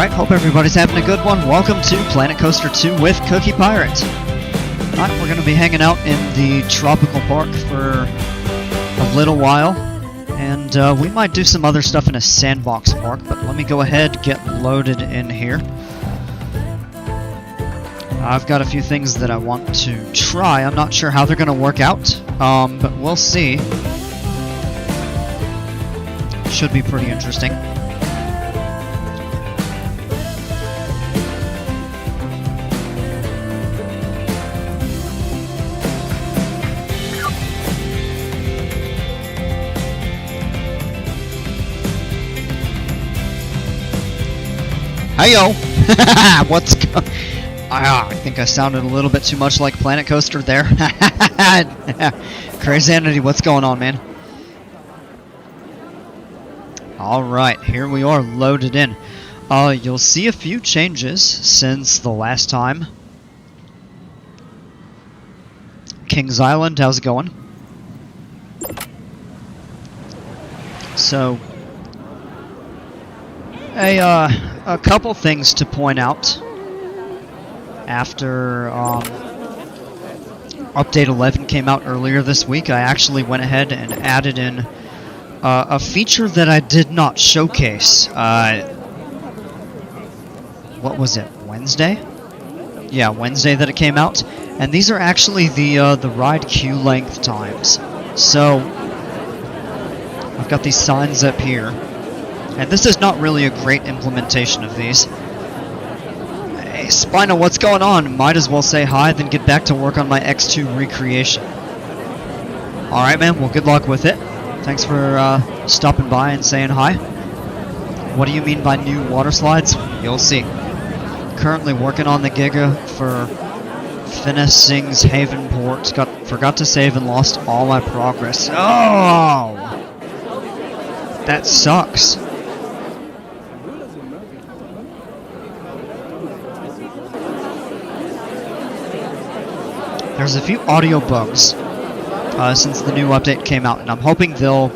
Alright, hope everybody's having a good one. Welcome to Planet Coaster 2 with Cookie Pirate. Alright, we're going to be hanging out in the tropical park for a little while. And we might do some other stuff in a sandbox park, but let me go ahead, get loaded in here. I've got a few things that I want to try. I'm not sure how they're going to work out, but we'll see. Should be pretty interesting. Heyo! What's going? I think I sounded a little bit too much like Planet Coaster there. Crazanity, what's going on, man? Alright, here we are loaded in. You'll see a few changes since the last time. Kings Island, how's it going? So, a couple things to point out. After Update 11 came out earlier this week, I actually went ahead and added in a feature that I did not showcase. What was it? Wednesday? Yeah, Wednesday that it came out. And these are actually the ride queue length times. So I've got these signs up here. And this is not really a great implementation of these. Hey, Spino, what's going on? Might as well say hi, then get back to work on my X2 recreation. Alright, man, well, good luck with it. Thanks for stopping by and saying hi. What do you mean by new water slides? You'll see. Currently working on the Giga for Finessing's Havenport. Forgot to save and lost all my progress. Oh! That sucks. There's a few audio bugs since the new update came out, and I'm hoping they'll...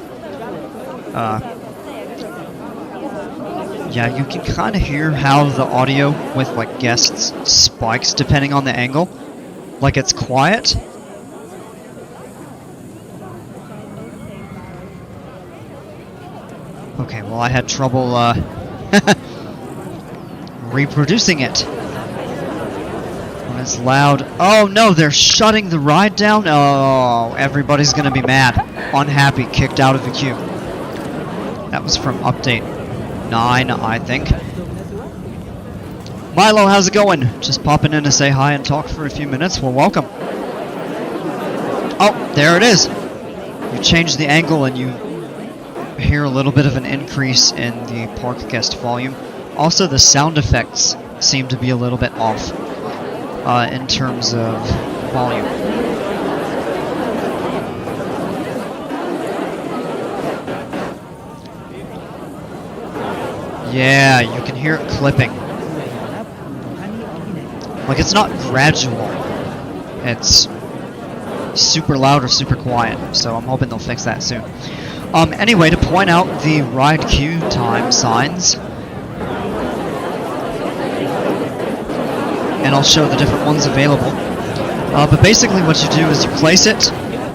yeah, you can kind of hear how the audio with, like, guests spikes depending on the angle. Like, it's quiet. Okay, well, I had trouble reproducing it. When it's loud. Oh no, they're shutting the ride down? Oh, everybody's gonna be mad. Unhappy, kicked out of the queue. That was from update 9, I think. Milo, how's it going? Just popping in to say hi and talk for a few minutes. Well, welcome. Oh, there it is. You change the angle and you hear a little bit of an increase in the park guest volume. Also, the sound effects seem to be a little bit off in terms of volume. Yeah, you can hear it clipping. Like, it's not gradual. It's super loud or super quiet, so I'm hoping they'll fix that soon. Anyway, to point out the ride queue time signs, and I'll show the different ones available. But basically what you do is you place it,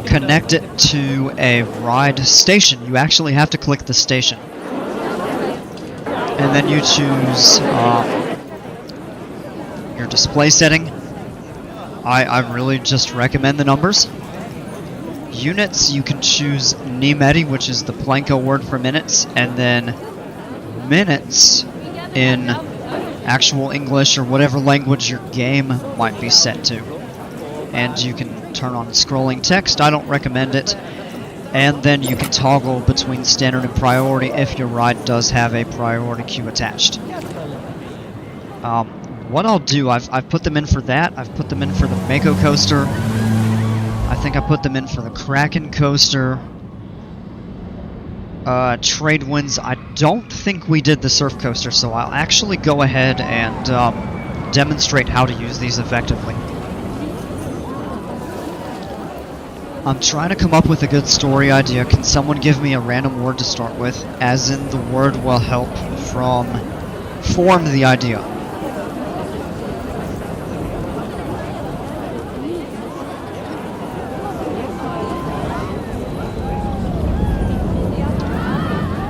connect it to a ride station. You actually have to click the station. And then you choose your display setting. I really just recommend the numbers. Units, you can choose Nimeti, which is the Planko word for minutes, and then minutes in actual English or whatever language your game might be set to. And you can turn on scrolling text. I don't recommend it. And then you can toggle between standard and priority if your ride does have a priority queue attached. What I'll do, I've put them in for that. I've put them in for the Mako Coaster. I think I put them in for the Kraken Coaster. Trade winds, I don't think we did the Surf Coaster, so I'll actually go ahead and demonstrate how to use these effectively. I'm trying to come up with a good story idea. Can someone give me a random word to start with? As in the word will help from form the idea.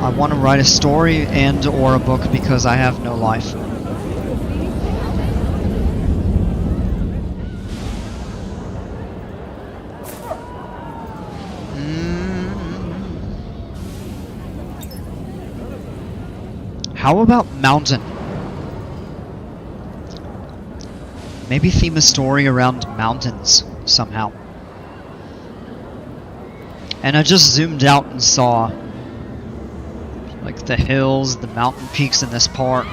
I want to write a story and or a book because I have no life. How about mountain? Maybe theme a story around mountains somehow. And I just zoomed out and saw like the hills, the mountain peaks in this park.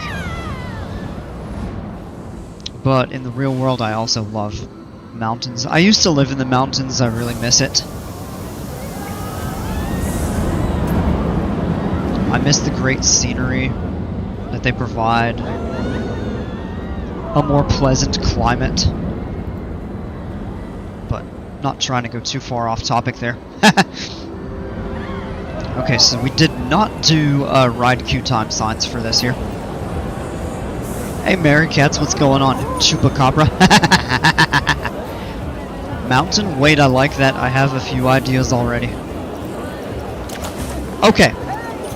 But in the real world I also love mountains. I used to live in the mountains, I really miss it. I miss the great scenery that they provide, a more pleasant climate, but not trying to go too far off topic there. Okay, so we did not do ride queue time signs for this here. Hey Mary Cats, what's going on? Chupacabra. Mountain, wait, I like that. I have a few ideas already. Okay,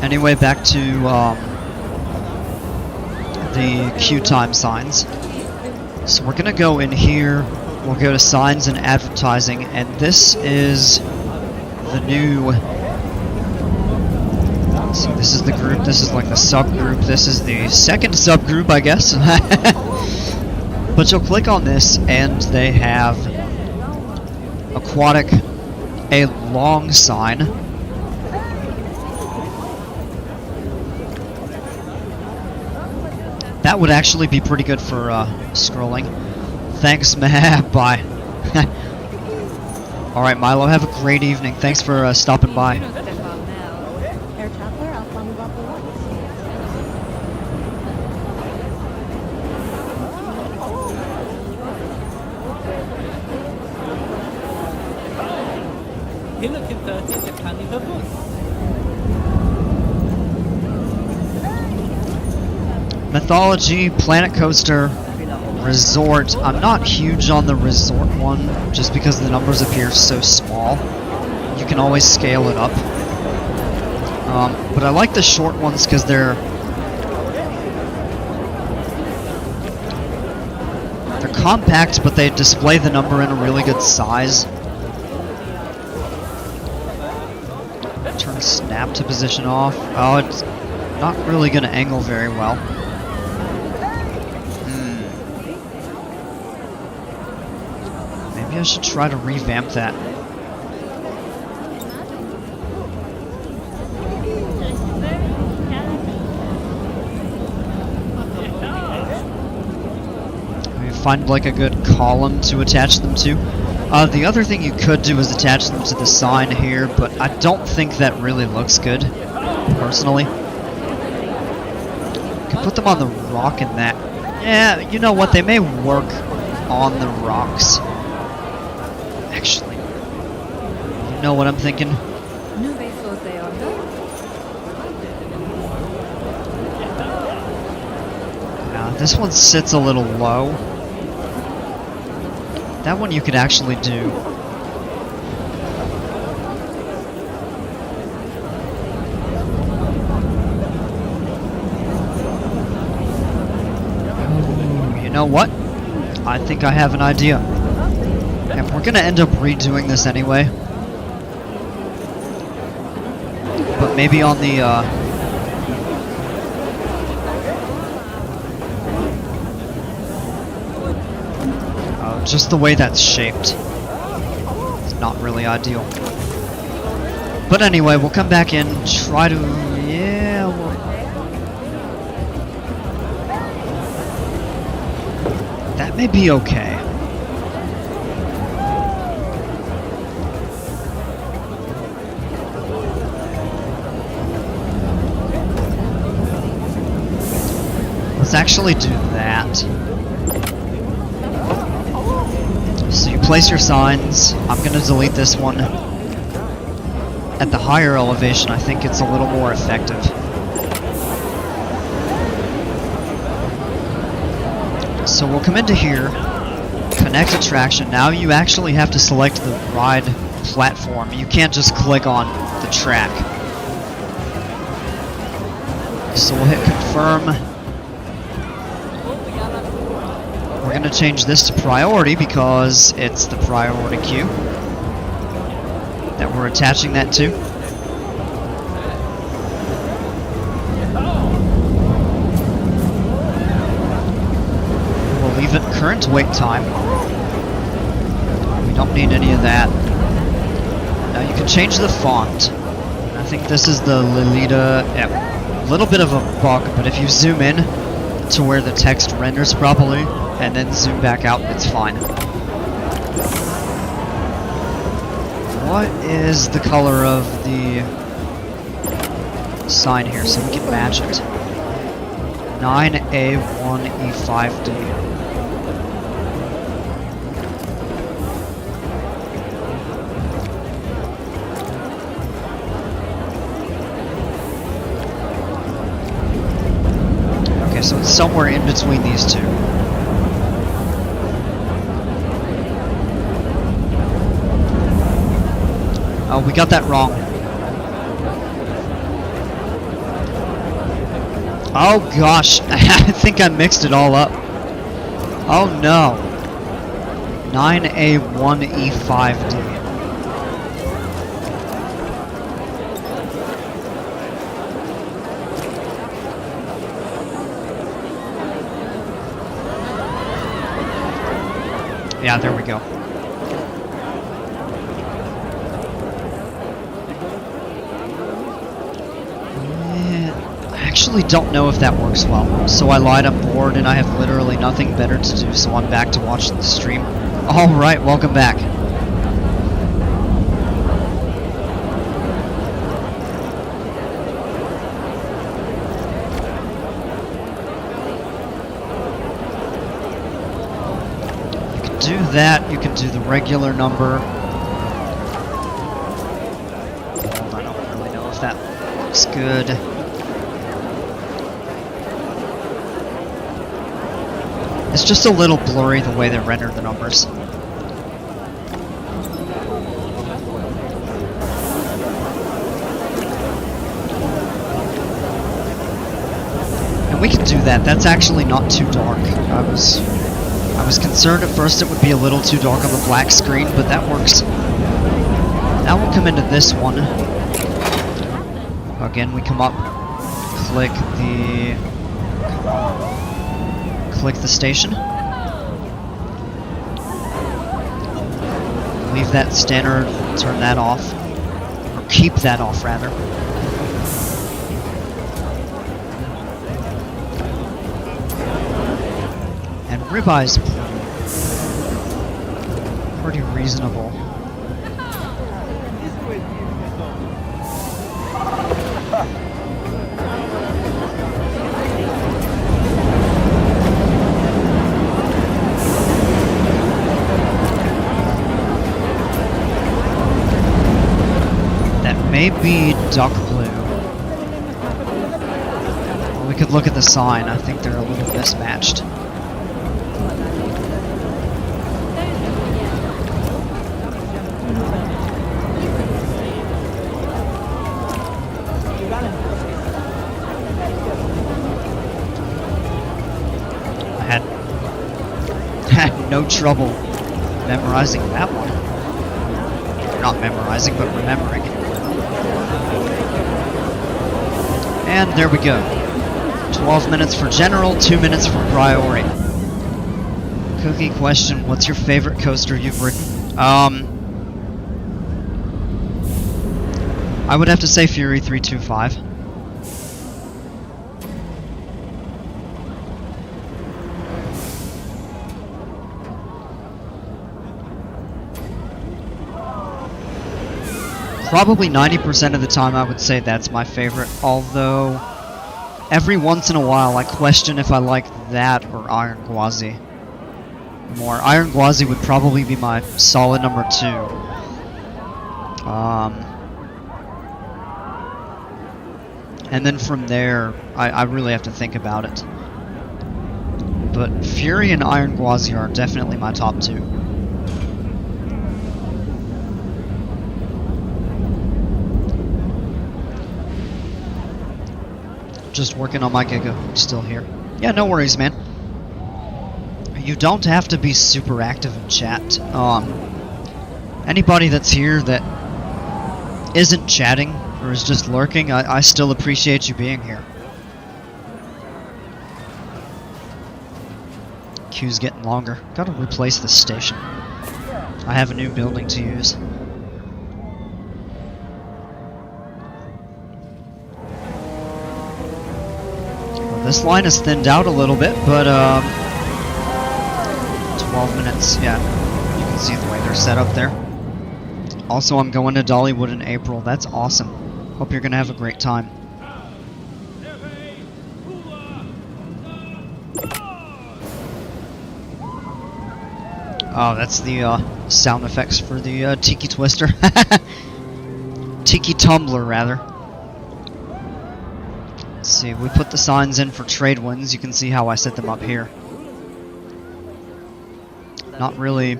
anyway, back to the queue time signs. So we're gonna go in here, we'll go to signs and advertising, and this is the new, so this is the group, this is like the subgroup, this is the second subgroup, I guess. But you'll click on this and they have aquatic, a long sign, that would actually be pretty good for scrolling. Thanks, man. Bye. Alright, Milo, have a great evening. Thanks for stopping by. Mythology, Planet Coaster, Resort. I'm not huge on the Resort one, just because the numbers appear so small. You can always scale it up. But I like the short ones because they're compact, but they display the number in a really good size. Turn snap to position off. Oh, it's not really going to angle very well. Maybe I should try to revamp that. Maybe find like a good column to attach them to. The other thing you could do is attach them to the sign here, but I don't think that really looks good, personally. You could put them on the rock in that. Yeah, you know what, they may work on the rocks. Actually, you know what I'm thinking? Now, this one sits a little low. That one you could actually do. Ooh, you know what? I think I have an idea. And we're gonna end up redoing this anyway. But maybe on the just the way that's shaped. It's not really ideal. But anyway, we'll come back in, try to... yeah, that may be okay. Let's actually do that. So you place your signs. I'm going to delete this one. At the higher elevation, I think it's a little more effective. So we'll come into here, connect attraction. Now you actually have to select the ride platform. You can't just click on the track. So we'll hit confirm. We're going to change this to priority because it's the priority queue that we're attaching that to. We'll leave it current wait time. We don't need any of that. Now you can change the font. I think this is the Lolita. Yeah, a little bit of a bug, but if you zoom in to where the text renders properly and then zoom back out, it's fine. What is the color of the sign here so we can match it? 9A1E5D. Okay, so it's somewhere in between these two. Oh, we got that wrong. Oh gosh, I think I mixed it all up. Oh no. 9A1E5D. Yeah, there we go. I actually don't know if that works well. So I lied, I'm bored, and I have literally nothing better to do, so I'm back to watch the stream. Alright, welcome back. You can do that, you can do the regular number. Hold on, I don't really know if that looks good. It's just a little blurry the way they render the numbers. And we can do that. That's actually not too dark. I was concerned at first it would be a little too dark on the black screen, but that works. Now we'll come into this one. Again, we come up, click the station. Leave that standard, turn that off. Or keep that off, rather. And ribeye's pretty reasonable. Maybe duck blue. Well, we could look at the sign. I think they're a little mismatched. I had no trouble memorizing that one. Not memorizing, but remembering it. And there we go. 12 minutes for general, 2 minutes for priority. Cookie question, what's your favorite coaster you've ridden? I would have to say Fury 325. Probably 90% of the time I would say that's my favorite, although every once in a while I question if I like that or Iron Gwazi more. Iron Gwazi would probably be my solid number 2. And then from there, I really have to think about it. but Fury and Iron Gwazi are definitely my top two. Just working on my Giga, still here. Yeah, no worries, man. You don't have to be super active in chat. Anybody that's here that isn't chatting or is just lurking, I still appreciate you being here. Queue's getting longer. Gotta replace this station. I have a new building to use. Well, this line is thinned out a little bit, but 12 minutes, yeah. You can see the way they're set up there. Also, I'm going to Dollywood in April. That's awesome. Hope you're gonna have a great time. Oh, that's the sound effects for the Tiki Twister. Tiki Tumbler, rather. Let's see, we put the signs in for trade winds. You can see how I set them up here. Not really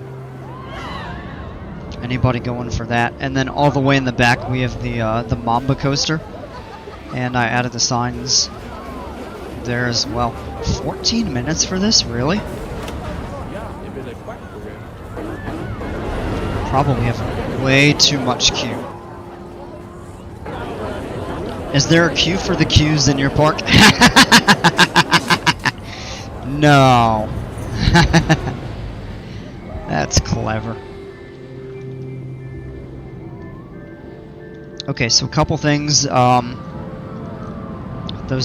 anybody going for that. And then all the way in the back we have the Mamba coaster. And I added the signs there as well. 14 minutes for this, really? Probably have way too much queue. Is there a queue for the queues in your park? No. That's clever. Okay, so a couple things. Those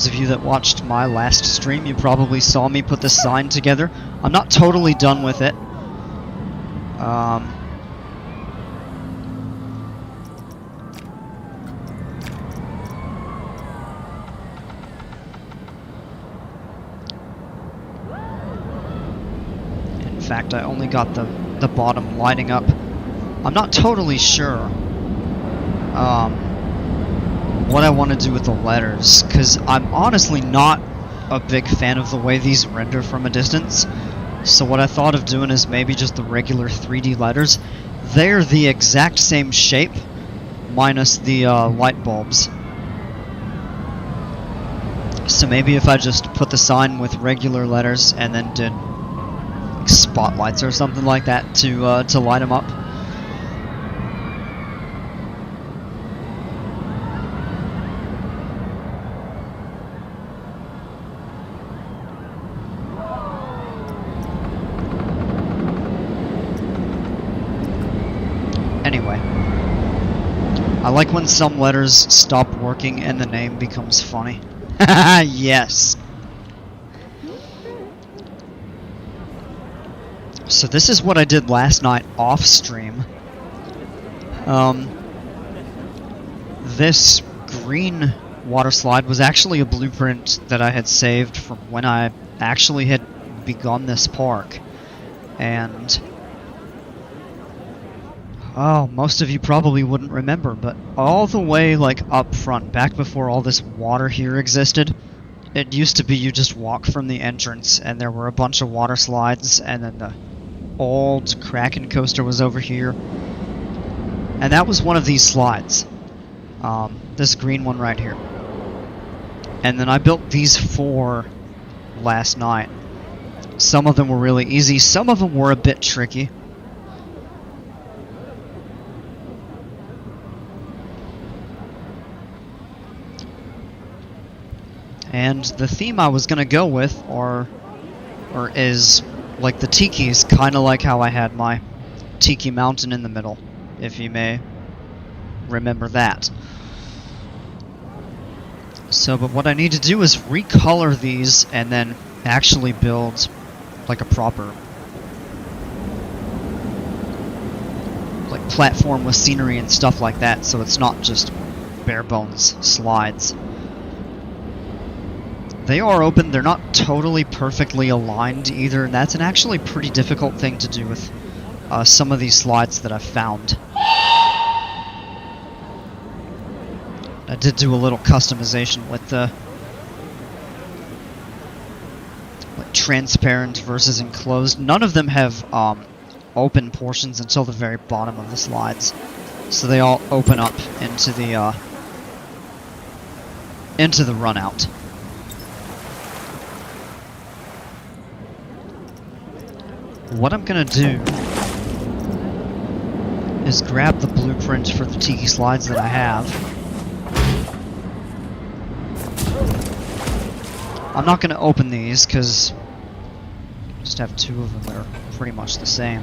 of you that watched my last stream, you probably saw me put the sign together. I'm not totally done with it. In fact, I only got the bottom lighting up. I'm not totally sure what I want to do with the letters, because I'm honestly not a big fan of the way these render from a distance. So what I thought of doing is maybe just the regular 3D letters. They're the exact same shape, minus the light bulbs. So maybe if I just put the sign with regular letters and then did spotlights or something like that to light them up. Anyway, I like when some letters stop working and the name becomes funny. Yes. So this is what I did last night off stream. This green water slide was actually a blueprint that I had saved from when I actually had begun this park. And oh, most of you probably wouldn't remember, but all the way like up front, back before all this water here existed, it used to be you just walk from the entrance and there were a bunch of water slides, and then the old Kraken coaster was over here. And that was one of these slides. This green one right here. And then I built these 4 last night. Some of them were really easy, some of them were a bit tricky. And the theme I was gonna go with, or is like the tiki's, kind of like how I had my Tiki Mountain in the middle, if you may remember that. So, but what I need to do is recolor these and then actually build like a proper like platform with scenery and stuff like that, so it's not just bare bones slides. They are open, they're not totally perfectly aligned either, and that's an actually pretty difficult thing to do with some of these slides that I've found. I did do a little customization with the like transparent versus enclosed. None of them have open portions until the very bottom of the slides, so they all open up into the run out. What I'm gonna do is grab the blueprint for the tiki slides that I have. I'm not gonna open these because I just have two of them that are pretty much the same.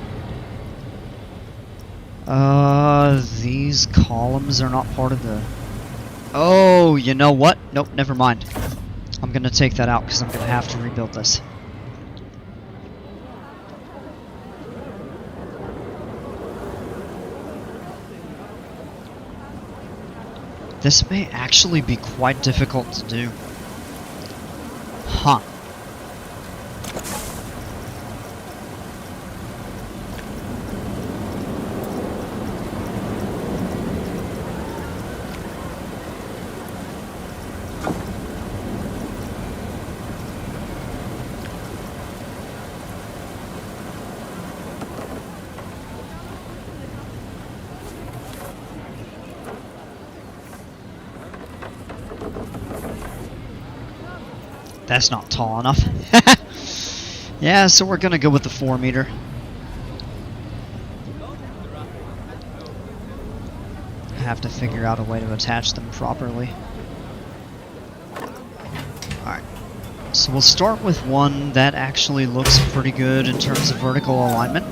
These columns are not part of the... Oh, you know what? Nope, never mind. I'm gonna take that out because I'm gonna have to rebuild this. This may actually be quite difficult to do. Huh. That's not tall enough. Yeah, so we're gonna go with the 4 meter. I have to figure out a way to attach them properly. Alright, so we'll start with one that actually looks pretty good in terms of vertical alignment.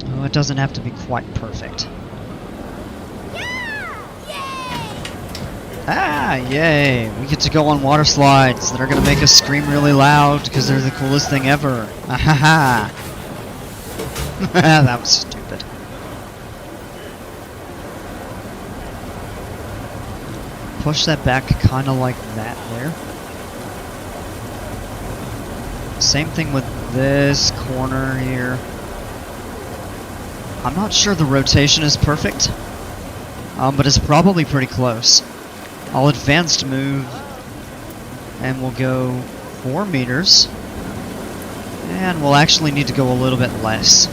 Oh, it doesn't have to be quite perfect. Ah, yay! We get to go on water slides that are gonna make us scream really loud because they're the coolest thing ever. Ahaha! That was stupid. Push that back kinda like that there. Same thing with this corner here. I'm not sure the rotation is perfect, but it's probably pretty close. I'll advanced move, and we'll go 4 meters, and we'll actually need to go a little bit less.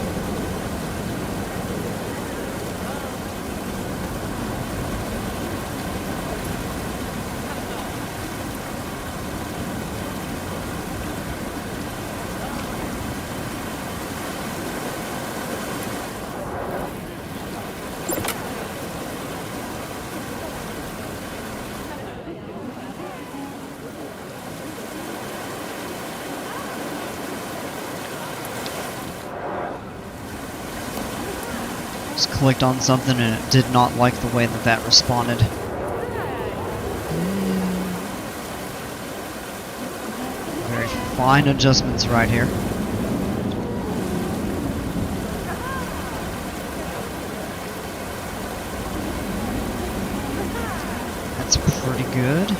Just clicked on something and it did not like the way that that responded. Very fine adjustments right here. That's pretty good.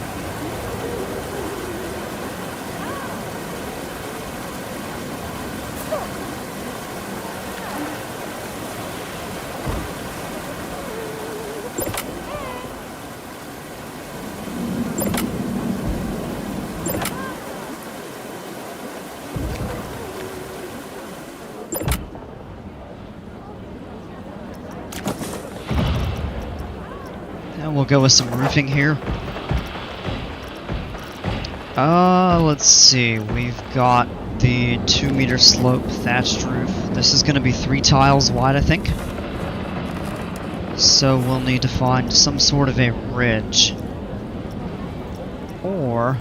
And we'll go with some roofing here. Let's see. We've got the 2 meter slope thatched roof. This is going to be 3 tiles wide, I think. So we'll need to find some sort of a ridge. Or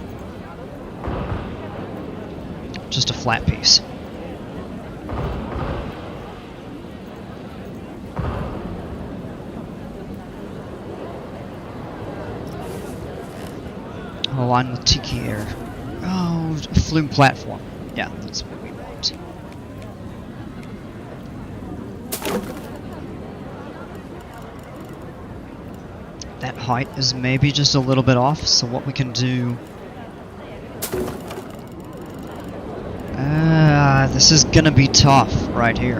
just a flat piece. Align with Tiki Air. Oh, flume platform. Yeah, that's what we want. That height is maybe just a little bit off, so what we can do... this is gonna be tough right here.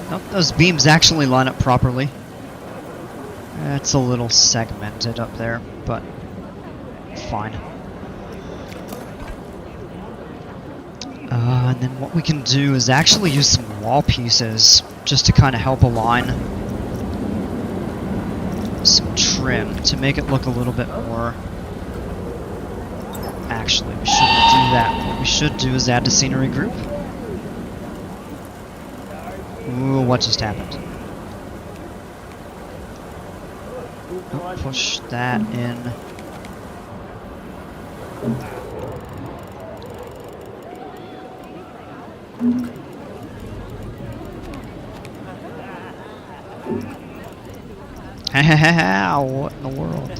Nope, those beams actually line up properly. It's a little segmented up there, but fine. And then what we can do is actually use some wall pieces just to kind of help align some trim to make it look a little bit more. Actually, we shouldn't do that. What we should do is add to scenery group. Ooh, what just happened? Oh, push that in. What in the world?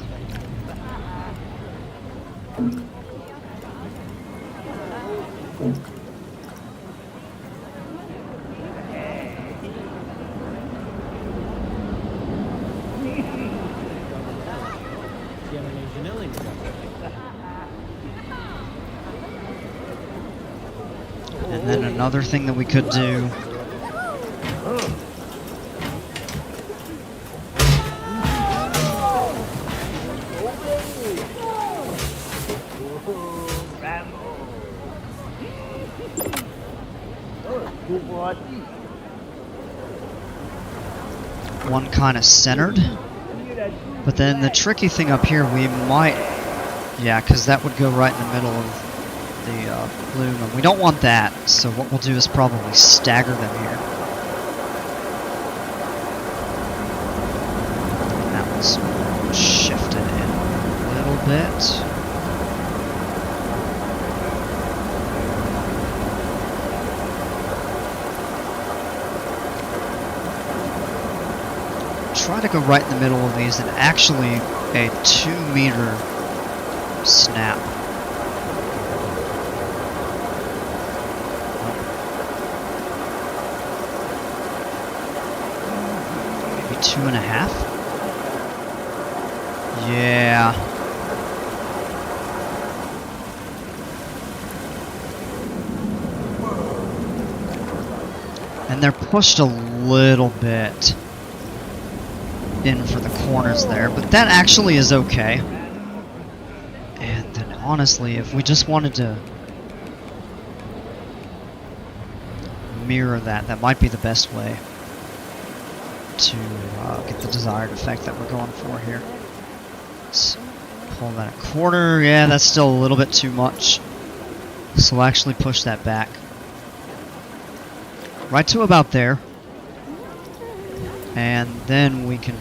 And then another thing that we could do . One kind of centered, but then the tricky thing up here, we might, yeah, because that would go right in the middle of the bloom, and we don't want that, so what we'll do is probably stagger them here. That was shifted in a little bit. Try to go right in the middle of these, and actually a 2-meter snap. Maybe 2.5? Yeah. And they're pushed a little bit in for the corners there, but that actually is okay. And then honestly, if we just wanted to mirror that, that might be the best way to get the desired effect that we're going for here. Let's pull that 1/4. Yeah, that's still a little bit too much. So we'll actually push that back right to about there. And then we can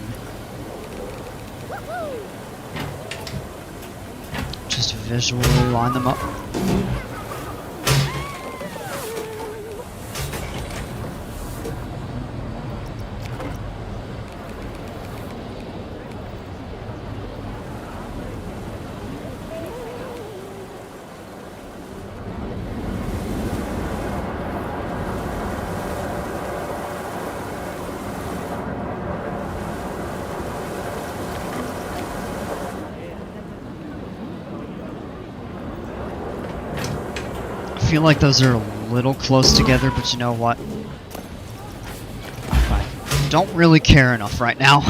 just visually line them up. I feel like those are a little close together, but you know what? I don't really care enough right now.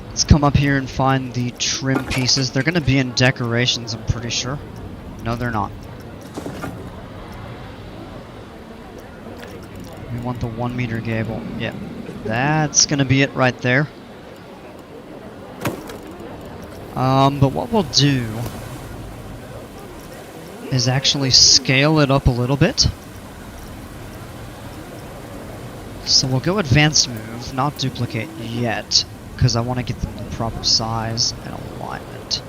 Let's come up here and find the trim pieces. They're going to be in decorations, I'm pretty sure. No, they're not. We want the 1-meter gable. Yep, that's going to be it right there. But what we'll do is actually scale it up a little bit. So we'll go advanced move, not duplicate yet, because I want to get them the proper size and alignment.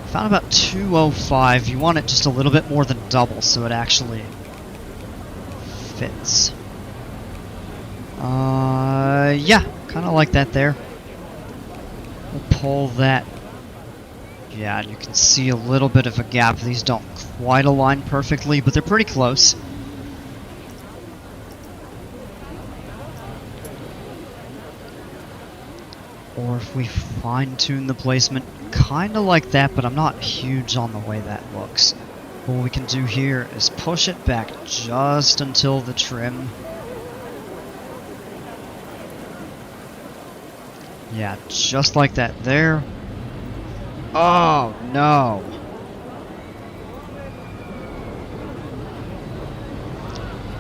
Found about 205. You want it just a little bit more than double so it actually fits. Yeah, kind of like that there. We'll pull that. Yeah, and you can see a little bit of a gap. These don't quite align perfectly, but they're pretty close. Or if we fine-tune the placement, kind of like that, but I'm not huge on the way that looks. What we can do here is push it back just until the trim. Yeah, just like that there. Oh, no.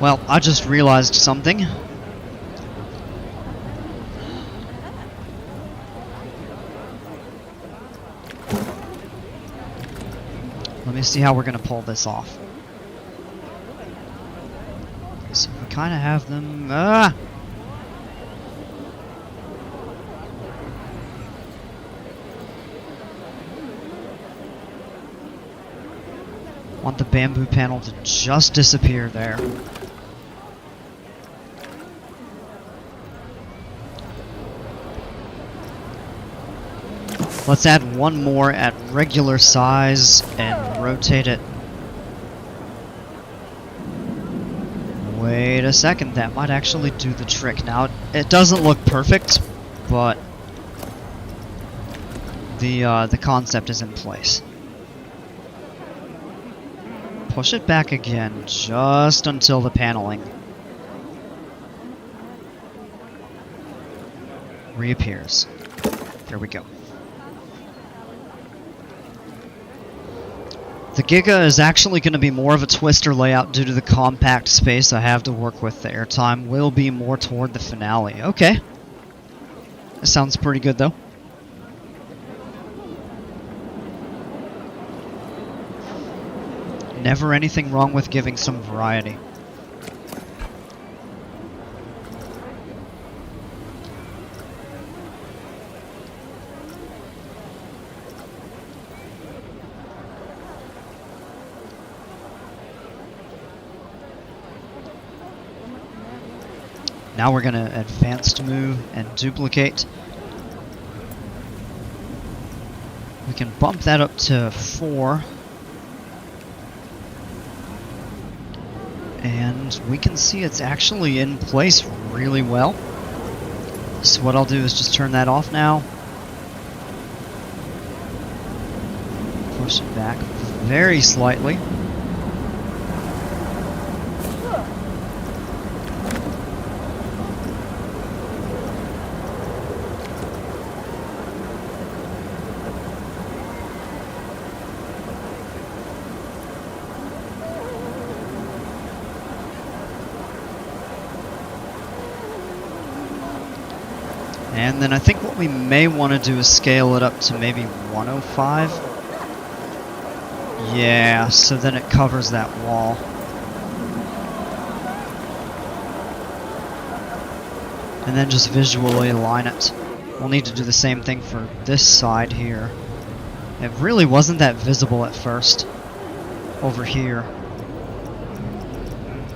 Well, I just realized something. Let me see how we're going to pull this off. So we kind of have them... Want the bamboo panel to just disappear there. Let's add one more at regular size and rotate it. Wait a second, that might actually do the trick. Now, it doesn't look perfect, but the concept is in place. Push it back again, just until the paneling reappears. There we go. The Giga is actually going to be more of a twister layout due to the compact space I have to work with. The airtime will be more toward the finale. Okay. That sounds pretty good, though. Never anything wrong with giving some variety. Now we're going to advanced move and duplicate. We can bump that up to 4. And we can see it's actually in place really well. So what I'll do is just turn that off now. Push it back very slightly. And then I think what we may want to do is scale it up to maybe 105. Yeah, so then it covers that wall. And then just visually align it. We'll need to do the same thing for this side here. It really wasn't that visible at first over here.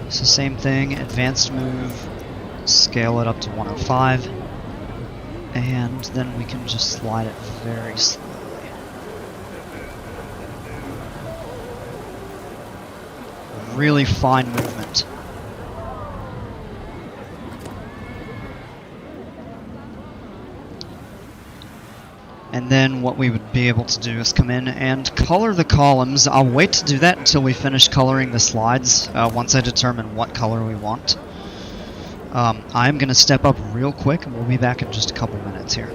So same thing, advanced move, scale it up to 105. And then we can just slide it very slowly. Really fine movement. And then what we would be able to do is come in and color the columns. I'll wait to do that until we finish coloring the slides, once I determine what color we want. I'm going to step up real quick, and we'll be back in just a couple minutes here.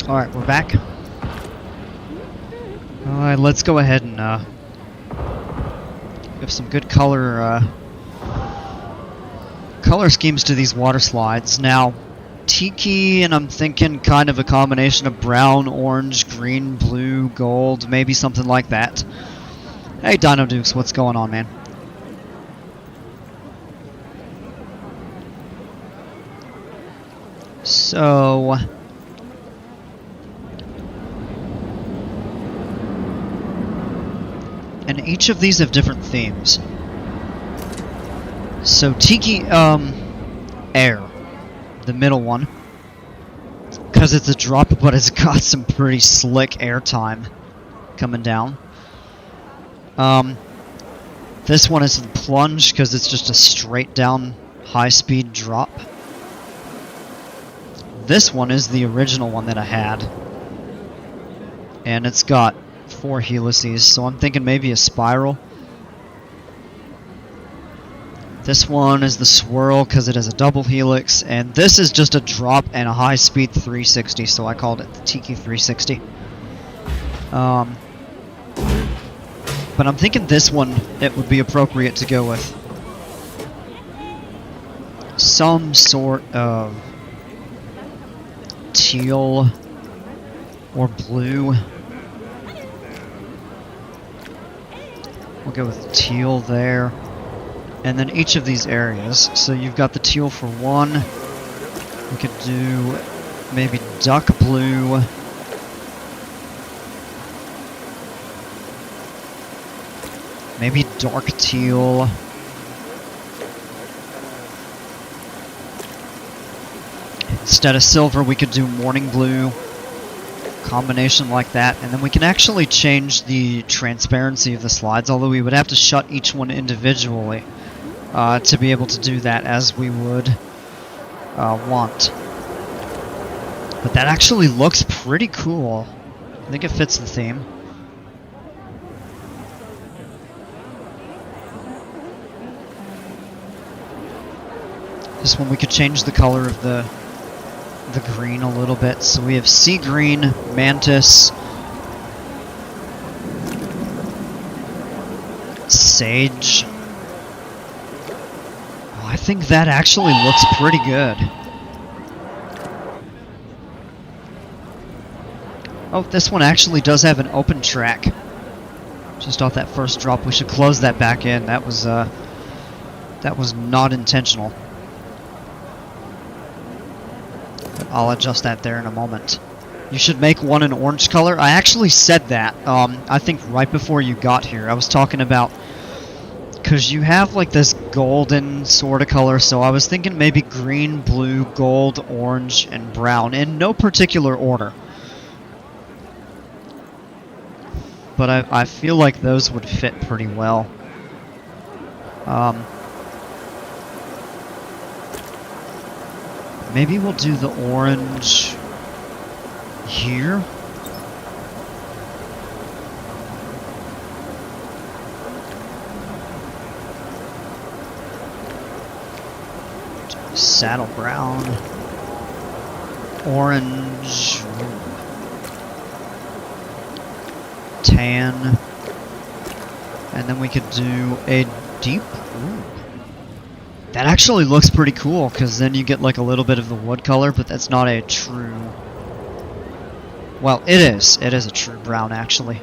Alright, we're back. Alright, let's go ahead and give some good color schemes to these water slides. Now, tiki, and I'm thinking kind of a combination of brown, orange, green, blue, gold, maybe something like that. Hey, Dino Dukes, what's going on, man? So... and each of these have different themes. So Tiki, Air, the middle one, because it's a drop, but it's got some pretty slick air time coming down. This one is the Plunge, because it's just a straight down high-speed drop. This one is the original one that I had, and it's got 4 helices, so I'm thinking maybe a spiral. This one is the Swirl because it has a double helix, and this is just a drop and a high-speed 360, so I called it the Tiki 360. But I'm thinking this one, it would be appropriate to go with some sort of teal or blue. We'll go with teal there. And then each of these areas. So you've got the teal for one. We could do maybe duck blue. Maybe dark teal. Instead of silver, we could do morning blue. Combination like that, and then we can actually change the transparency of the slides, although we would have to shut each one individually to be able to do that as we would want. But that actually looks pretty cool. I think it fits the theme. This one we could change the color of the green a little bit. So we have sea green, mantis, sage. Oh, I think that actually looks pretty good. Oh, this one actually does have an open track. Just off that first drop. We should close that back in. That was not intentional. I'll adjust that there in a moment. You should make one an orange color. I actually said that, I think right before you got here. I was talking about, because you have like this golden sort of color, so I was thinking maybe green, blue, gold, orange, and brown, in no particular order. But I feel like those would fit pretty well. Maybe we'll do the orange here. Saddle brown. Orange. Tan. And then we could do a deep... Ooh. That actually looks pretty cool, because then you get like a little bit of the wood color, but that's not a true... Well, it is. It is a true brown, actually.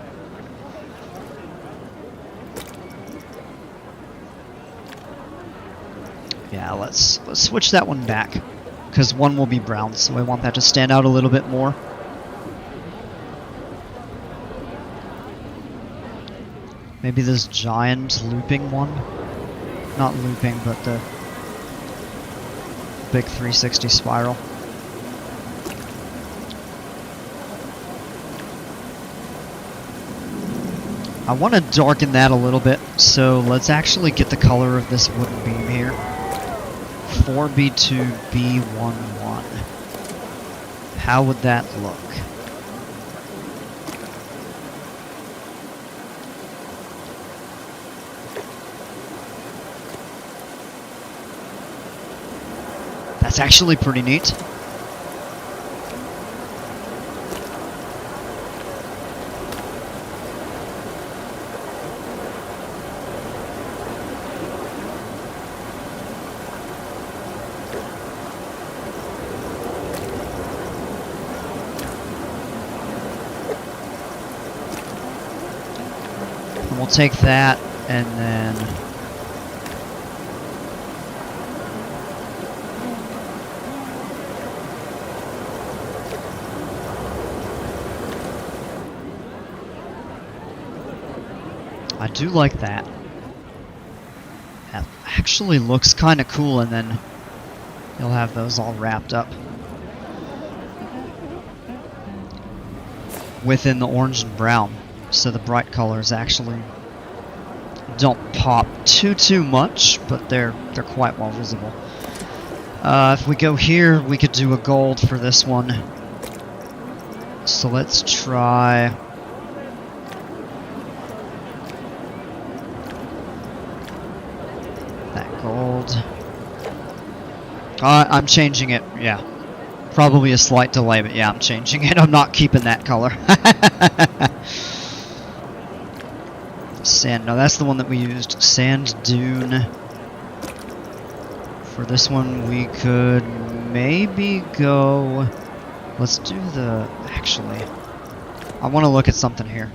Yeah, let's switch that one back, because one will be brown, so I want that to stand out a little bit more. Maybe this giant looping one? Not looping, but the big 360 spiral. I want to darken that a little bit, so let's actually get the color of this wooden beam here. 4B2B11. How would that look? That's actually pretty neat. we'll take that and then I do like that. That actually looks kind of cool, and then you'll have those all wrapped up within the orange and brown, so the bright colors actually don't pop too much, but they're quite well visible. If we go here, we could do a gold for this one. So let's try that gold. I'm changing it, yeah. Probably a slight delay, but yeah, I'm changing it. I'm not keeping that color. Sand, no, that's the one that we used. Sand dune. For this one, we could maybe go... Let's do the... Actually, I want to look at something here.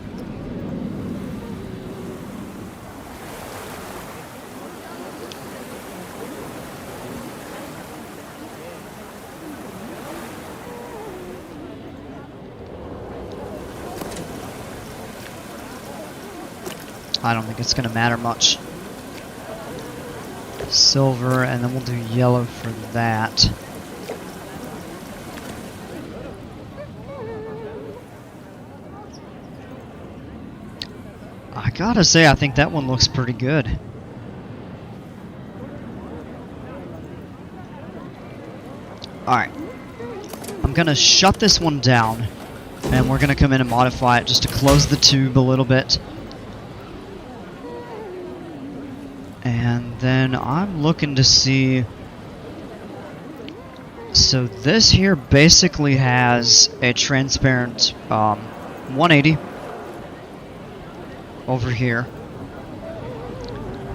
I don't think it's going to matter much. Silver, and then we'll do yellow for that. I gotta say, I think that one looks pretty good. Alright. I'm gonna shut this one down, and we're gonna come in and modify it just to close the tube a little bit. And then I'm looking to see... So this here basically has a transparent 180 over here.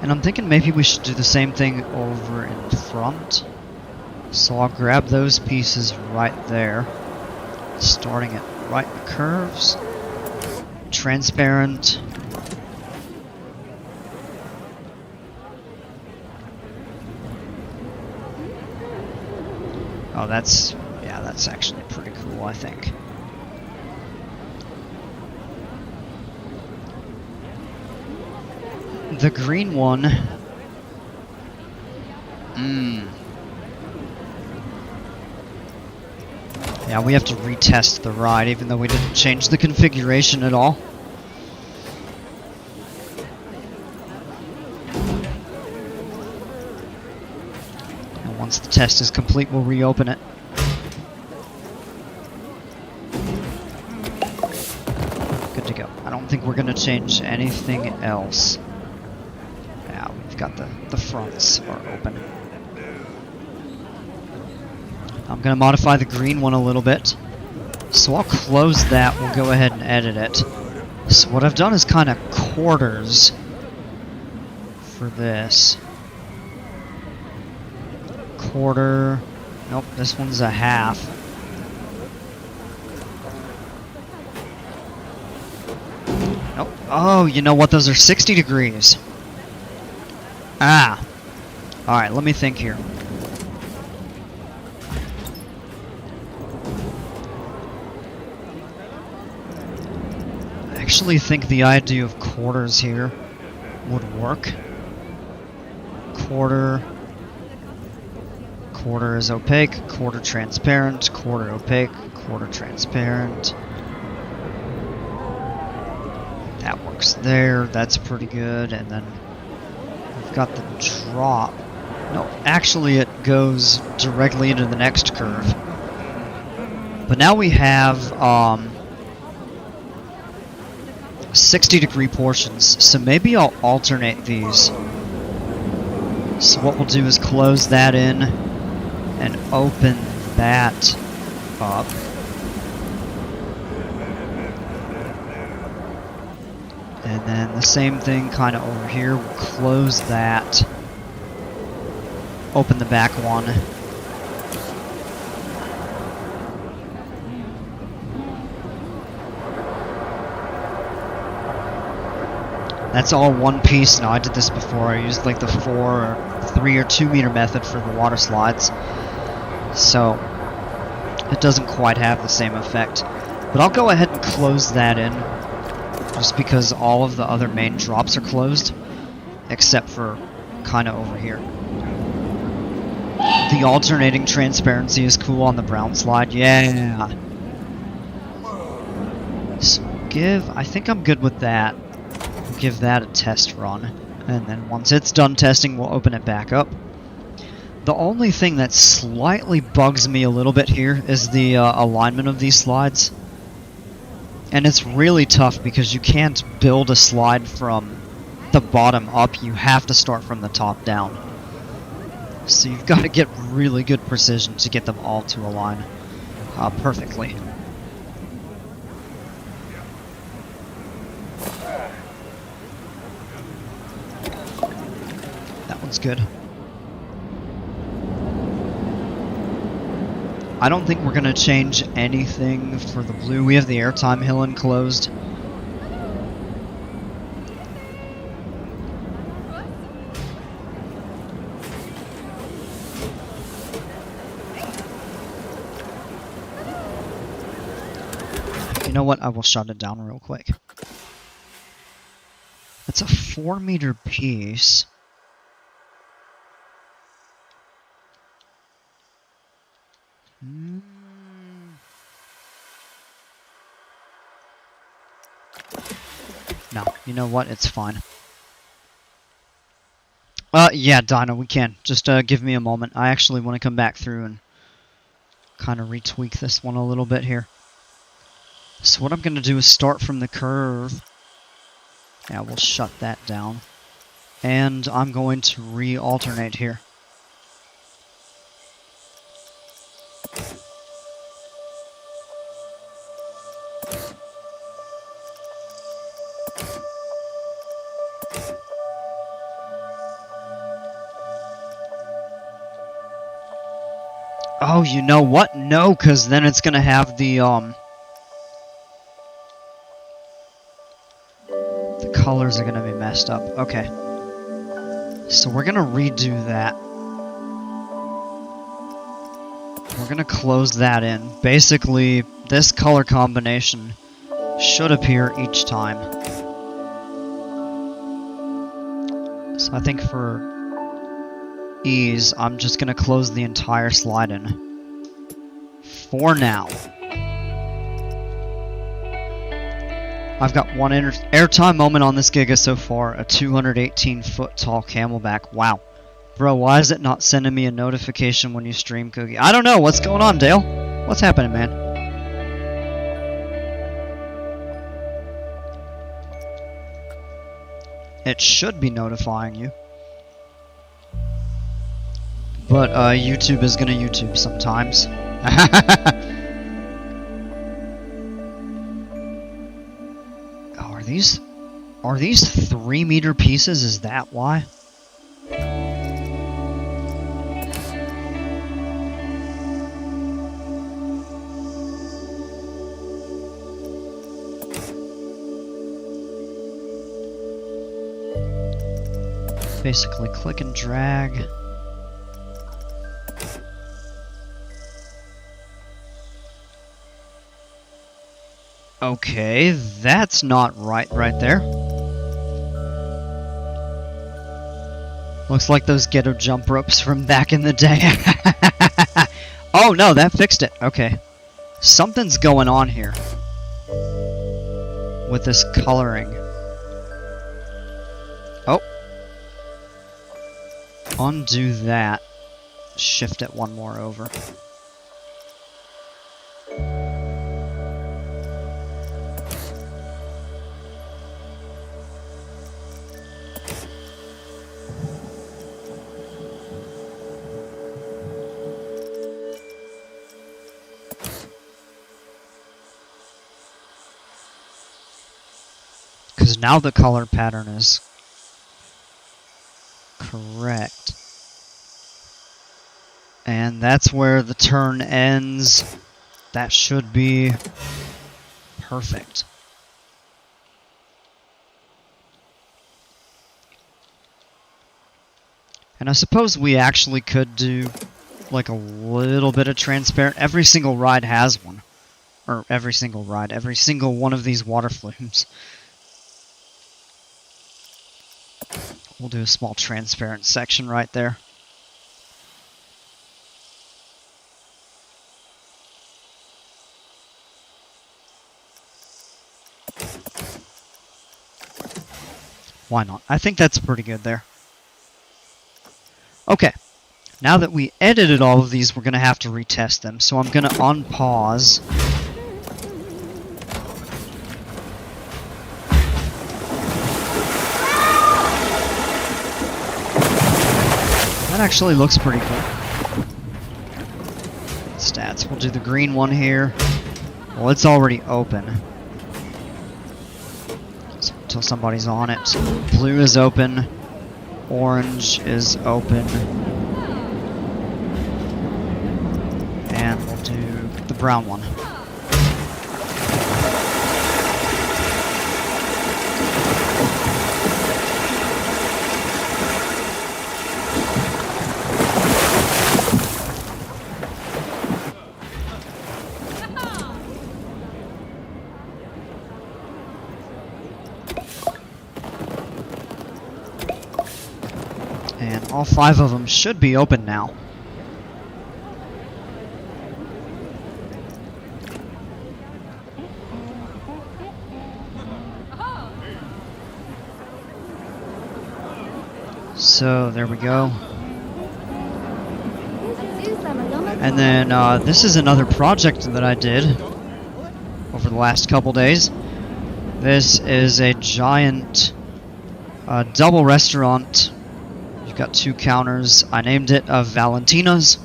And I'm thinking maybe we should do the same thing over in front. So I'll grab those pieces right there, starting it right in the curves. Transparent. Oh, that's actually pretty cool, I think. The green one. Yeah, we have to retest the ride, even though we didn't change the configuration at all. And once the test is complete, we'll reopen it. Good to go. I don't think we're going to change anything else. Yeah, we've got the fronts are open. I'm going to modify the green one a little bit. So I'll close that. We'll go ahead and edit it. So what I've done is kind of quarters for this. Quarter. Nope, this one's a half. Nope. Oh, you know what? Those are 60 degrees. Ah. Alright, let me think here. I actually think the idea of quarters here would work. Quarter is opaque, quarter transparent, quarter opaque, quarter transparent. That works there, that's pretty good. And then we've got the drop. No, actually it goes directly into the next curve. But now we have 60-degree portions, so maybe I'll alternate these. So what we'll do is close that in and open that up. And then the same thing kind of over here. We'll close that, open the back one. That's all one piece now. I did this before. I used like the 3 or 2 meter method for the water slides. So it doesn't quite have the same effect. But I'll go ahead and close that in, just because all of the other main drops are closed, except for kind of over here. The alternating transparency is cool on the brown slide. Yeah. So I think I'm good with that. We'll give that a test run. And then once it's done testing, we'll open it back up. The only thing that slightly bugs me a little bit here is the alignment of these slides. And it's really tough because you can't build a slide from the bottom up. You have to start from the top down. So you've got to get really good precision to get them all to align perfectly. That one's good. I don't think we're going to change anything for the blue. We have the airtime hill enclosed. You know what? I will shut it down real quick. It's a 4 meter piece. No, you know what? It's fine. Yeah, Dino, we can. Just give me a moment. I actually want to come back through and kind of retweak this one a little bit here. So what I'm going to do is start from the curve. Yeah, we'll shut that down. And I'm going to re-alternate here. Oh, you know what? No, because then it's going to have the colors are going to be messed up. Okay. So we're going to redo that. We're going to close that in. Basically, this color combination should appear each time. So I think for ease, I'm just going to close the entire slide in. For now. I've got one airtime moment on this Giga so far, a 218-foot tall Camelback. Wow. Bro, why is it not sending me a notification when you stream, Cookie? I don't know. What's going on, Dale? What's happening, man? It should be notifying you. But YouTube is gonna YouTube sometimes. Oh, are these 3 meter pieces? Is that why? Basically click and drag. Okay, that's not right there. Looks like those ghetto jump ropes from back in the day. Oh no, that fixed it. Okay. Something's going on here with this coloring. Oh. Undo that. Shift it one more over. Because now the color pattern is correct. And that's where the turn ends. That should be perfect. And I suppose we actually could do like a little bit of transparent. Every single ride has one. Or every single ride, every single one of these water flumes. We'll do a small transparent section right there. Why not? I think that's pretty good there. Okay. Now that we edited all of these, we're going to have to retest them. So I'm going to unpause. That actually looks pretty cool. Stats. We'll do the green one here. Well, it's already open. So until somebody's on it. Blue is open. Orange is open. And we'll do the brown one. And all 5 of them should be open now. So there we go. And then this is another project that I did over the last couple days. This is a giant double restaurant. You've got 2 counters. I named it Valentina's.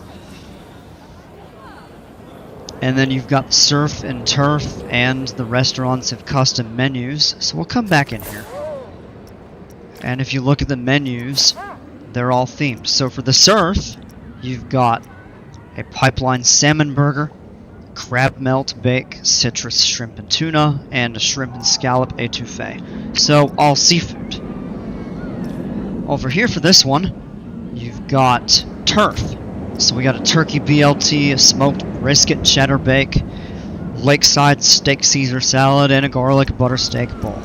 And then you've got surf and turf, and the restaurants have custom menus. So we'll come back in here. And if you look at the menus, they're all themed. So for the surf, you've got a pipeline salmon burger, crab melt bake, citrus shrimp and tuna, and a shrimp and scallop etouffee. So all seafood. Over here for this one, you've got turf. So we got a turkey BLT, a smoked brisket cheddar bake, lakeside steak Caesar salad, and a garlic butter steak bowl.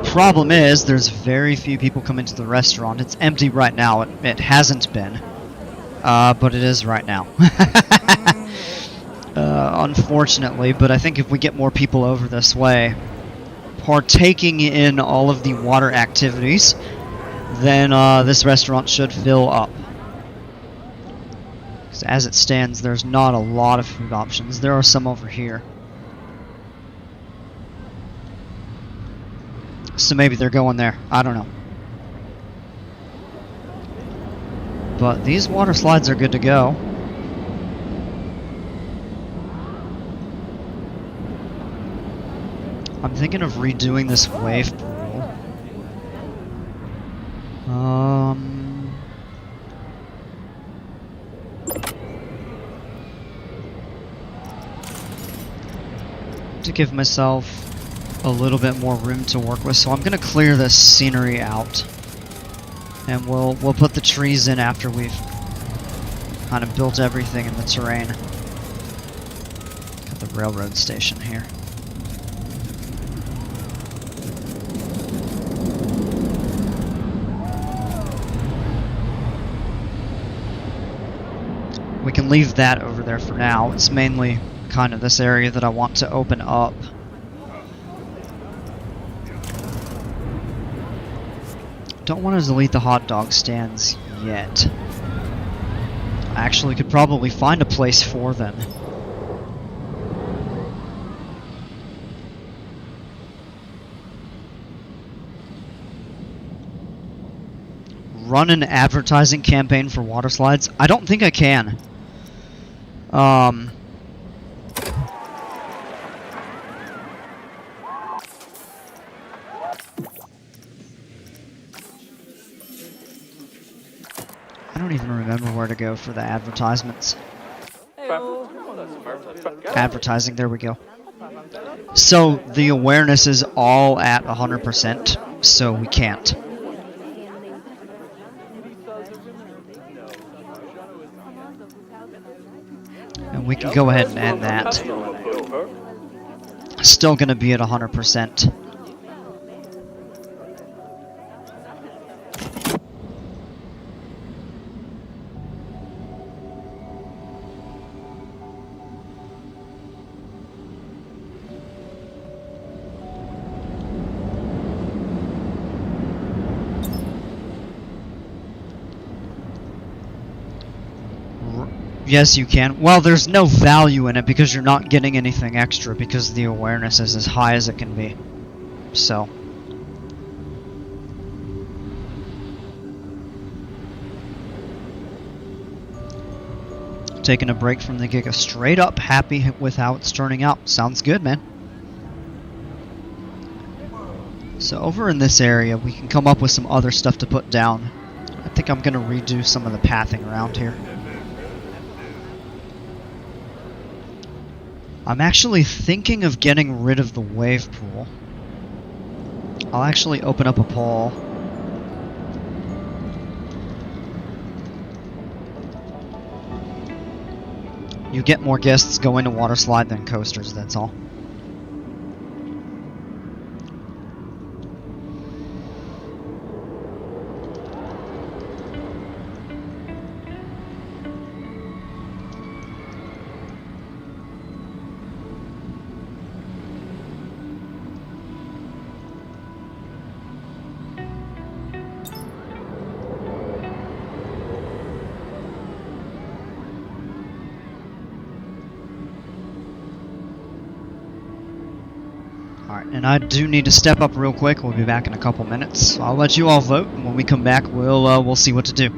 Problem is, there's very few people come into the restaurant. It's empty right now. It hasn't been, but it is right now. Unfortunately, but I think if we get more people over this way, partaking in all of the water activities, then this restaurant should fill up. Because as it stands, there's not a lot of food options. There are some over here. So maybe they're going there. I don't know. But these water slides are good to go. I'm thinking of redoing this wave pool. To give myself a little bit more room to work with, so I'm gonna clear this scenery out, and we'll put the trees in after we've kind of built everything in the terrain. Got the railroad station here. We can leave that over there for now. It's mainly kind of this area that I want to open up. Don't want to delete the hot dog stands yet. I actually could probably find a place for them. Run an advertising campaign for water slides? I don't think I can. I don't even remember where to go for the advertisements. Advertising, there we go. So the awareness is all at 100%, so we can't. And we can go ahead and end that. Still going to be at 100%. Yes, you can. Well, there's no value in it because you're not getting anything extra because the awareness is as high as it can be. So. Taking a break from the Giga straight up, happy with how it's turning out. Sounds good, man. So over in this area, we can come up with some other stuff to put down. I think I'm going to redo some of the pathing around here. I'm actually thinking of getting rid of the wave pool. I'll actually open up a pool. You get more guests going to water slide than coasters, that's all. Alright, and I do need to step up real quick. We'll be back in a couple minutes. I'll let you all vote, and when we come back, we'll see what to do.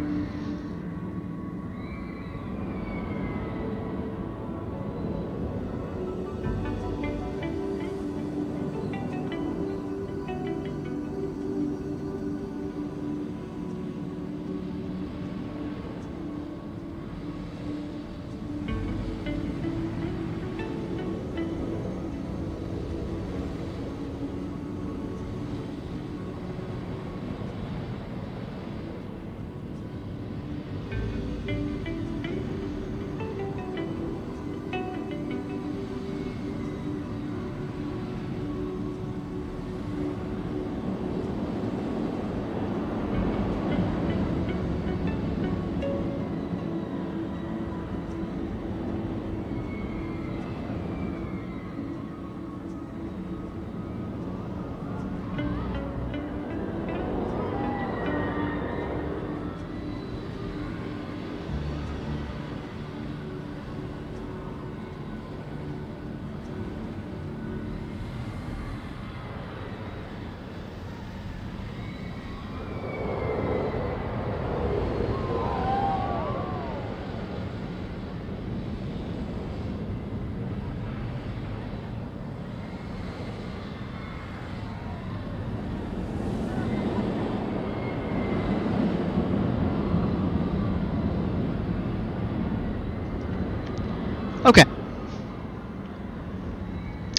Okay.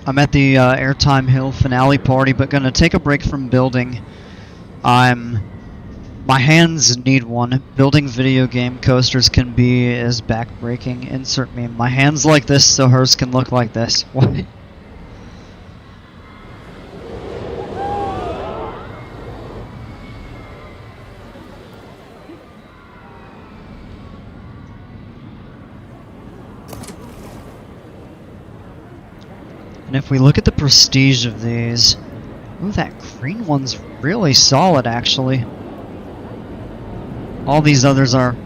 I'm at the Airtime Hill finale party, but gonna take a break from building. My hands need one. Building video game coasters can be as back-breaking. Insert me. My hands like this, so hers can look like this. What? And if we look at the prestige of these, ooh, that green one's really solid, actually. All these others are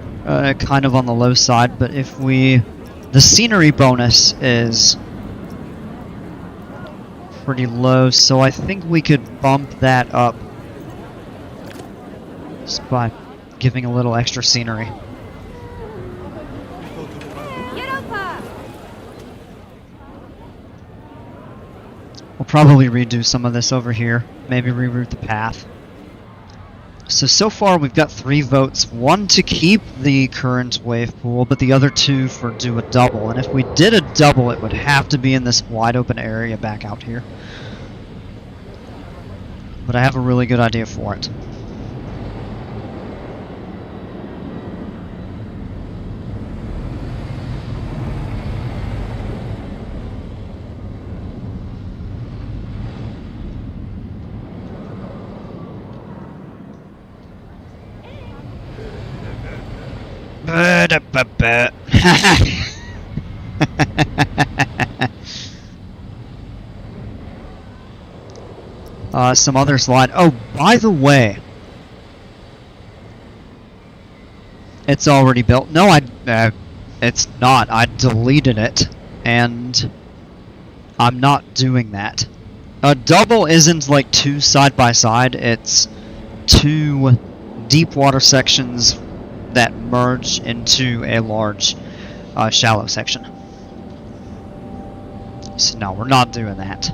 kind of on the low side, but if we... The scenery bonus is pretty low, so I think we could bump that up just by giving a little extra scenery. We'll probably redo some of this over here, maybe reroute the path. So far we've got 3 votes, 1 to keep the current wave pool, but the other 2 for do a double. And if we did a double, it would have to be in this wide open area back out here. But I have a really good idea for it. Some other slide. Oh, by the way, it's already built. No, it's not. I deleted it, and I'm not doing that. A double isn't like two side by side. It's two deep water sections that merge into a large shallow section. So no, we're not doing that.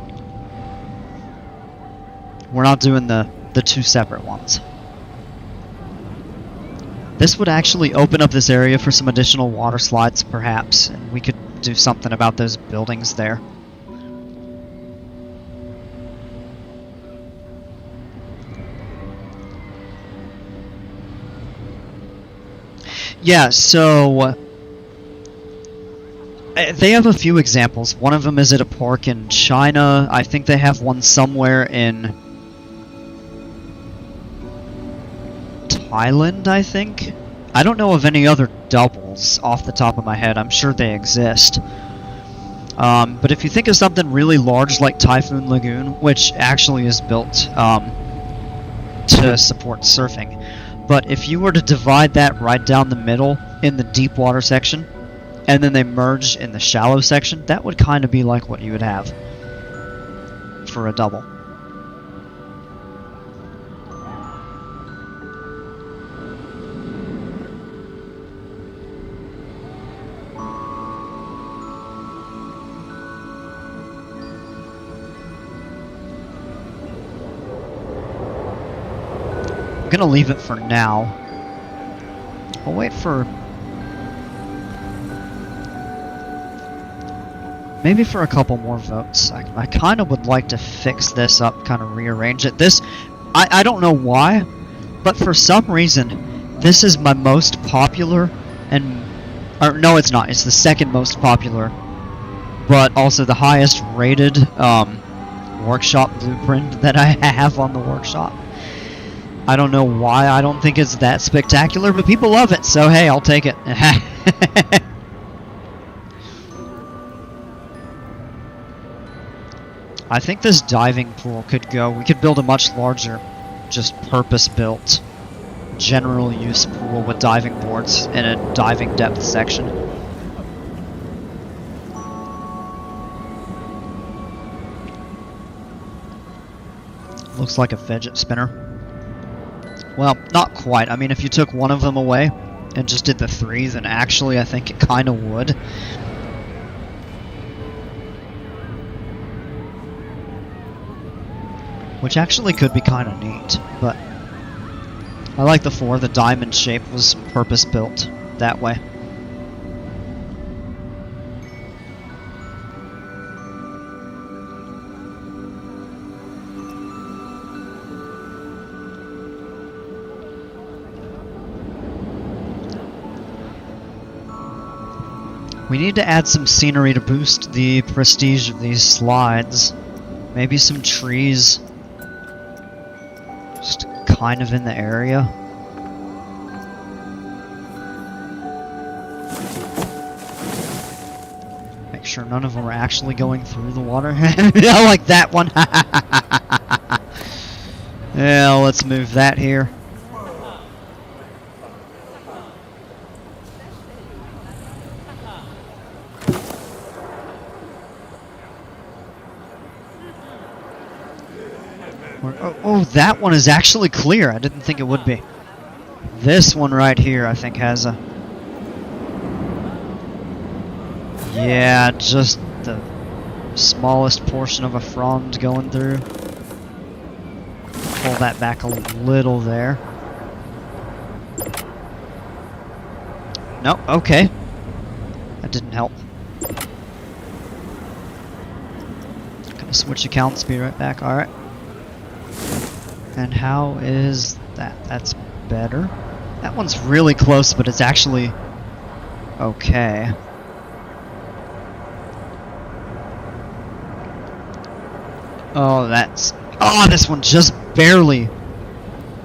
We're not doing the two separate ones. This would actually open up this area for some additional water slides, perhaps, and we could do something about those buildings there. Yeah, so they have a few examples. One of them is at a park in China. I think they have one somewhere in Thailand, I think. I don't know of any other doubles off the top of my head. I'm sure they exist. But if you think of something really large like Typhoon Lagoon, which actually is built to support surfing, but if you were to divide that right down the middle in the deep water section, and then they merge in the shallow section, that would kind of be like what you would have for a double. I'm gonna leave it for now. I'll wait for maybe for a couple more votes. I kind of would like to fix this up, kind of rearrange it. I don't know why, but for some reason, this is my most popular, or no, it's not. It's the second most popular, but also the highest rated workshop blueprint that I have on the workshop. I don't know why. I don't think it's that spectacular, but people love it, so hey, I'll take it. I think this diving pool could go. We could build a much larger, just purpose-built, general use pool with diving boards in a diving depth section. Looks like a fidget spinner. Well, not quite. I mean, if you took one of them away and just did the three, then actually I think it kind of would. Which actually could be kind of neat, but I like the four. The diamond shape was purpose-built that way. We need to add some scenery to boost the prestige of these slides. Maybe some trees. Just kind of in the area. Make sure none of them are actually going through the water. I like that one. Yeah, let's move that here. Oh, that one is actually clear. I didn't think it would be. This one right here, I think, has a... Yeah, just the smallest portion of a frond going through. Pull that back a little there. Nope, okay. That didn't help. Gonna switch accounts, be right back. Alright. And how is that? That's better. That one's really close, but it's actually okay. Oh, that's... Oh, this one just barely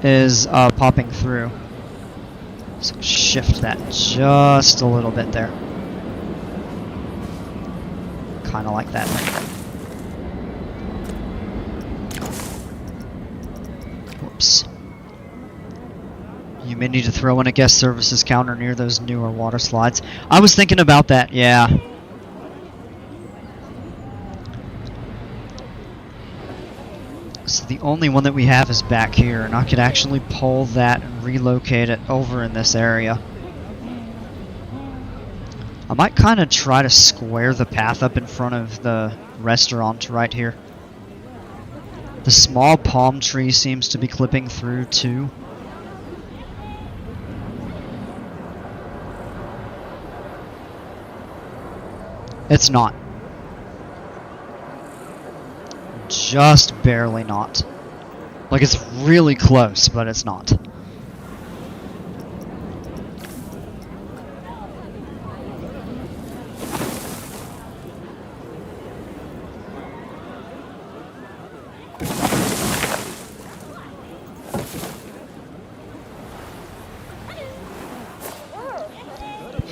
is popping through. So shift that just a little bit there. Kind of like that. Whoops. You may need to throw in a guest services counter near those newer water slides. I was thinking about that, yeah. So the only one that we have is back here, and I could actually pull that and relocate it over in this area. I might kind of try to square the path up in front of the restaurant right here. The small palm tree seems to be clipping through too. It's not. Just barely not. Like, it's really close, but it's not.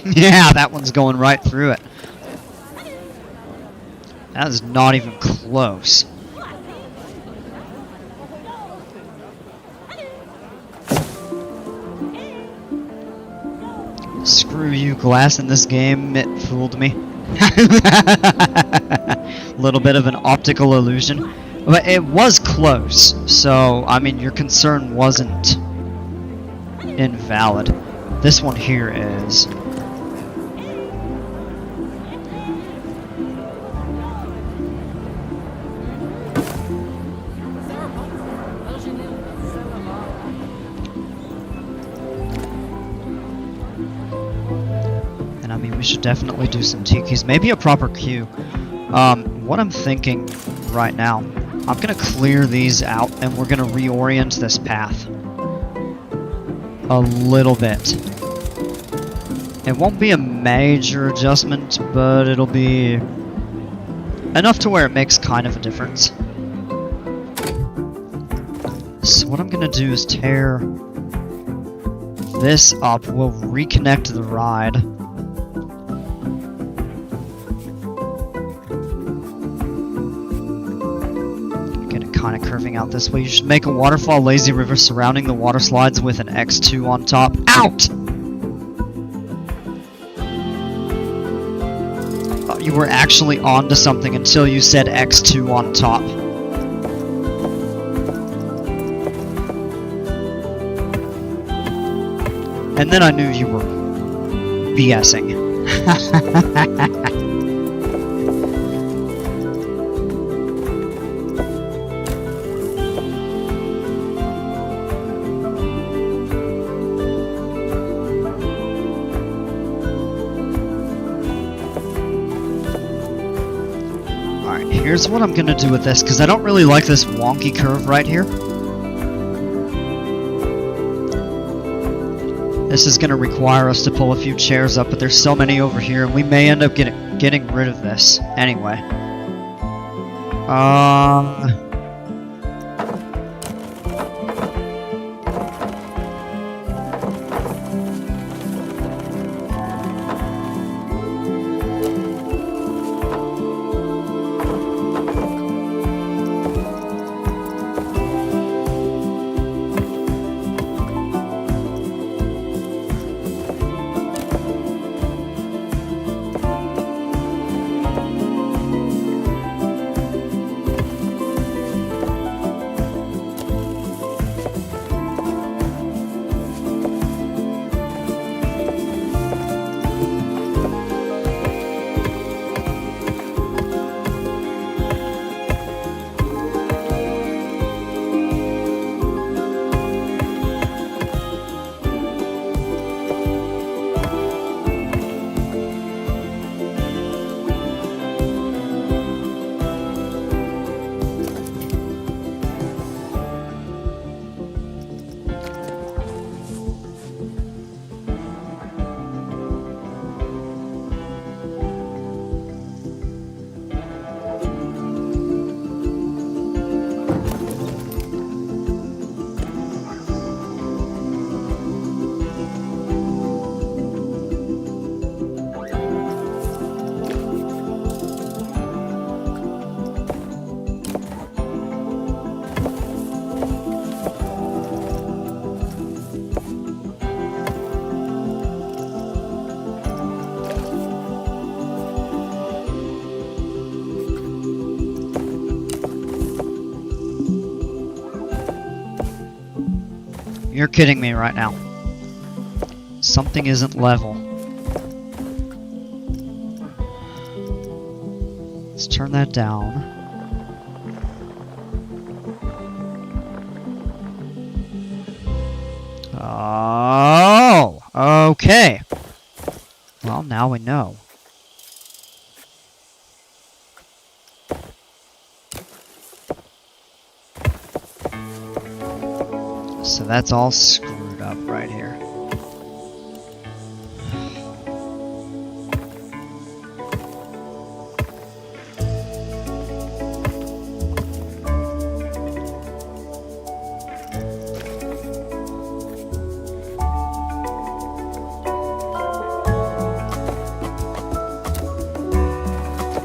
Yeah, that one's going right through it. That is not even close. Screw you, glass in this game, it fooled me. Little bit of an optical illusion. But it was close, so, I mean, your concern wasn't invalid. This one here is. We should definitely do some tikis, maybe a proper queue. What I'm thinking right now, I'm gonna clear these out and we're gonna reorient this path a little bit. It won't be a major adjustment, but it'll be enough to where it makes kind of a difference. So what I'm gonna do is tear this up, we'll reconnect the ride. Kind of curving out this way. You should make a waterfall lazy river surrounding the water slides with an X2 on top. Out! Oh, you were actually onto something until you said X2 on top. And then I knew you were BSing. Here's what I'm going to do with this, because I don't really like this wonky curve right here. This is going to require us to pull a few chairs up, but there's so many over here, and we may end up getting rid of this anyway. You're kidding me right now. Something isn't level. Let's turn that down. Oh, okay. Well, now we know. So that's all screwed up right here.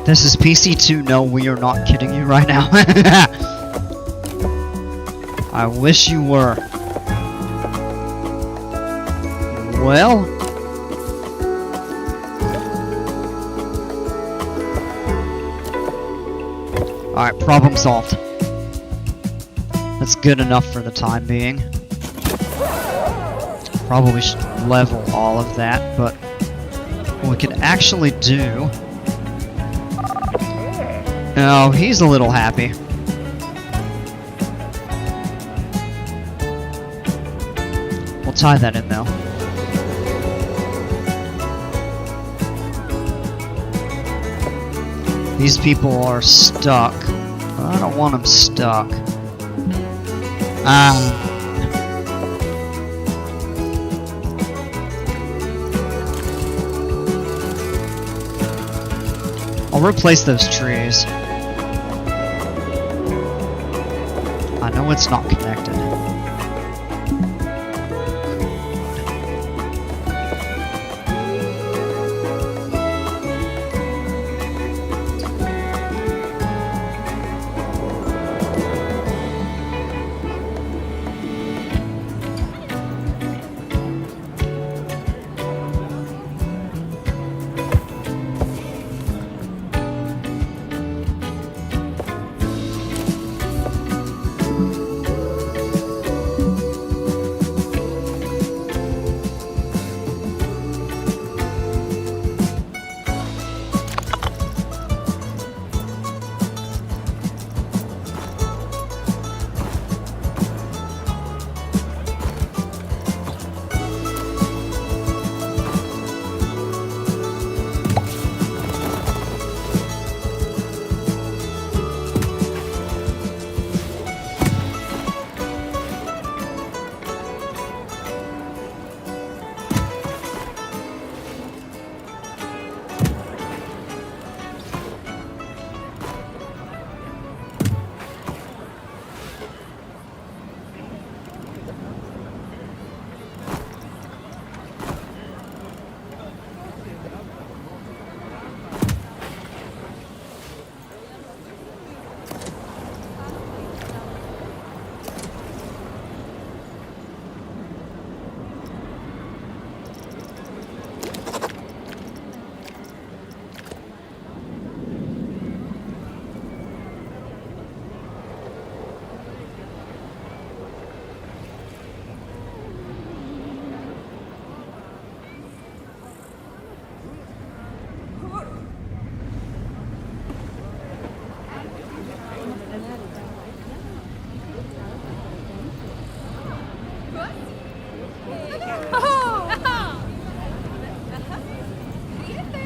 This is PC2. No, we are not kidding you right now. I wish you were. Well. Alright, problem solved. That's good enough for the time being. Probably should level all of that, but what we could actually do... Oh, he's a little happy. We'll tie that in, though. These people are stuck. I don't want them stuck. I'll replace those trees. I know it's not connected.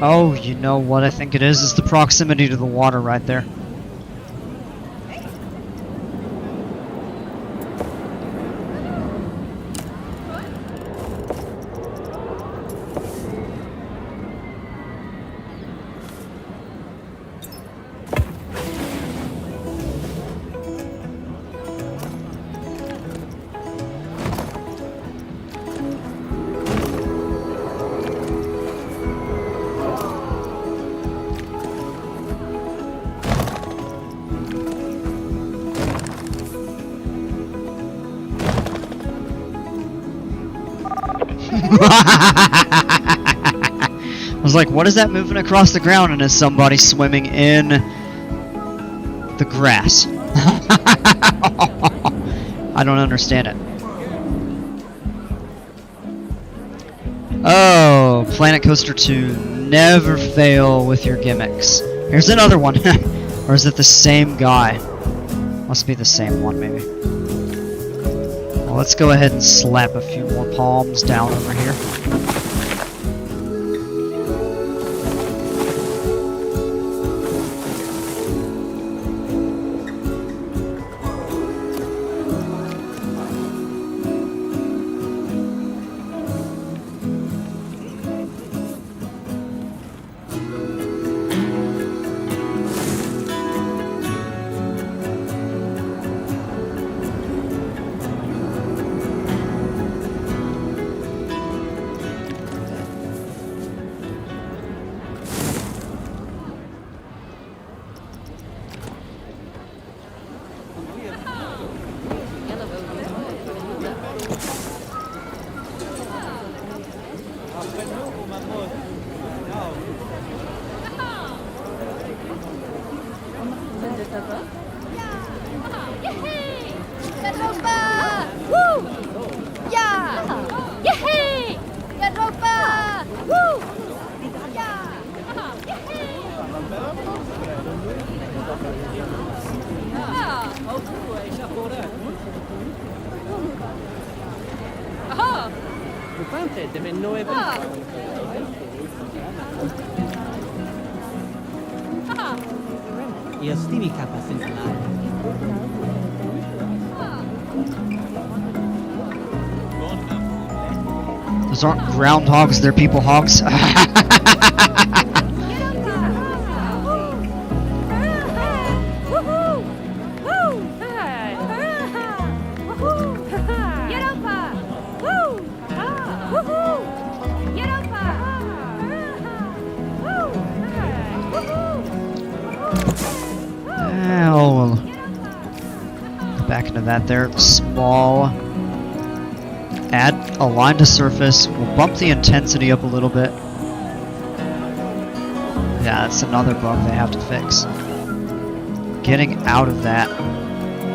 Oh, you know what I think it is? It's the proximity to the water right there. I was like, what is that moving across the ground? And is somebody swimming in the grass? I don't understand it. Oh, Planet Coaster 2, never fail with your gimmicks. Here's another one. Or is it the same guy? Must be the same one, maybe. Well, let's go ahead and slap a few more palms down over here. Those aren't groundhogs, they're people hogs. Oh, back into that there. Small. Add a line to surface. We'll bump the intensity up a little bit. Yeah, that's another bug they have to fix. Getting out of that,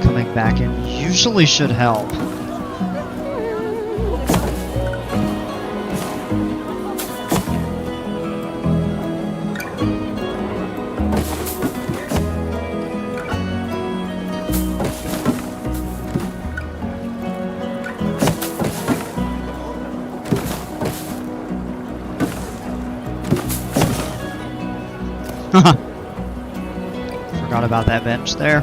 coming back in, usually should help. Forgot about that bench there.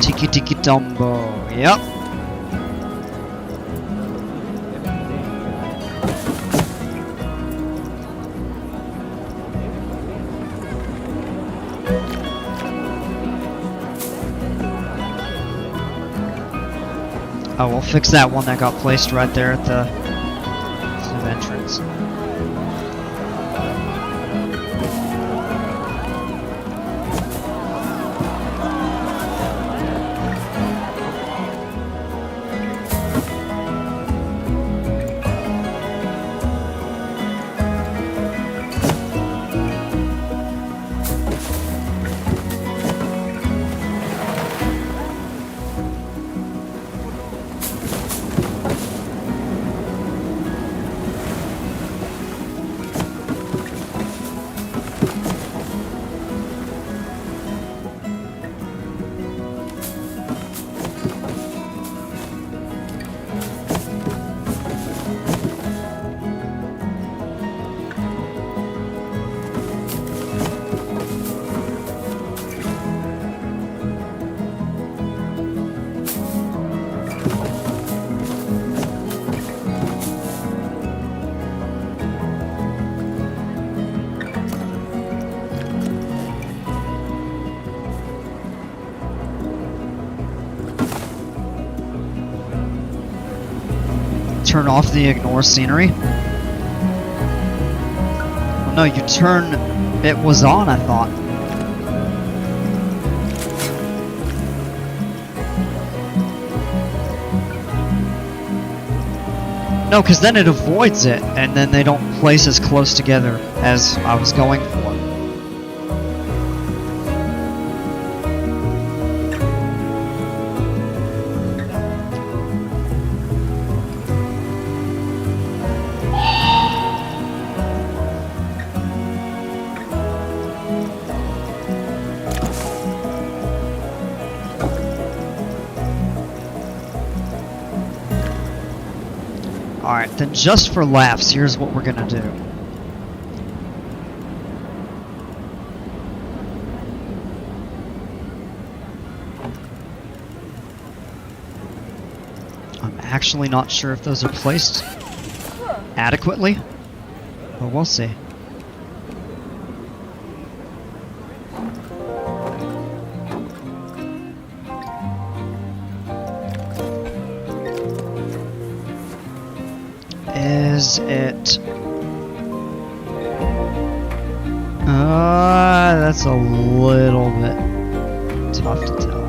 Tiki Tiki Tombo. Yep. Oh, we'll fix that one that got placed right there at the entrance. Turn off the ignore scenery. Oh, no, you turn... It was on, I thought. No, because then it avoids it, and then they don't place as close together as I was going for. Alright, then just for laughs, here's what we're gonna do. I'm actually not sure if those are placed adequately, but we'll see. Is it? That's a little bit tough to tell.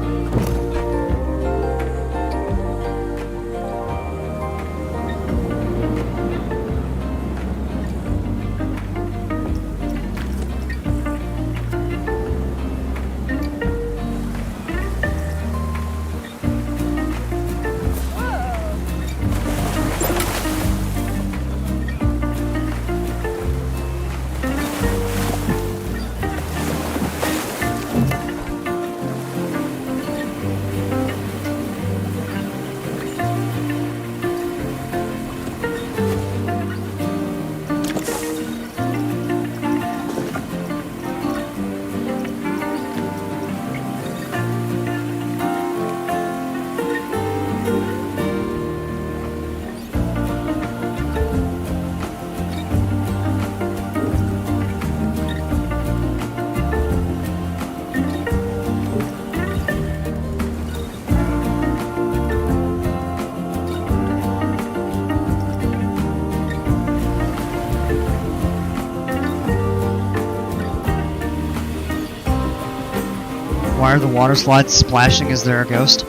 Why are the water slides splashing? Is there a ghost?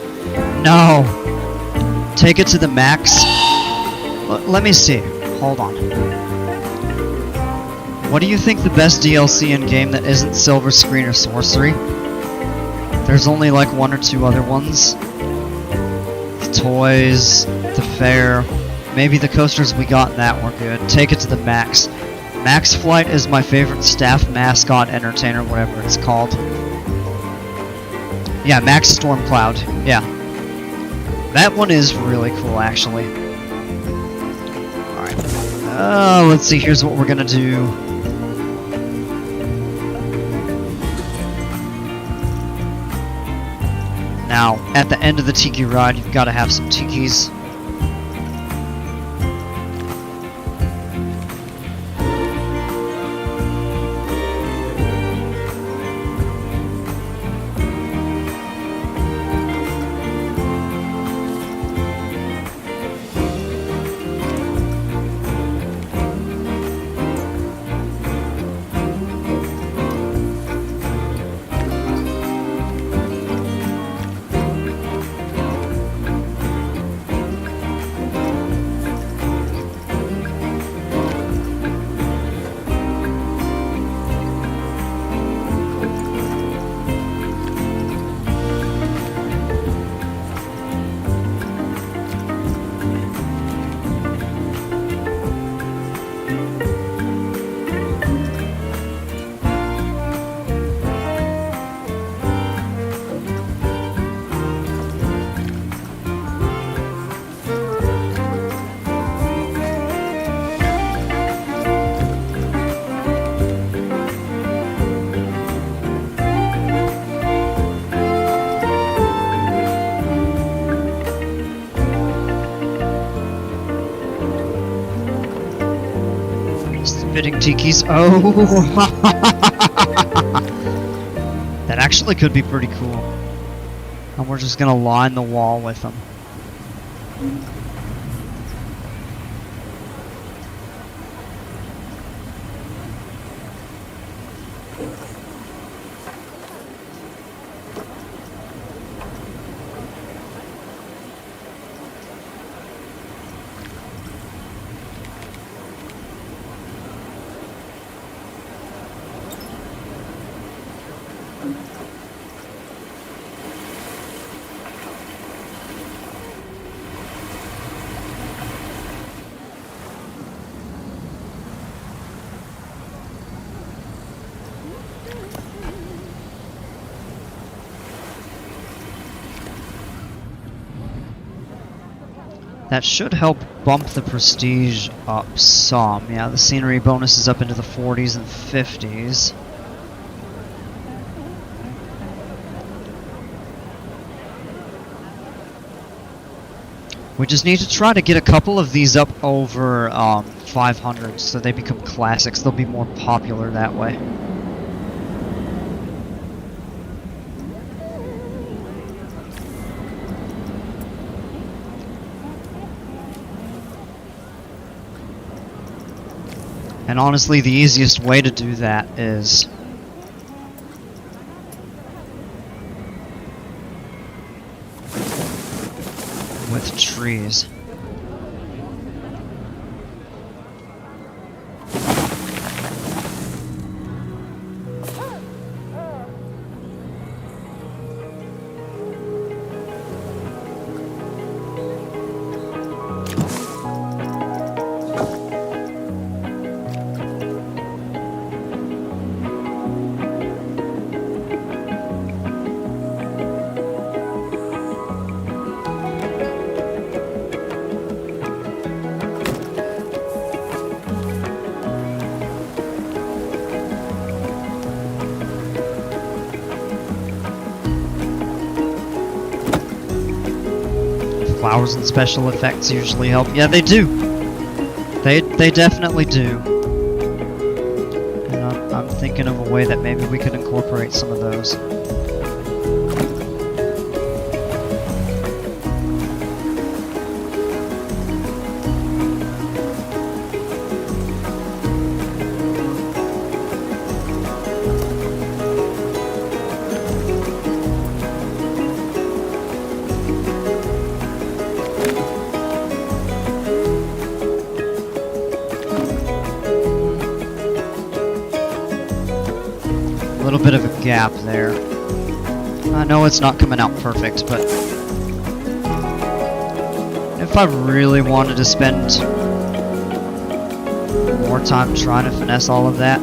No! Take it to the max. Let me see. Hold on. What do you think the best DLC in-game that isn't Silver Screen or Sorcery? There's only like one or two other ones. The toys, the fair, maybe the coasters we got in that were good. Take it to the max. Max Flight is my favorite staff mascot entertainer, whatever it's called. Yeah, Max Stormcloud. Yeah. That one is really cool, actually. Alright. Let's see, here's what we're gonna do. Now, at the end of the Tiki ride, you've gotta have some Tikis. Spitting Tikis. Oh! That actually could be pretty cool. And we're just gonna line the wall with them. That should help bump the prestige up some. Yeah, the scenery bonus is up into the 40s and 50s. We just need to try to get a couple of these up over 500 so they become classics. They'll be more popular that way. And honestly, the easiest way to do that is with trees. Flowers and special effects usually help. Yeah, they do. They definitely do. And I'm thinking of a way that maybe we could incorporate some of those. A little bit of a gap there. I know it's not coming out perfect, but if I really wanted to spend more time trying to finesse all of that,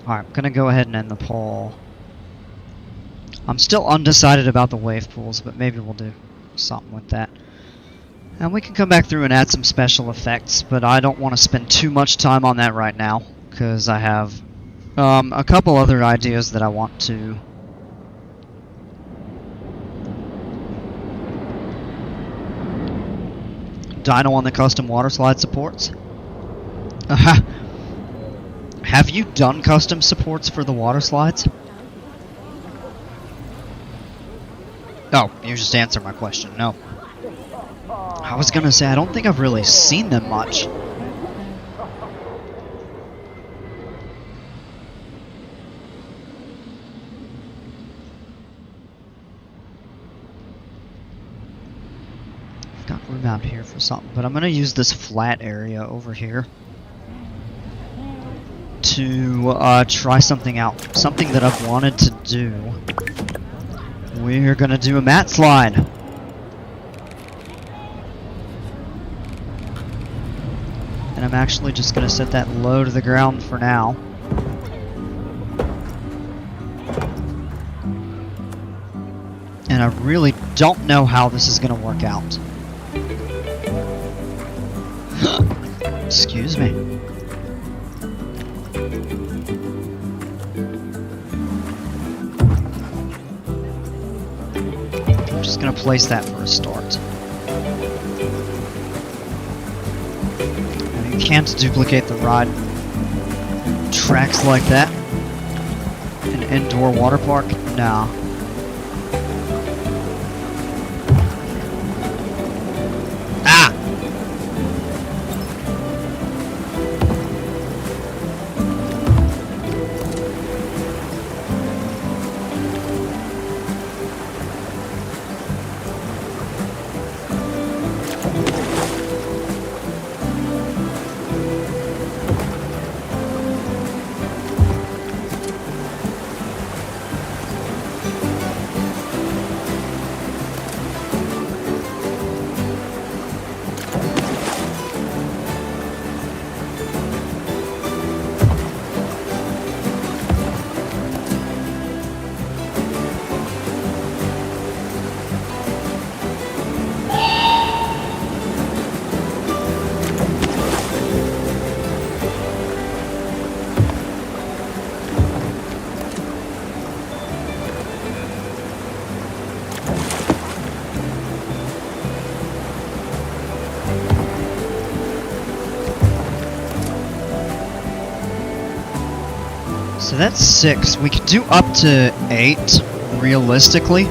alright, I'm gonna go ahead and end the poll. I'm still undecided about the wave pools, but maybe we'll do something with that. And we can come back through and add some special effects, but I don't want to spend too much time on that right now, because I have a couple other ideas that I want to dyno on the custom water slide supports. Have you done custom supports for the water slides? Oh, you just answered my question. No. I was gonna say, I don't think I've really seen them much. I've got room out here for something, but I'm gonna use this flat area over here to try something out. Something that I've wanted to do. We're gonna do a mat slide. And I'm actually just gonna set that low to the ground for now. And I really don't know how this is gonna work out. Excuse me. I'm just gonna place that for a start. And you can't duplicate the ride tracks like that. An indoor water park? No. Ah! So that's 6. We could do up to 8, realistically.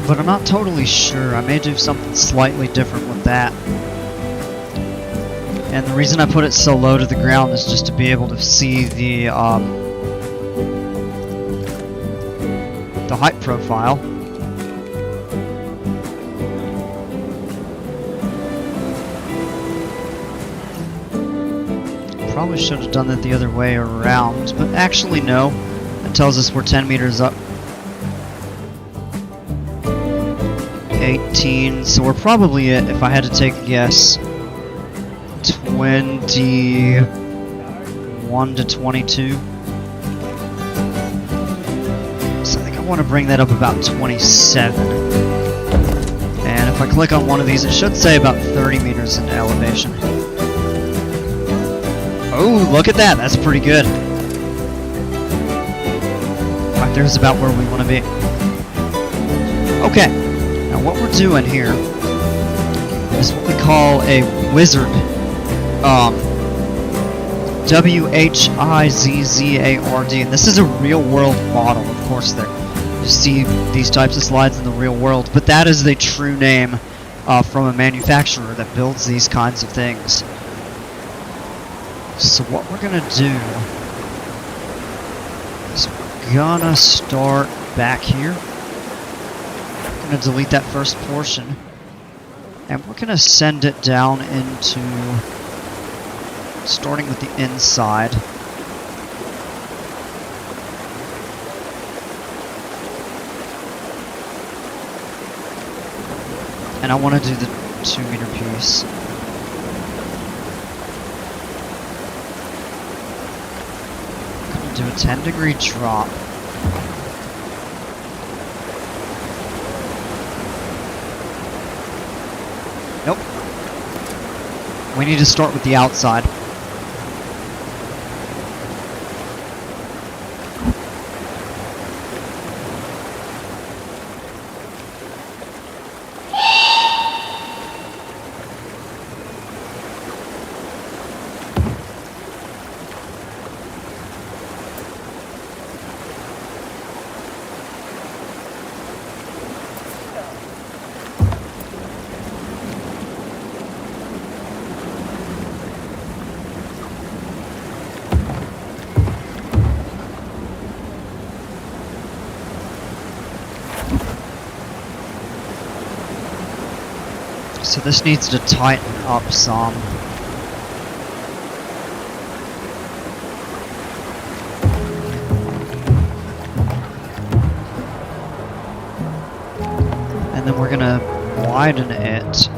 But I'm not totally sure. I may do something slightly different with that. And the reason I put it so low to the ground is just to be able to see the height profile. Probably should have done it the other way around, but actually no. It tells us we're 10 meters up. 18, so we're probably at, if I had to take a guess, 21 to 22. So I think I want to bring that up about 27. And if I click on one of these, it should say about 30 meters in elevation. Oh, look at that. That's pretty good. Right there's about where we want to be. Okay. Now what we're doing here is what we call a wizard. W-H-I-Z-Z-A-R-D. And this is a real world model. Of course, you see these types of slides in the real world. But that is the true name from a manufacturer that builds these kinds of things. So what we're gonna do is we're gonna start back here. We're gonna delete that first portion, and we're gonna send it down into, starting with the inside. And I want to do the 2 meter piece. Do a 10-degree drop. Nope. We need to start with the outside. So this needs to tighten up some. And then we're gonna widen it.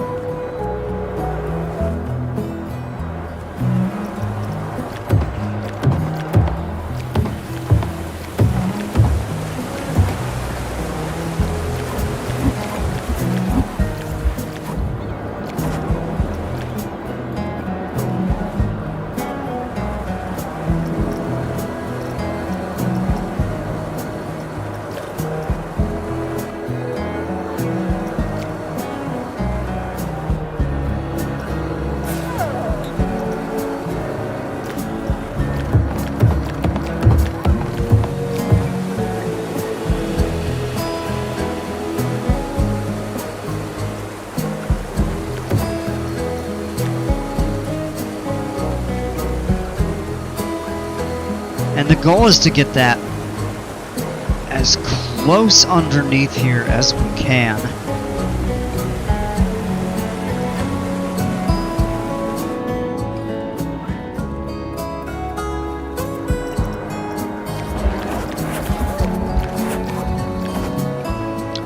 And the goal is to get that as close underneath here as we can.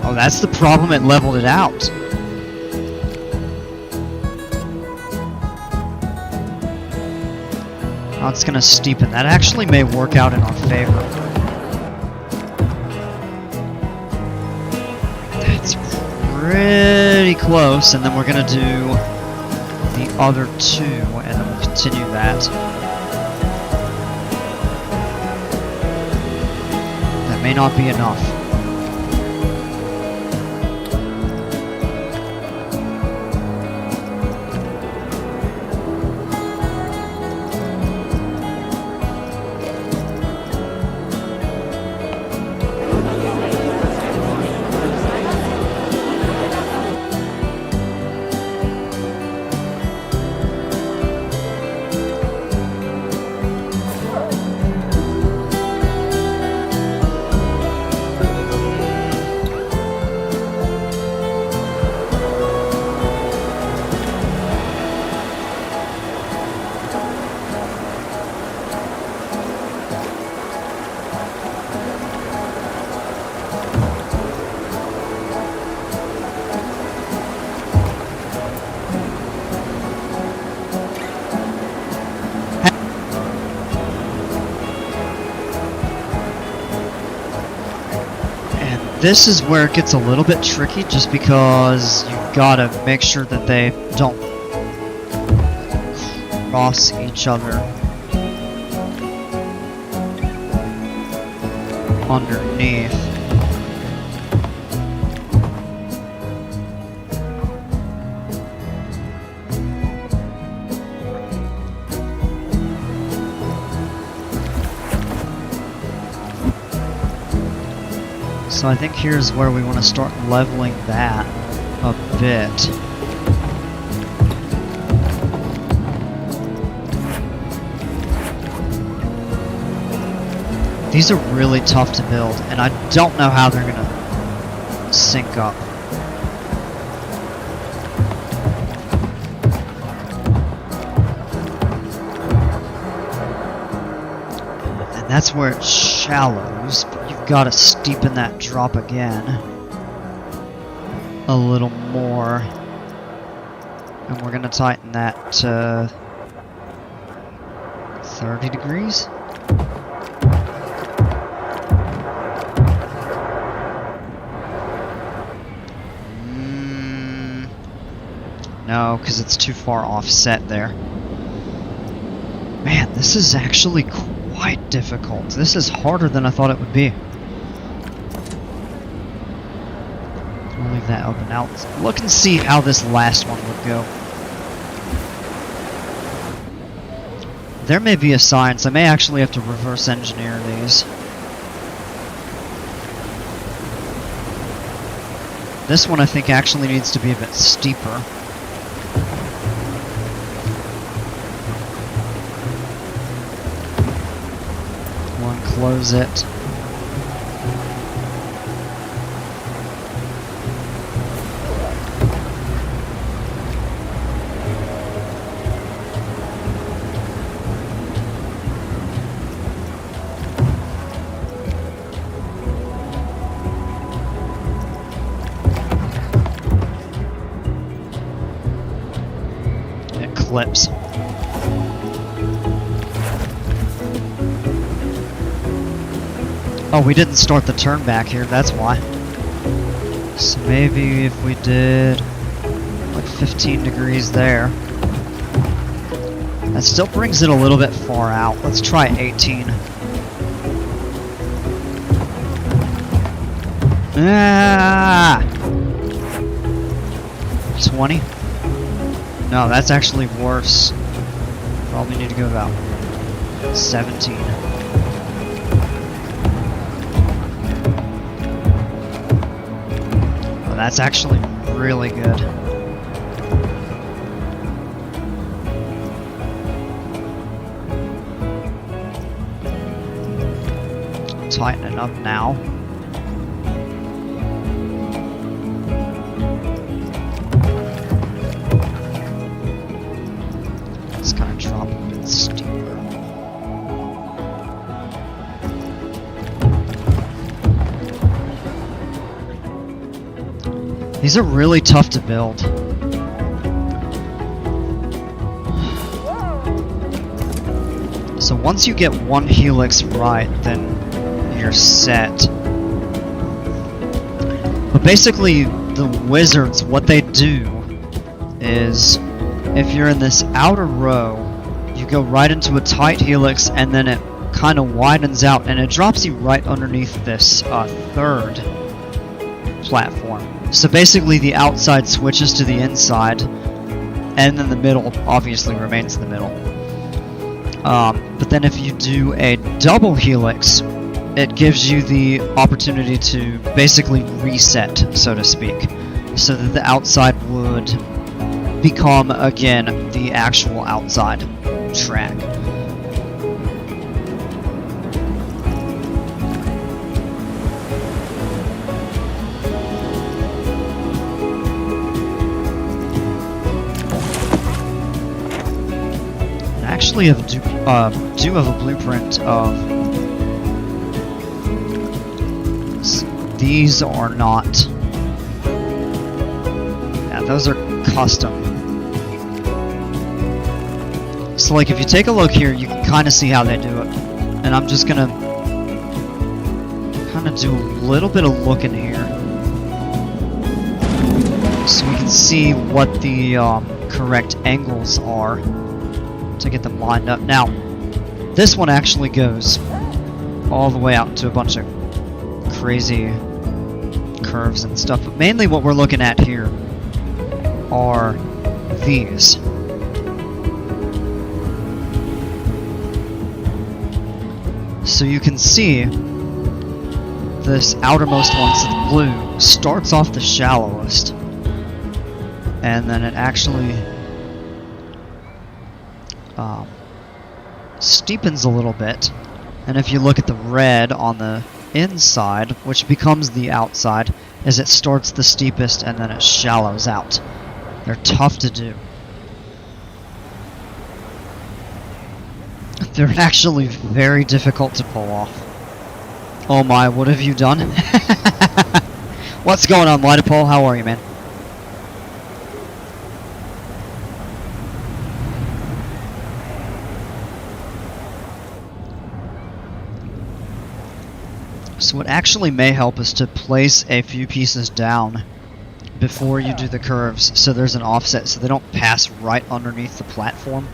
Oh, that's the problem, it leveled it out. Oh, it's gonna steepen. That actually may work out in our favor. That's pretty close, and then we're gonna do the other two, and then we'll continue that. That may not be enough. This is where it gets a little bit tricky, just because you've got to make sure that they don't cross each other underneath. So I think here's where we want to start leveling that a bit. These are really tough to build, and I don't know how they're going to sync up. And that's where it shallows, but you've got to steepen that drop again a little more. And we're going to tighten that to 30 degrees. No, because it's too far offset there. Man, this is actually quite difficult. This is harder than I thought it would be. I'll leave that open. Now, look and see how this last one would go. There may be a science. I may actually have to reverse engineer these. This one I think actually needs to be a bit steeper. Close it. flips. Oh, we didn't start the turn back here, that's why. So maybe if we did like 15 degrees there. That still brings it a little bit far out. Let's try 18. Ah! 20? No, that's actually worse. Probably need to go about 17. Oh, that's actually really good. Tighten it up now. It's gonna drop a bit steeper. These are really tough to build. So once you get one helix right, then you're set. But basically, the wizards, what they do is, if you're in this outer row, you go right into a tight helix, and then it kind of widens out, and it drops you right underneath this third platform. So basically, the outside switches to the inside, and then the middle obviously remains the middle. But then if you do a double helix, it gives you the opportunity to basically reset, so to speak, so that the outside would become, again, the actual outside track. I actually do have a blueprint of... These are not... Yeah, those are custom. So like if you take a look here, you can kind of see how they do it. And I'm just gonna kind of do a little bit of looking here. So we can see what the correct angles are to get them lined up. Now, this one actually goes all the way out to a bunch of crazy curves and stuff, but mainly what we're looking at here are these. So you can see this outermost one, so the blue, starts off the shallowest, and then it actually steepens a little bit. And if you look at the red on the inside, which becomes the outside, as it starts the steepest and then it shallows out. They're tough to do. They're actually very difficult to pull off. Oh my, what have you done? What's going on, Lightapole? How are you, man? So what actually may help is to place a few pieces down before you do the curves, so there's an offset so they don't pass right underneath the platform.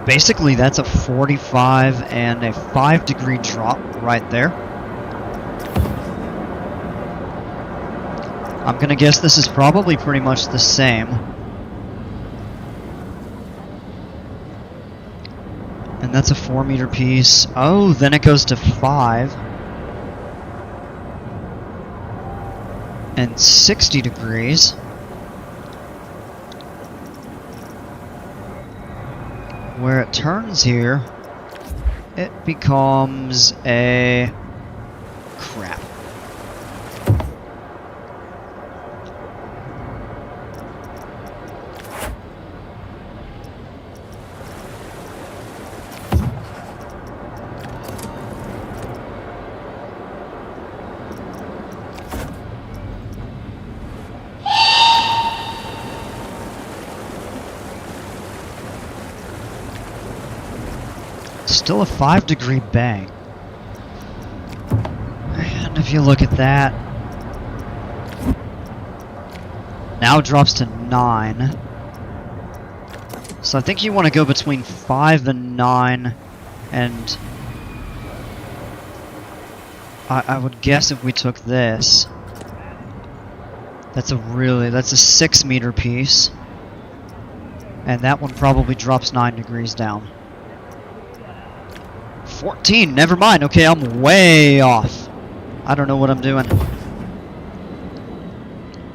Basically, that's a 45 and a 5-degree drop right there. I'm gonna guess this is probably pretty much the same. And that's a 4-meter piece. Oh, then it goes to 5. And 60 degrees. Where it turns here, it becomes a... crap. Still a 5-degree bang. And if you look at that, now it drops to 9. So I think you want to go between 5 and 9, and I would guess if we took this, that's a 6-meter piece, and that one probably drops 9 degrees down. 14, never mind. Okay, I'm way off. I don't know what I'm doing.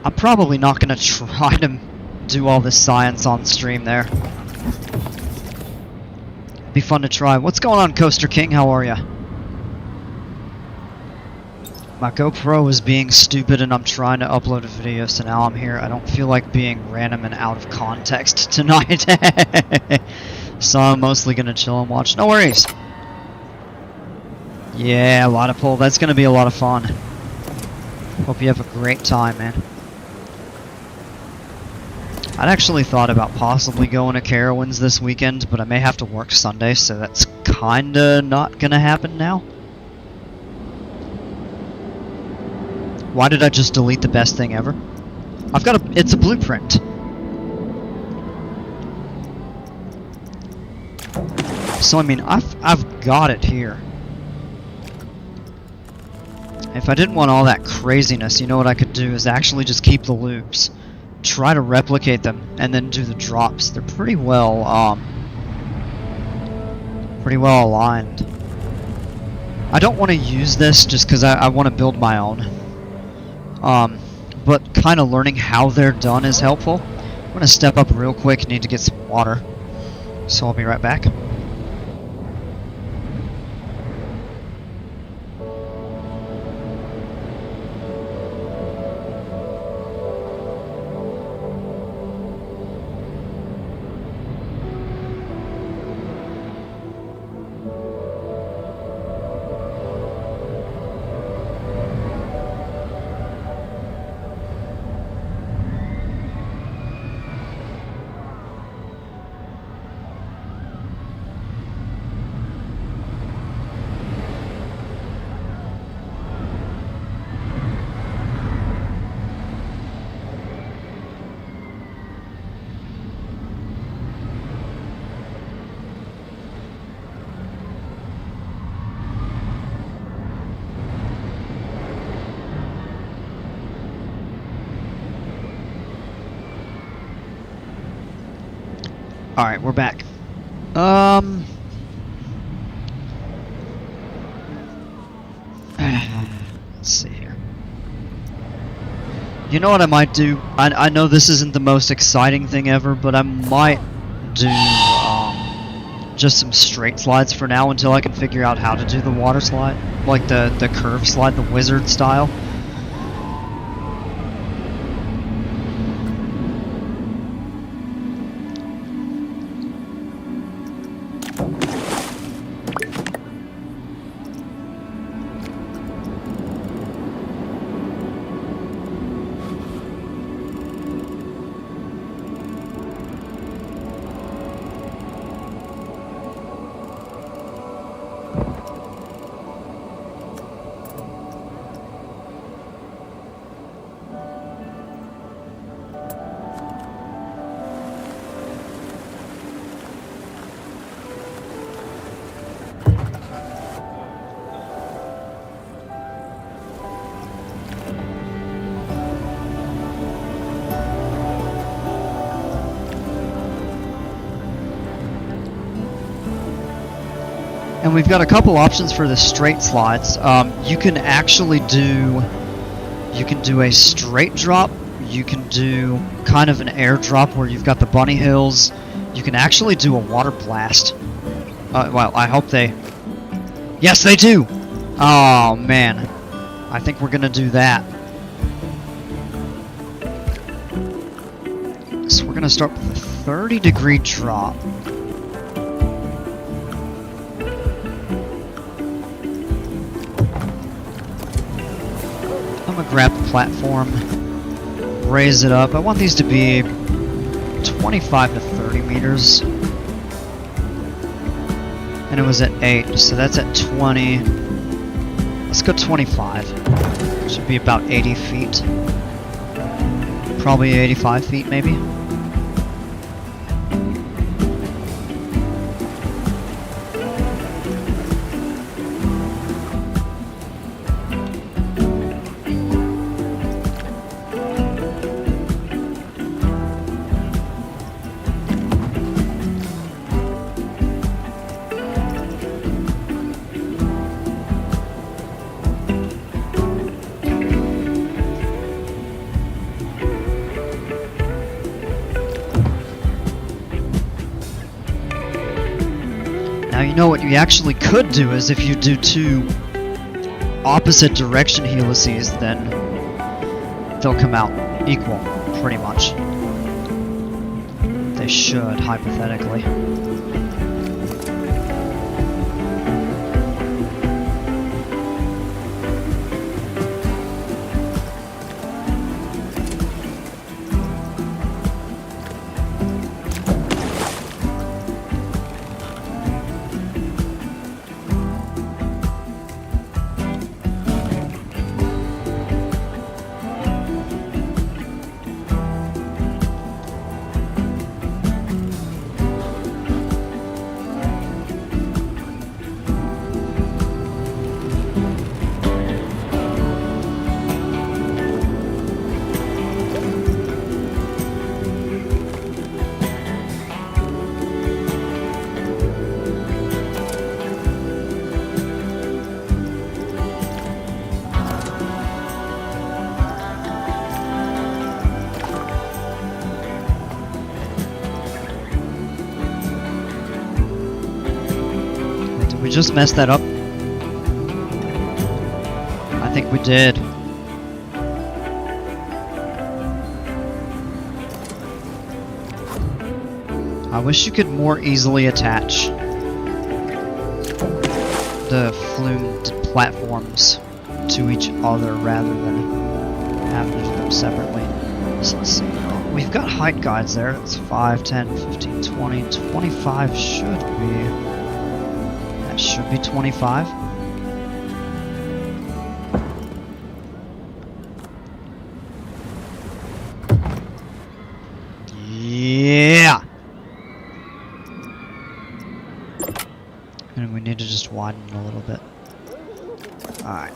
I'm probably not going to try to do all this science on stream there. Be fun to try. What's going on, Coaster King? How are ya? My GoPro is being stupid and I'm trying to upload a video, so now I'm here. I don't feel like being random and out of context tonight. So I'm mostly going to chill and watch. No worries. Yeah, a lot of pull. That's going to be a lot of fun. Hope you have a great time, man. I'd actually thought about possibly going to Carowinds this weekend, but I may have to work Sunday, so that's kinda not gonna happen now. Why did I just delete the best thing ever? It's a blueprint. So I mean, I've got it here. If I didn't want all that craziness, you know what I could do is actually just keep the loops. Try to replicate them and then do the drops. They're pretty well aligned. I don't want to use this just because I want to build my own. But kind of learning how they're done is helpful. I'm going to step up real quick, need to get some water. So I'll be right back. Alright, we're back. Let's see here. You know what I might do? I know this isn't the most exciting thing ever, but I might do just some straight slides for now until I can figure out how to do the water slide. Like the curve slide, the wizard style. And we've got a couple options for the straight slides. You can actually do a straight drop. You can do kind of an air drop where you've got the bunny hills. You can actually do a water blast. Well, I hope they... Yes, they do! Oh, man. I think we're gonna do that. So we're gonna start with a 30-degree drop. I'm gonna grab the platform, raise it up. I want these to be 25 to 30 meters. And it was at 8, so that's at 20. Let's go 25. Should be about 80 feet. Probably 85 feet, maybe. Now you know what you actually could do is if you do 2 opposite direction helices, then they'll come out equal, pretty much. They should, hypothetically. We just messed that up. I think we did. I wish you could more easily attach the flumed platforms to each other rather than having to do them separately. So let's see. We've got height guides there. It's 5, 10, 15, 20, 25 should be... That should be 25. Yeah! And we need to just widen it a little bit. Alright.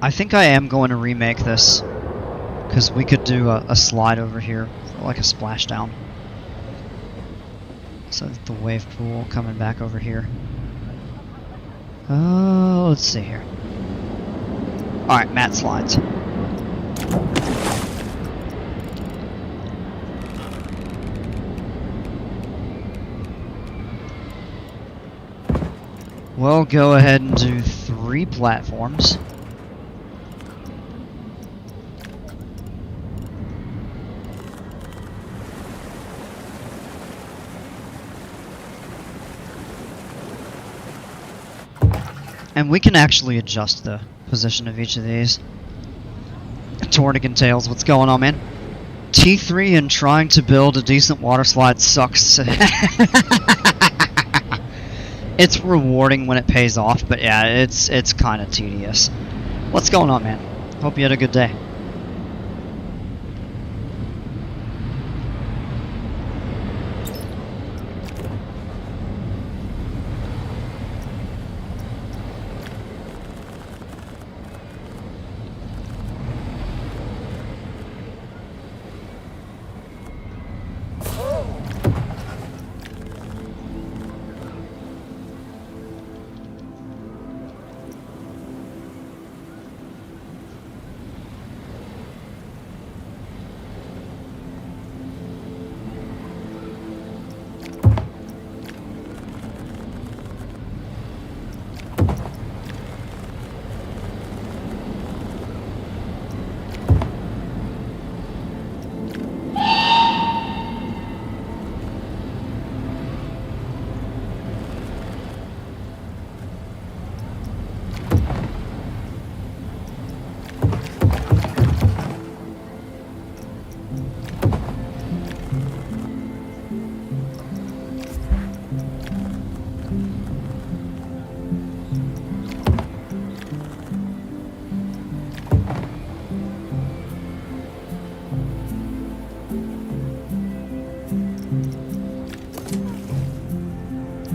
I think I am going to remake this. Because we could do a slide over here, like a splashdown. So the wave pool coming back over here. Oh, let's see here. Alright, mat slides. We'll go ahead and do 3 platforms. And we can actually adjust the position of each of these. Tornigan Tails, what's going on, man? T3 and trying to build a decent water slide sucks. It's rewarding when it pays off, but yeah, it's kind of tedious. What's going on, man? Hope you had a good day.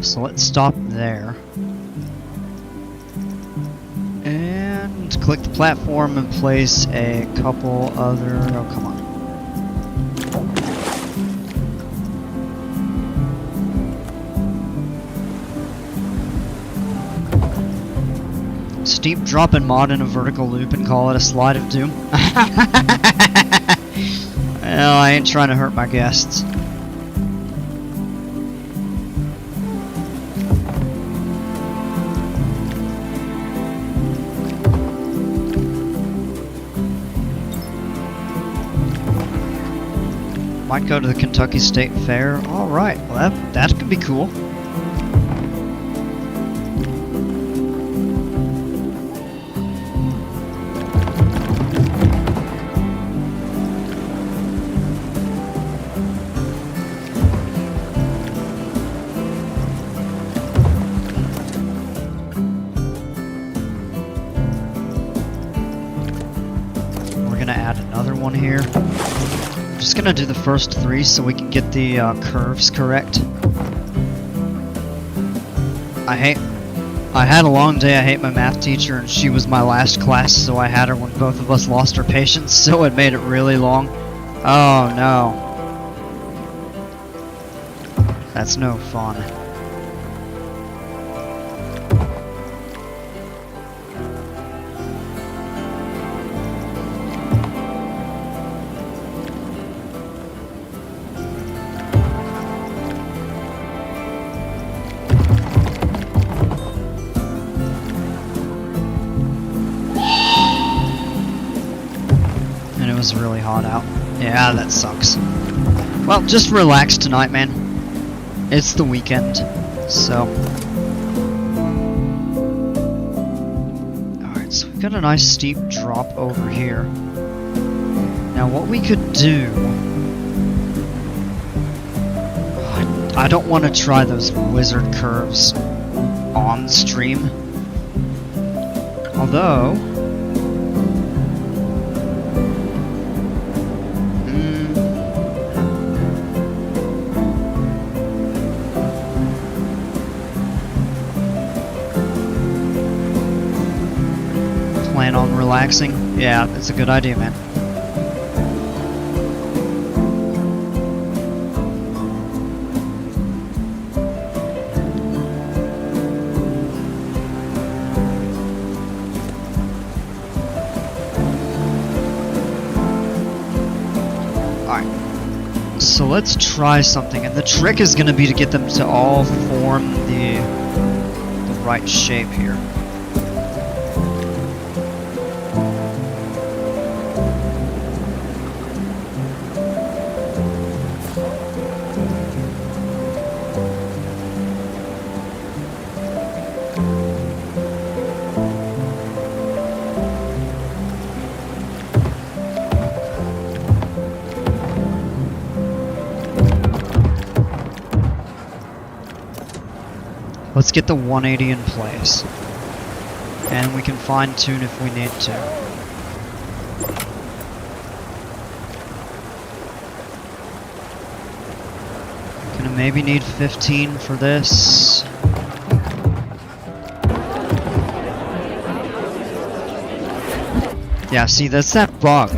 So let's stop there. And click the platform and place a couple other... Oh, come on. Steep drop and mod in a vertical loop and call it a slide of doom. Well, I ain't trying to hurt my guests. Might go to the Kentucky State Fair. Alright, well that could be cool. We're gonna add another one here. Just gonna do the first 3 so we can get the curves correct. I had a long day. I hate my math teacher, and she was my last class, so I had her when both of us lost our patience, so it made it really long. Oh no. That's no fun. It was really hot out. Yeah, that sucks. Well, just relax tonight, man. It's the weekend, so... Alright, so we've got a nice steep drop over here. Now, what we could do... I don't want to try those wizard curves on stream. Although... plan on relaxing? Yeah, that's a good idea, man. Alright. So let's try something, and the trick is going to be to get them to all form the right shape here. Let's get the 180 in place, and we can fine tune if we need to. Gonna maybe need 15 for this. Yeah, see, that's that bug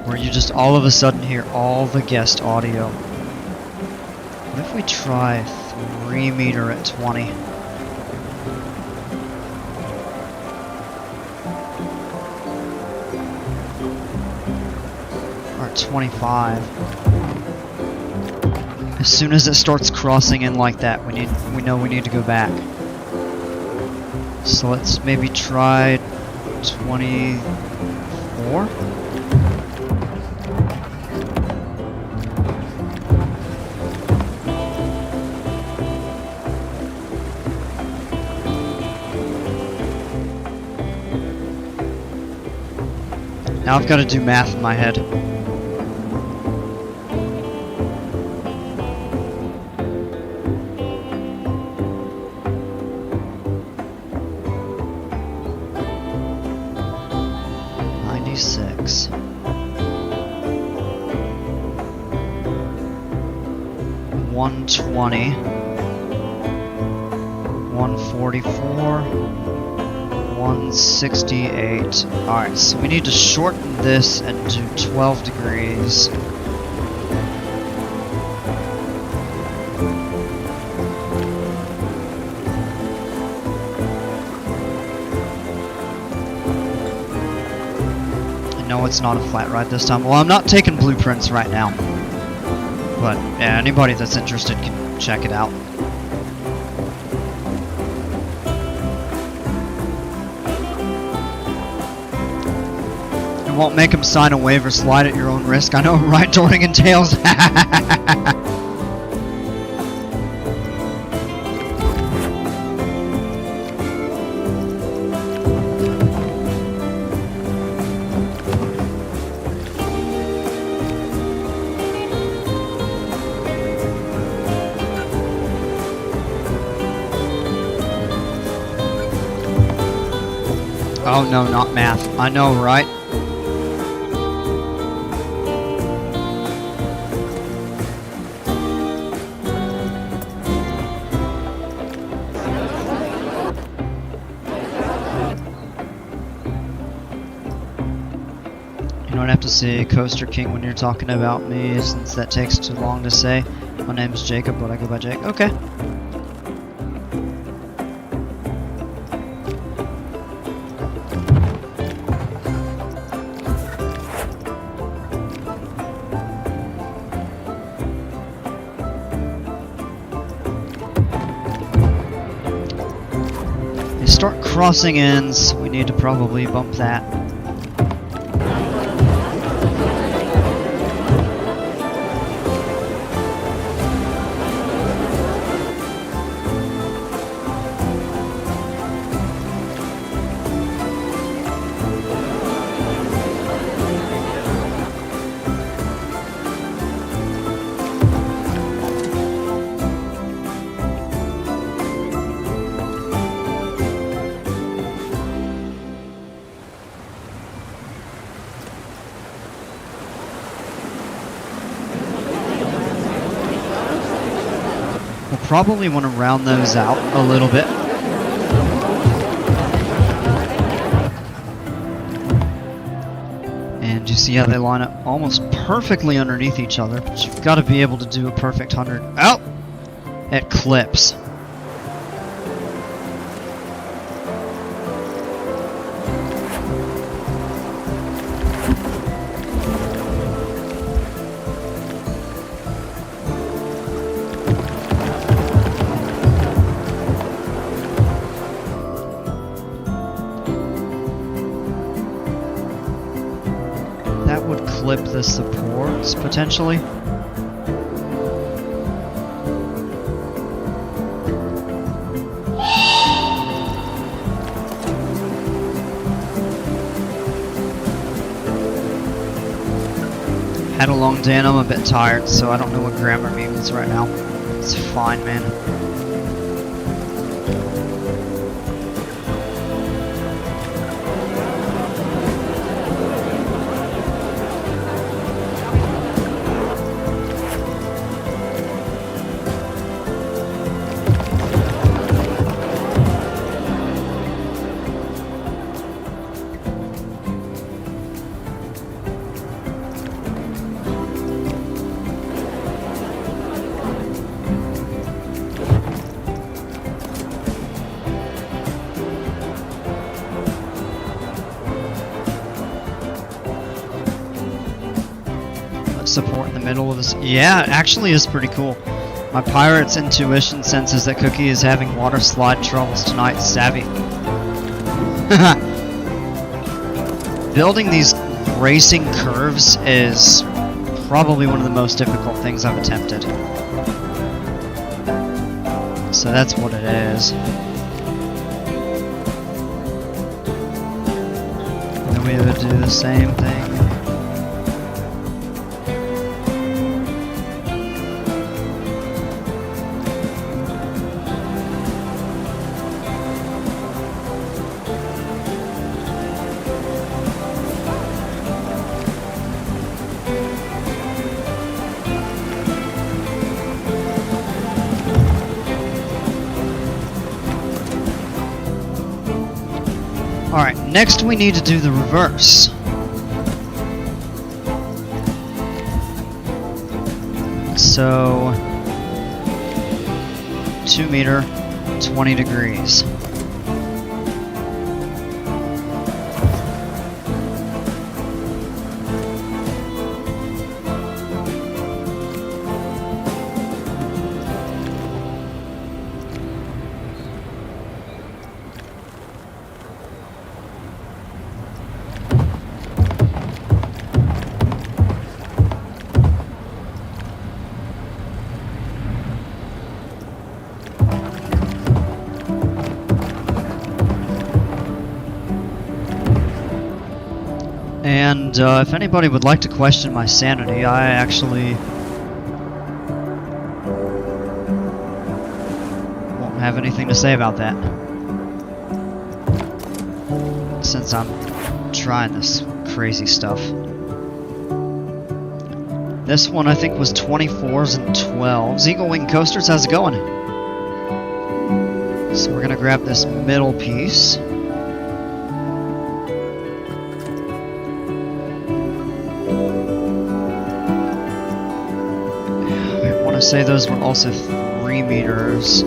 where you just all of a sudden hear all the guest audio. What if we try 3 meter at 20? Or 25. As soon as it starts crossing in like that, we know we need to go back. So let's maybe try 24. Now I've got to do math in my head. .96. 120. 144, 168. Alright, so we need to shorten this and do 12 degrees. No, it's not a flat ride this time. Well, I'm not taking blueprints right now. But, yeah, anybody that's interested can check it out. It won't make them sign a waiver, slide at your own risk. I know, right, Dorning and Tails? Oh no, not math. I know, right? You don't have to say Coaster King when you're talking about me, since that takes too long to say. My name's Jacob, but I go by Jake. Okay. Start crossing ends. We need to probably bump that. We'll probably want to round those out a little bit. And you see how they line up almost perfectly underneath each other, but you've got to be able to do a perfect 100. Oh! It clips. That would clip the supports, potentially. Had a long day and I'm a bit tired, so I don't know what grammar means right now. It's fine, man. Support in the middle of this. Yeah, it actually is pretty cool. My pirate's intuition senses that Cookie is having water slide troubles tonight. Savvy. Building these racing curves is probably one of the most difficult things I've attempted. So that's what it is. And then we would do the same thing. Next, we need to do the reverse. So, 2 meter, 20 degrees. And if anybody would like to question my sanity, I actually won't have anything to say about that. Since I'm trying this crazy stuff. This one I think was 24s and 12s. Eagle Wing Coasters, how's it going? So we're gonna grab this middle piece. I say those were also 3 meters.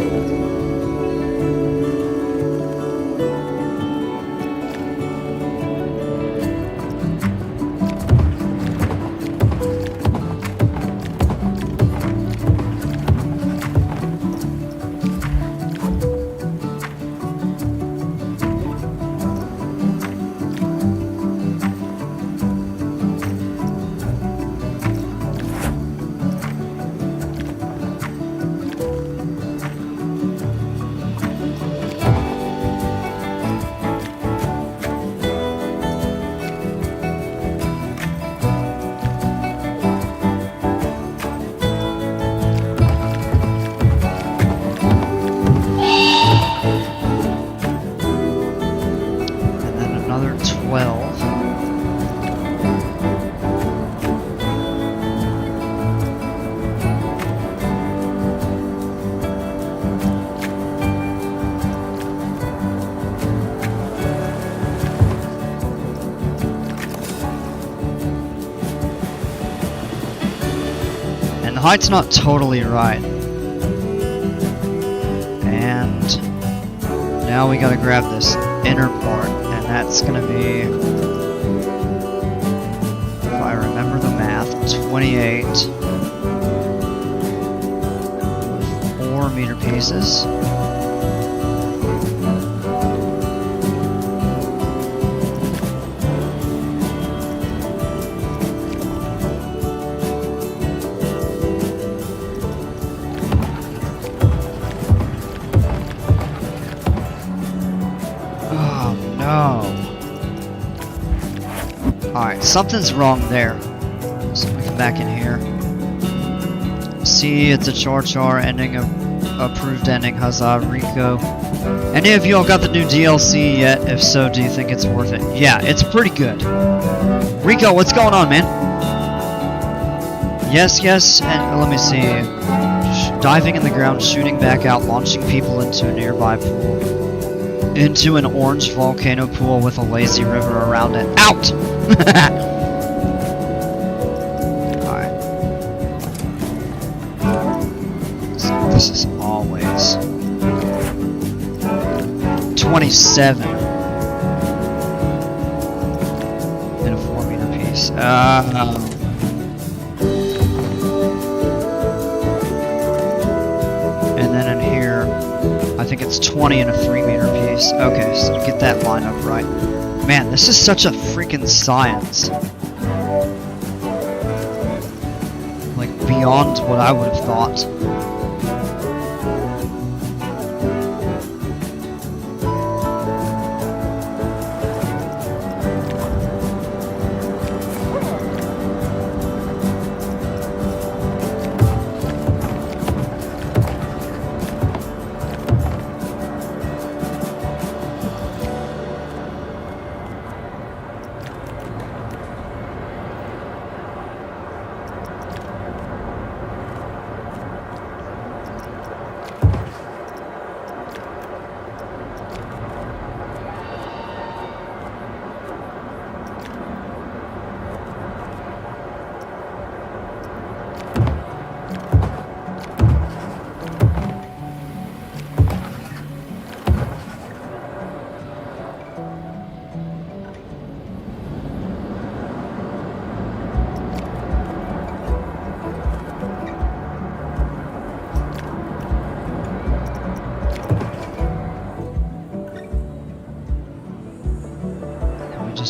The height's not totally right. And now we gotta grab this inner part, and that's gonna be, if I remember the math, 28 with 4 meter pieces. Alright, something's wrong there. So we come back in here. See, it's a Char ending, approved ending, huzzah, Rico. Any of y'all got the new DLC yet? If so, do you think it's worth it? Yeah, it's pretty good. Rico, what's going on, man? Yes, and let me see. Diving in the ground, shooting back out, launching people into a nearby pool. Into an orange volcano pool with a lazy river around it. Out! Alright. So this is always 27 in a 4 meter piece. And then in here, I think it's 20 in a 3 meter piece. Okay, so get that line up right. Man, this is such a freaking science. Like, beyond what I would have thought.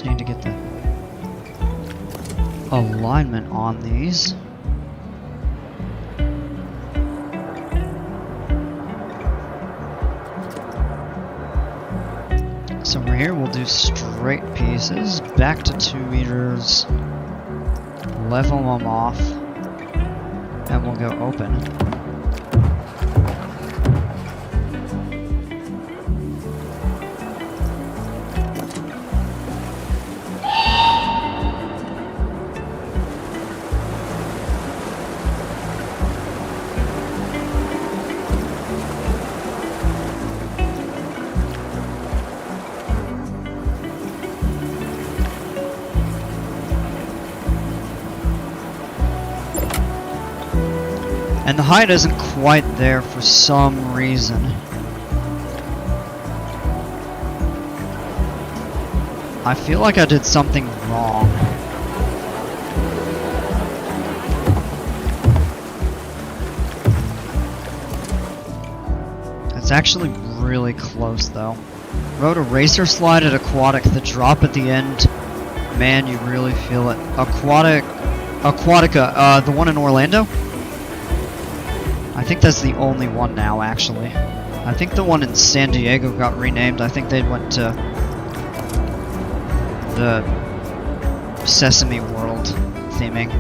Just need to get the alignment on these. So over here we'll do straight pieces, back to 2 meters, level them off, and we'll go open. And the height isn't quite there for some reason. I feel like I did something wrong. It's actually really close though. Rode a racer slide at Aquatic, the drop at the end, man, you really feel it. Aquatica, the one in Orlando? I think that's the only one now, actually. I think the one in San Diego got renamed. I think they went to the Sesame World theming.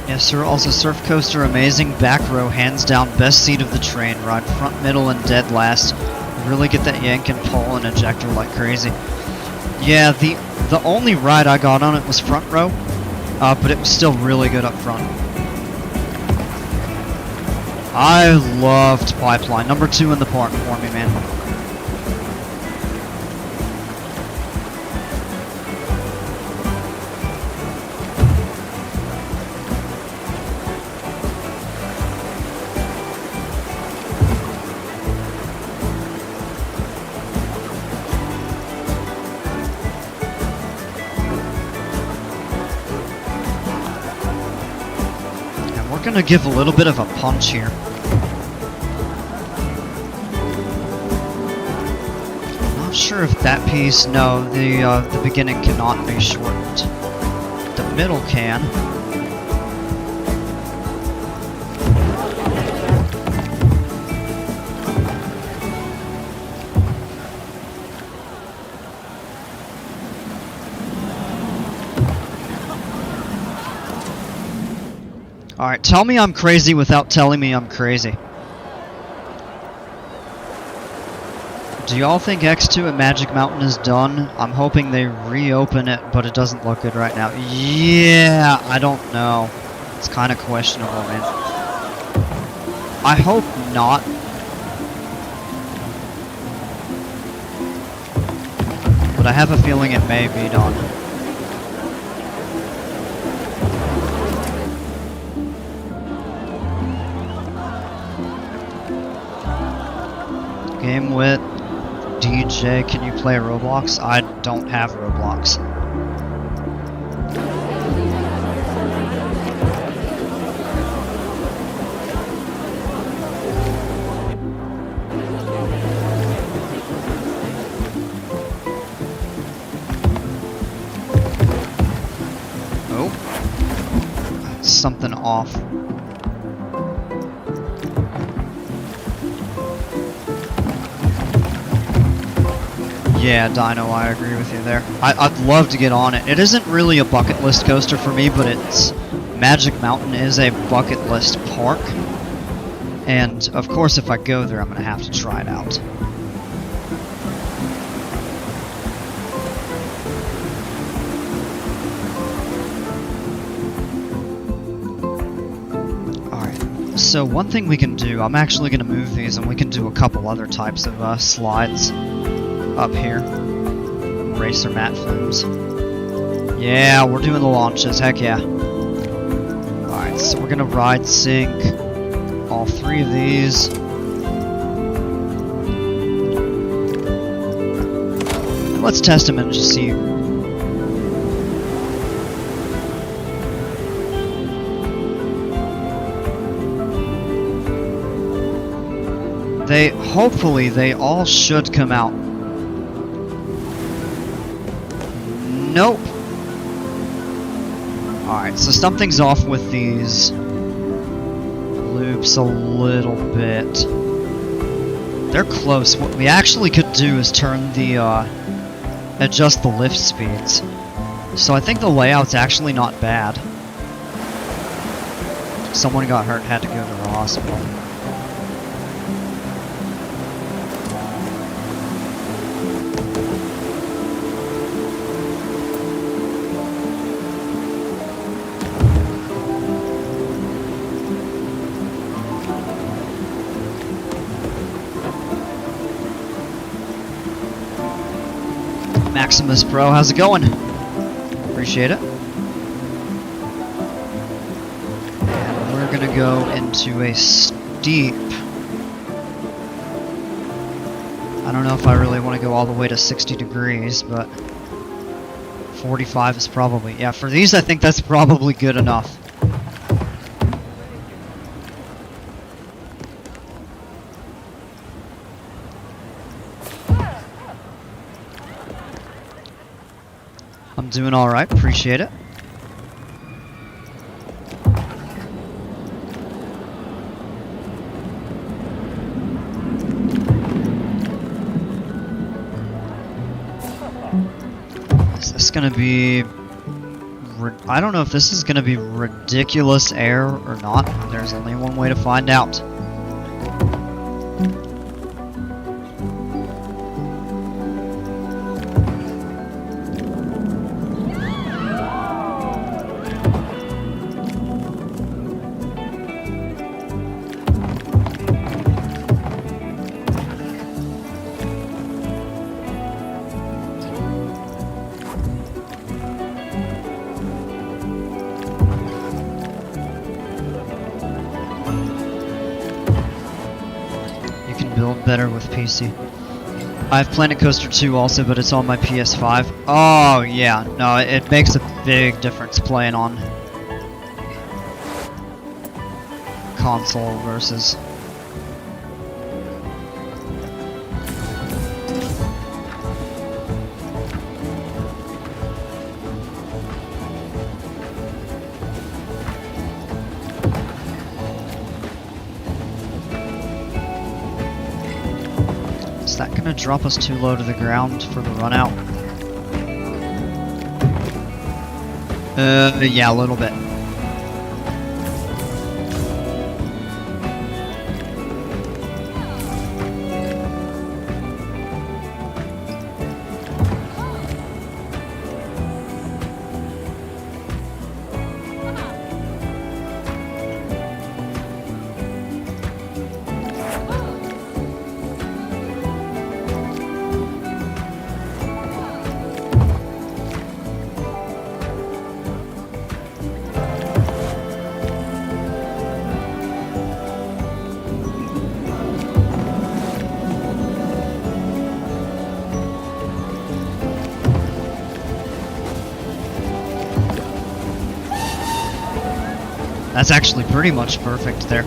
Yes, sir. Also, Surf Coaster, amazing. Back row, hands down, best seat of the train. Ride front, middle, and dead last. Really get that yank and pull and ejector like crazy. Yeah, the only ride I got on it was front row, but it was still really good up front. I loved Pipeline. Number 2 in the park for me, man. We're gonna give a little bit of a punch here. Not sure if that piece, no, the beginning cannot be shortened. The middle can. Alright, tell me I'm crazy without telling me I'm crazy. Do y'all think X2 at Magic Mountain is done? I'm hoping they reopen it, but it doesn't look good right now. Yeah, I don't know. It's kind of questionable, man. I hope not. But I have a feeling it may be done. Game with DJ, can you play Roblox? I don't have Roblox. Oh, something off. Yeah, Dino, I agree with you there. I'd love to get on it. It isn't really a bucket list coaster for me, but it's Magic Mountain is a bucket list park. And of course, if I go there, I'm going to have to try it out. Alright, so one thing we can do, I'm actually going to move these and we can do a couple other types of slides up here. Racer mat films. Yeah, we're doing the launches, heck yeah. Alright, so we're going to ride sync all three of these. And let's test them and just see. Hopefully they all should come out. Nope. Alright, so something's off with these loops a little bit. They're close. What we actually could do is turn the, adjust the lift speeds. So I think the layout's actually not bad. Someone got hurt, had to go to the hospital. Maximus Pro, how's it going? Appreciate it. And we're gonna go into a steep. I don't know if I really want to go all the way to 60 degrees, but 45 is probably, yeah, for these I think that's probably good enough. I'm doing alright, appreciate it. Is this gonna be... I don't know if this is gonna be ridiculous air or not. There's only one way to find out. Build better with PC. I have Planet Coaster 2 also, but it's on my PS5. Oh yeah, no, it makes a big difference playing on console versus... Is that gonna drop us too low to the ground for the run out? Yeah, a little bit. That's actually pretty much perfect there.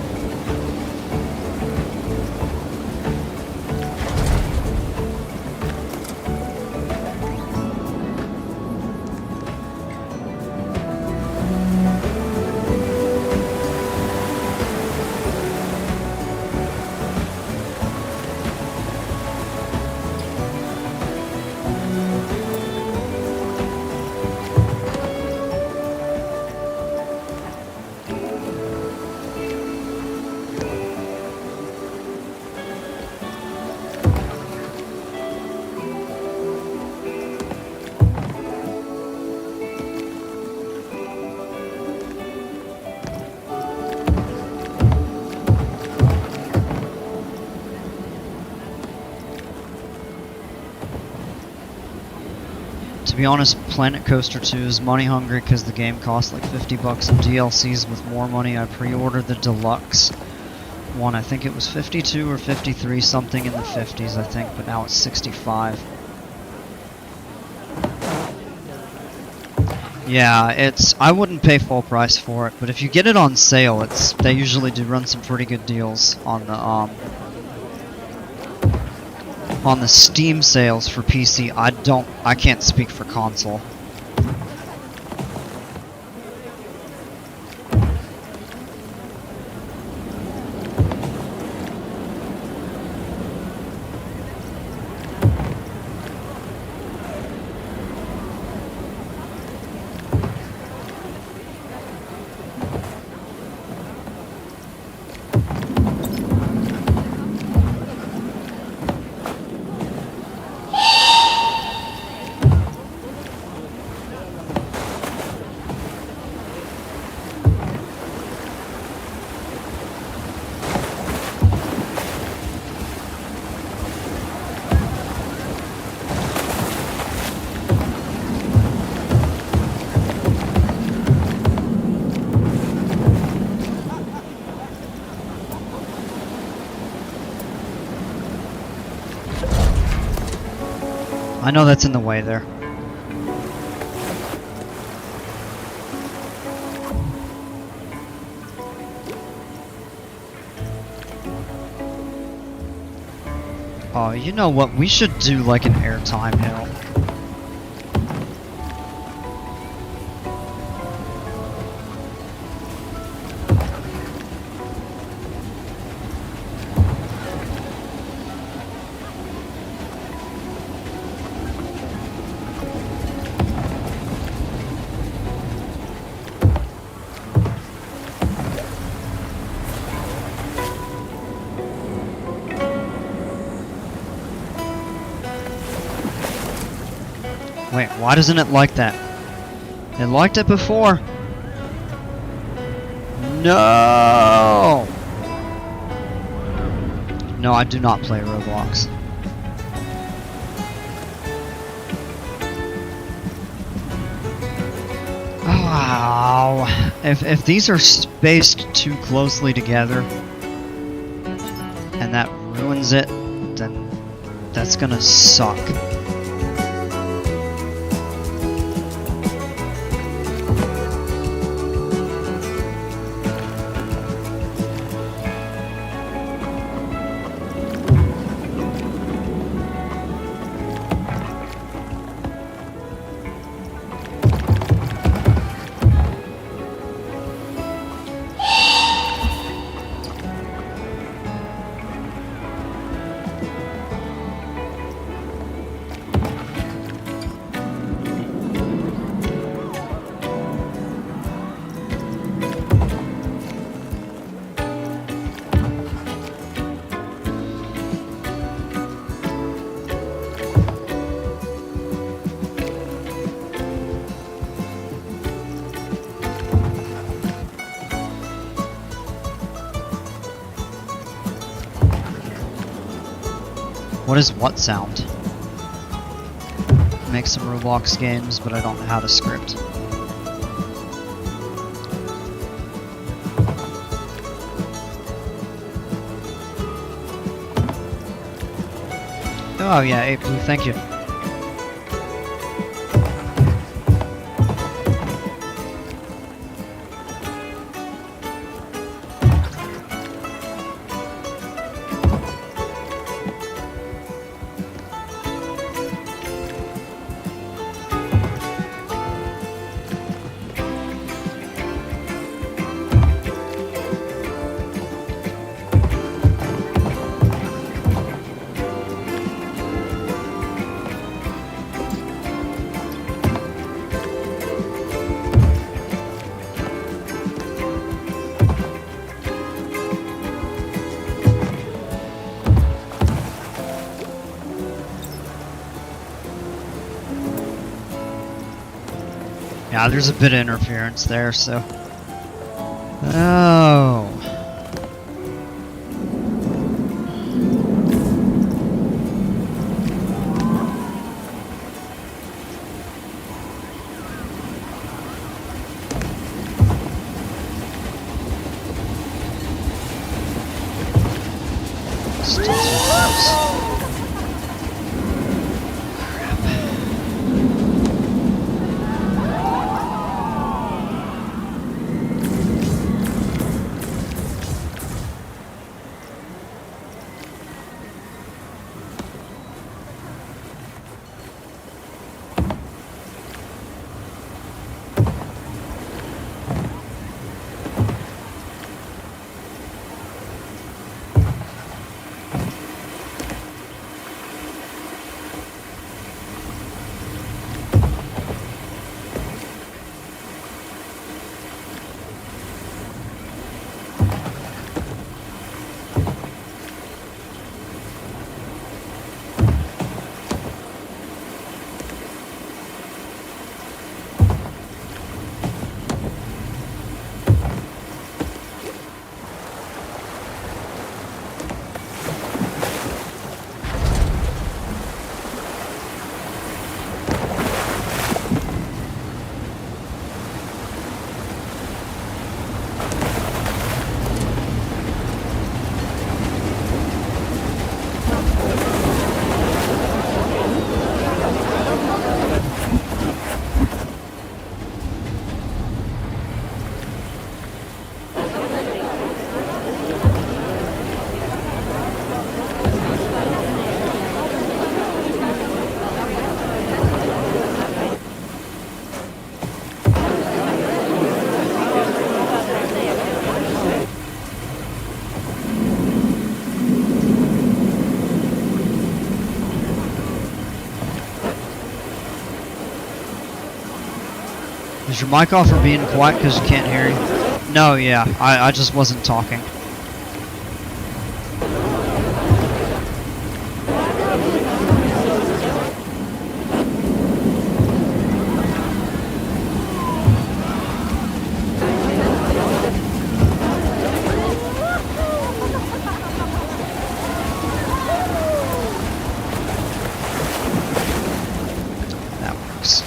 To be honest, Planet Coaster 2 is money hungry because the game costs like 50 bucks in DLCs with more money. I pre-ordered the deluxe one. I think it was 52 or 53, something in the 50s, I think, but now it's 65. Yeah, I wouldn't pay full price for it, but if you get it on sale, they usually do run some pretty good deals on the Steam sales for PC. I can't speak for console. I know that's in the way there. Oh, you know what? We should do like an airtime hill. Wait, why doesn't it like that? It liked it before. No! No, I do not play Roblox. Wow. If these are spaced too closely together and that ruins it, then that's gonna suck. What is what sound? Make some Roblox games, but I don't know how to script. Oh yeah, 8 Blue, thank you. Yeah, there's a bit of interference there, so... Oh... Still too close. Is your mic off or being quiet because you can't hear you? No, yeah, I just wasn't talking. That works.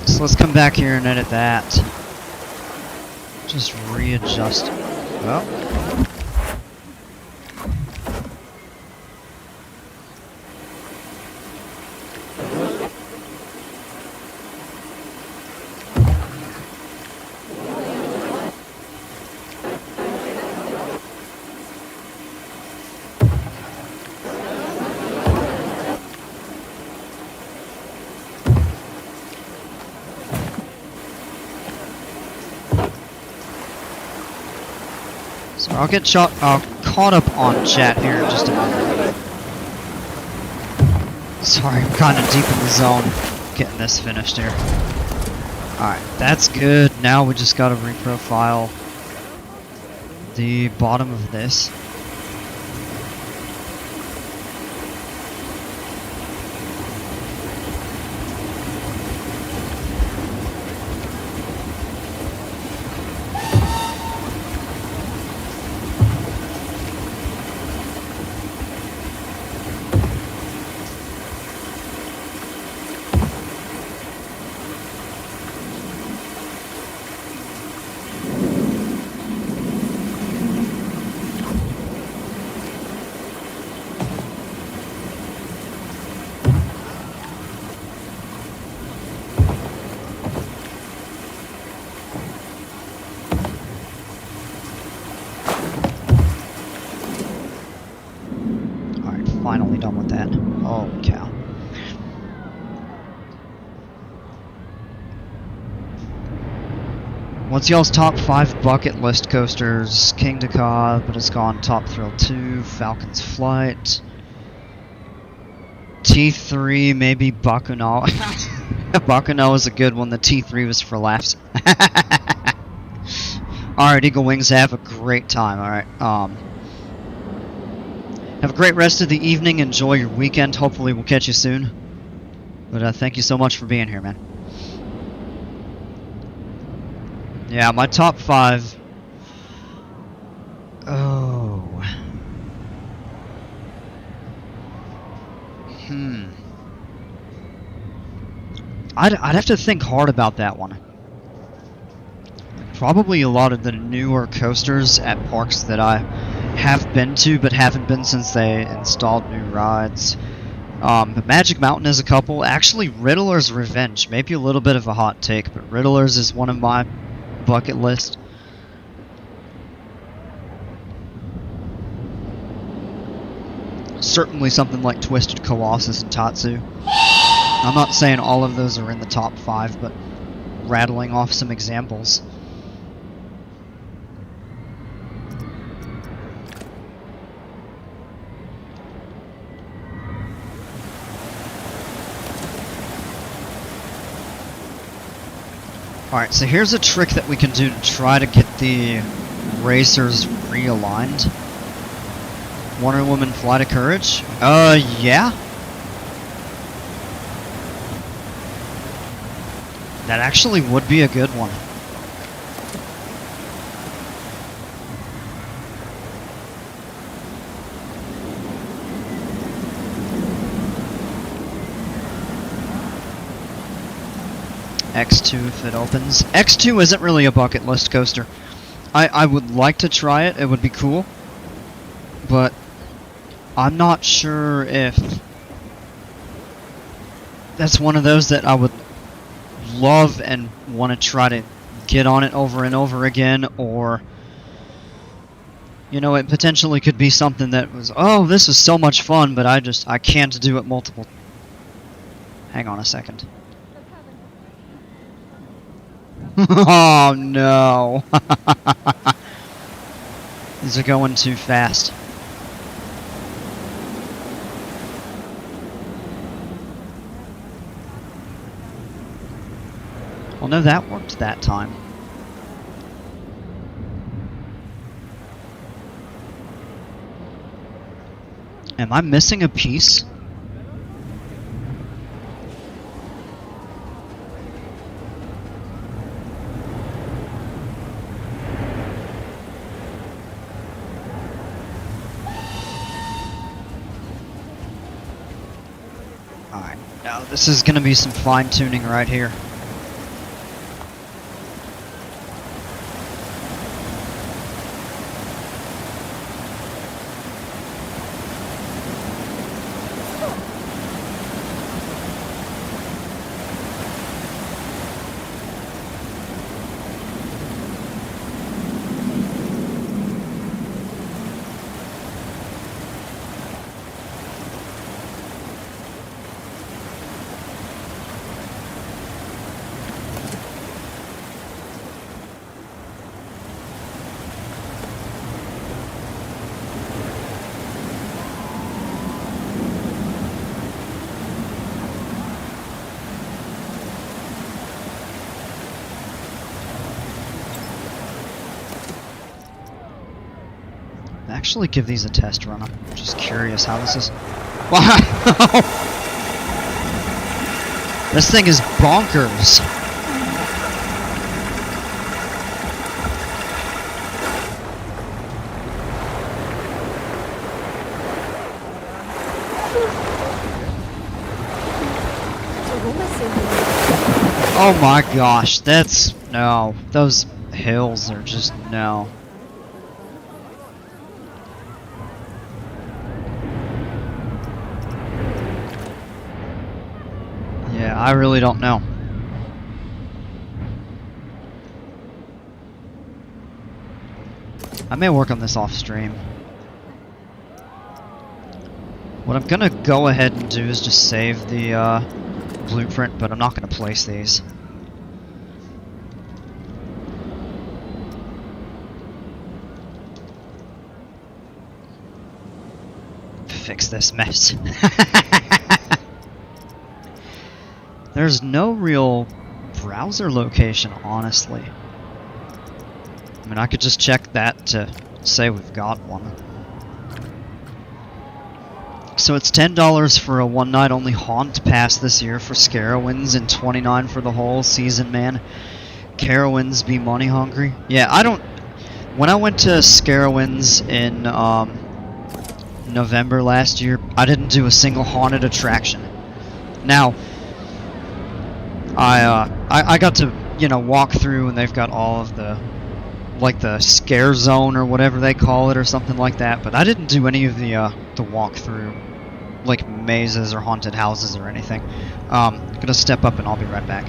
So let's come back here and edit that. Just readjust. Well. So I'll get caught up on chat here in just a moment. Sorry, I'm kind of deep in the zone getting this finished here. Alright, that's good. Now we just gotta reprofile the bottom of this. Finally done with that. Holy cow. What's y'all's top 5 bucket list coasters? King Dakar, but it's gone. Top Thrill 2, Falcon's Flight, T3, maybe Bacchanal. Bacchanal is a good one. The T3 was for laughs. Alright, Eagle Wings, have a great time. Alright, have a great rest of the evening. Enjoy your weekend. Hopefully we'll catch you soon. But thank you so much for being here, man. Yeah, my top 5. Oh. I'd have to think hard about that one. probably a lot of the newer coasters at parks that I have been to, but haven't been since they installed new rides. But Magic Mountain is a couple. Actually, Riddler's Revenge, maybe a little bit of a hot take, but Riddler's is one of my bucket list. Certainly something like Twisted Colossus and Tatsu. I'm not saying all of those are in the top 5, but rattling off some examples. Alright, so here's a trick that we can do to try to get the racers realigned. Wonder Woman Flight of Courage? Yeah. That actually would be a good one. X2 if it opens. X2 isn't really a bucket list coaster. I would like to try it, it would be cool. But I'm not sure if that's one of those that I would love and want to try to get on it over and over again, or you know, it potentially could be something that was, oh, this is so much fun, but I can't do it multiple. Hang on a second. Oh no. These are going too fast. Well, no, that worked that time. Am I missing a piece? Alright, now this is going to be some fine-tuning right here. Actually give these a test run. I'm just curious how this is. Wow. This thing is bonkers. Oh my gosh, that's no. Those hills are just no. Yeah, I really don't know. I may work on this off stream. What I'm gonna go ahead and do is just save the blueprint, but I'm not gonna place these. Fix this mess. There's no real browser location, honestly. I mean, I could just check that to say we've got one. So it's $10 for a one-night only Haunt Pass this year for Scarowinds and $29 for the whole season, man. Carowinds be money hungry. Yeah, I don't... When I went to Scarowinds in November last year, I didn't do a single haunted attraction. Now, I got to, you know, walk through and they've got all of the, like the scare zone or whatever they call it or something like that. But I didn't do any of the walk through, like mazes or haunted houses or anything. Gonna step up and I'll be right back.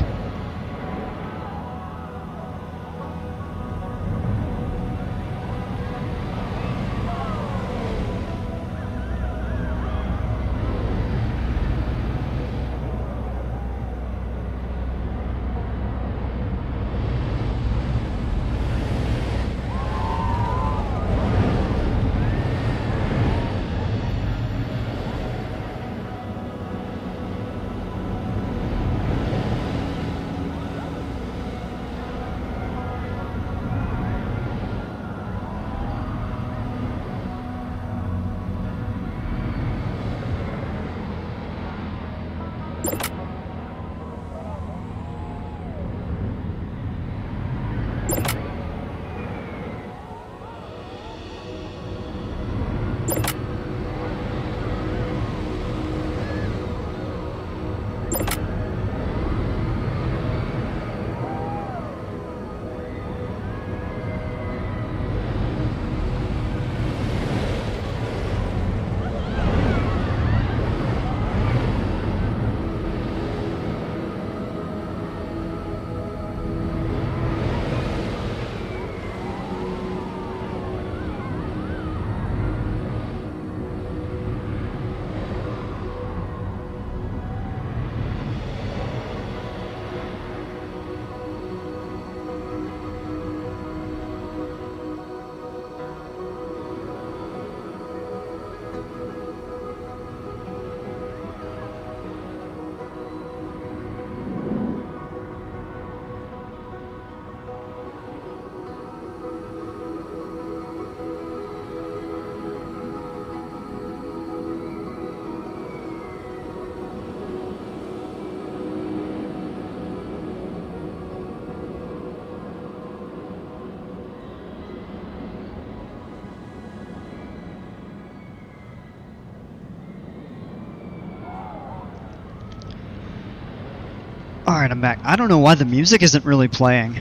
Alright, I'm back. I don't know why the music isn't really playing.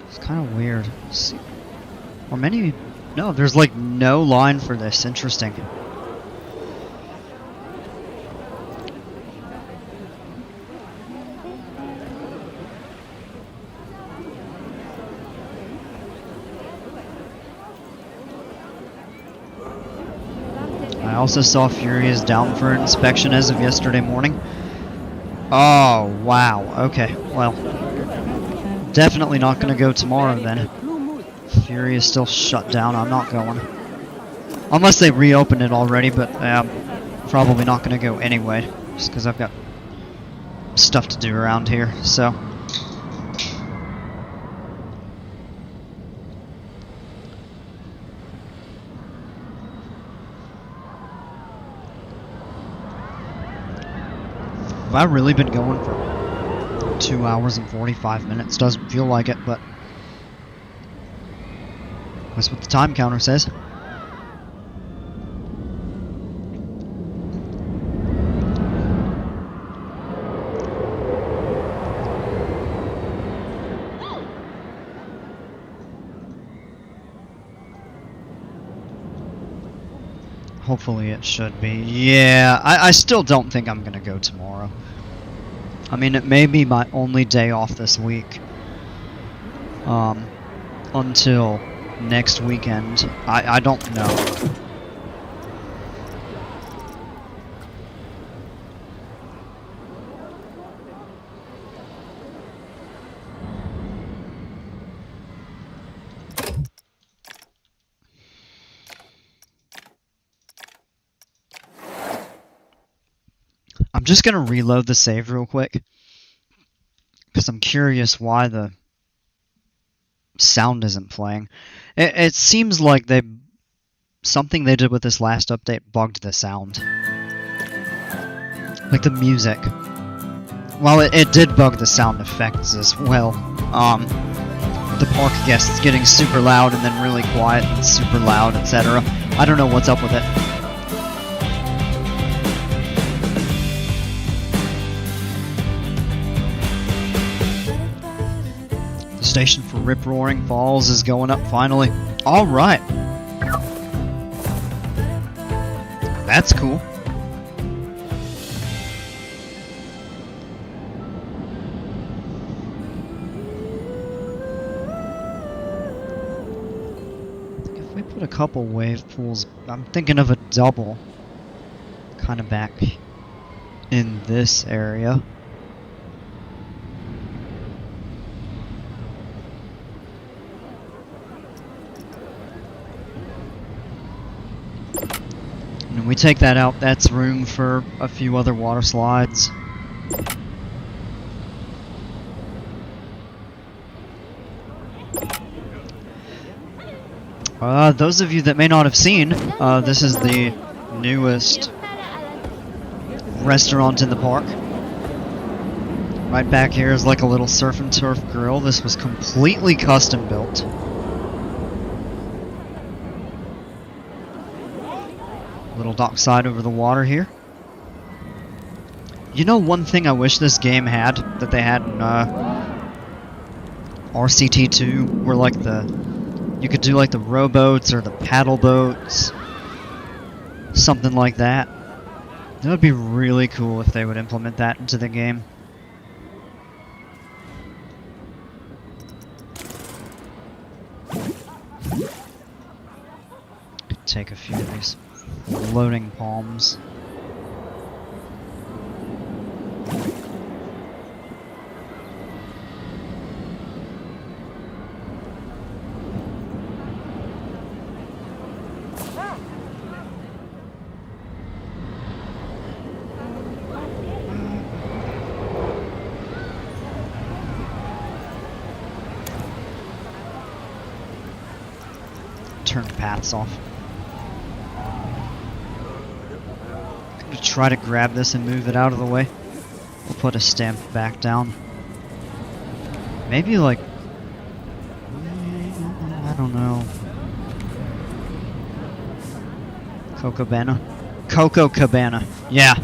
It's kind of weird. Or maybe... No, there's like no line for this. Interesting. I also saw Fury is down for inspection as of yesterday morning. Oh, wow. Okay, well. Definitely not going to go tomorrow then. Fury is still shut down. I'm not going. Unless they reopened it already, but probably not going to go anyway. Just because I've got stuff to do around here, so... I've really been going for 2 hours and 45 minutes. Doesn't feel like it, but that's what the time counter says. Hopefully it should be. Yeah, I still don't think I'm gonna go tomorrow. I mean, it may be my only day off this week. Until next weekend. I don't know. I'm just gonna reload the save real quick, because I'm curious why the sound isn't playing. It seems like something they did with this last update bugged the sound. Like the music. Well, it did bug the sound effects as well. The park guests getting super loud and then really quiet and super loud, etc. I don't know what's up with it. station for Rip Roaring Falls is going up finally. Alright. That's cool. If we put a couple wave pools, I'm thinking of a double kind of back in this area. And when we take that out, that's room for a few other water slides. Those of you that may not have seen, this is the newest restaurant in the park. Right back here is like a little surf and turf grill. This was completely custom built. Little dockside over the water here. You know, one thing I wish this game had that they had in RCT2 were like you could do like the rowboats or the paddle boats, something like that. That would be really cool if they would implement that into the game. Could take a few of these floating palms. Turned paths off. Gonna try to grab this and move it out of the way. We'll put a stamp back down. Maybe like, I don't know. Cocobana? Coco Cabana. Yeah.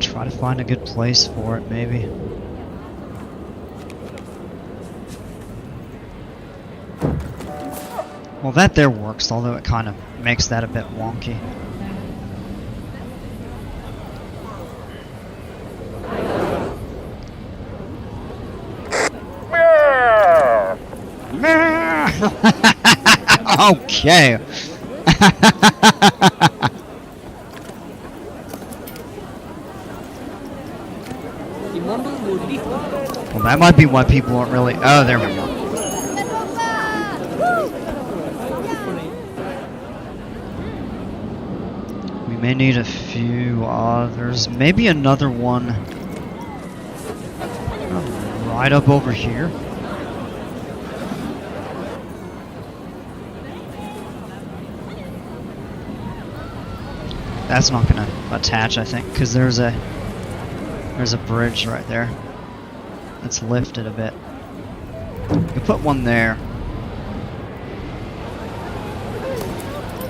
Try to find a good place for it, maybe. Well, that there works, although it kind of makes that a bit wonky. Okay. Well, that might be why people aren't really... Oh, there we go. We may need a few others. Maybe another one right up over here. That's not gonna attach, I think, because there's a bridge right there. It's lifted a bit. You put one there.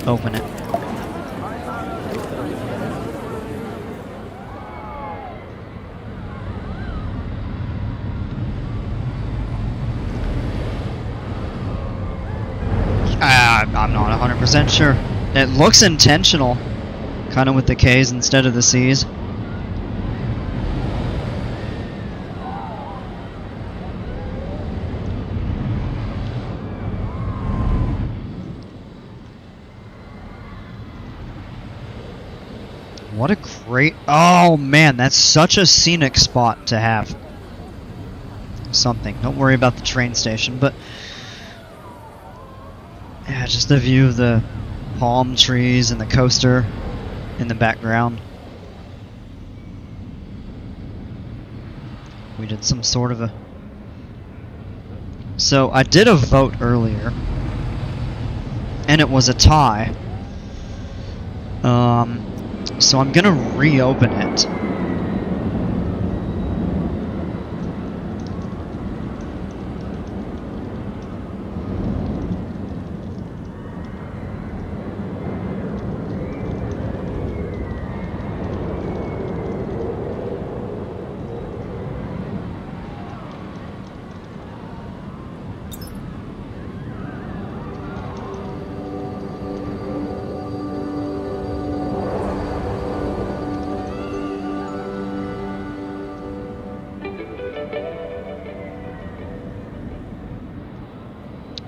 Open it. I'm not 100% sure. It looks intentional, kind of with the K's instead of the C's. What a great... Oh man, that's such a scenic spot to have. Something. Don't worry about the train station, but... yeah, just the view of the palm trees and the coaster in the background. We did some sort of a... So, I did a vote earlier, and it was a tie. So I'm gonna reopen it.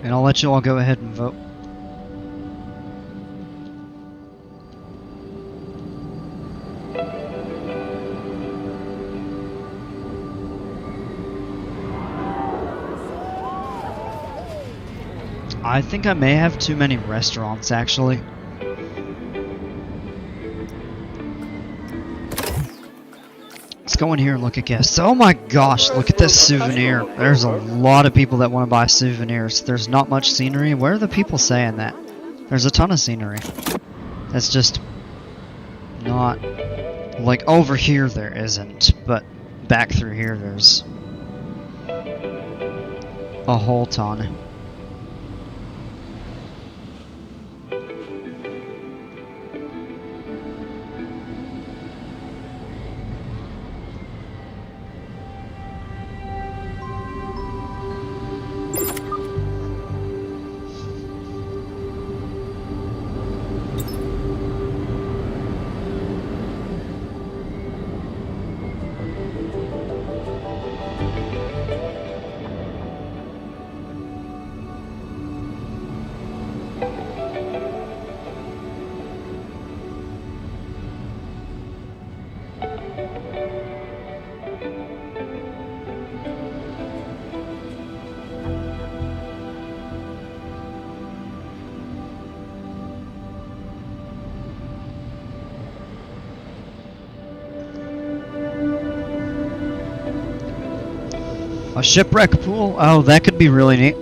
And I'll let you all go ahead and vote. I think I may have too many restaurants, actually. Let's go in here and look at guests. Oh my gosh, look at this souvenir. There's a lot of people that want to buy souvenirs. There's not much scenery. Where are the people saying that? There's a ton of scenery. That's just not... Like, over here there isn't, but back through here there's a whole ton. A shipwreck pool? Oh, that could be really neat.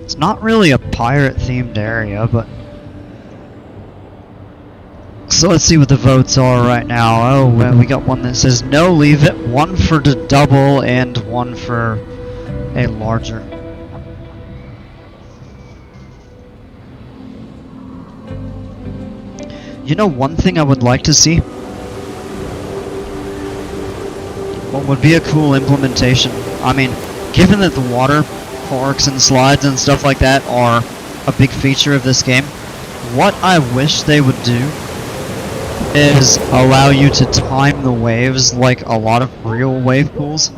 It's not really a pirate-themed area, but... So let's see what the votes are right now. Oh, well, we got one that says no, leave it, one for the double, and one for a larger. You know, one thing I would like to see? What would be a cool implementation? I mean, given that the water parks and slides and stuff like that are a big feature of this game, what I wish they would do is allow you to time the waves like a lot of real wave pools,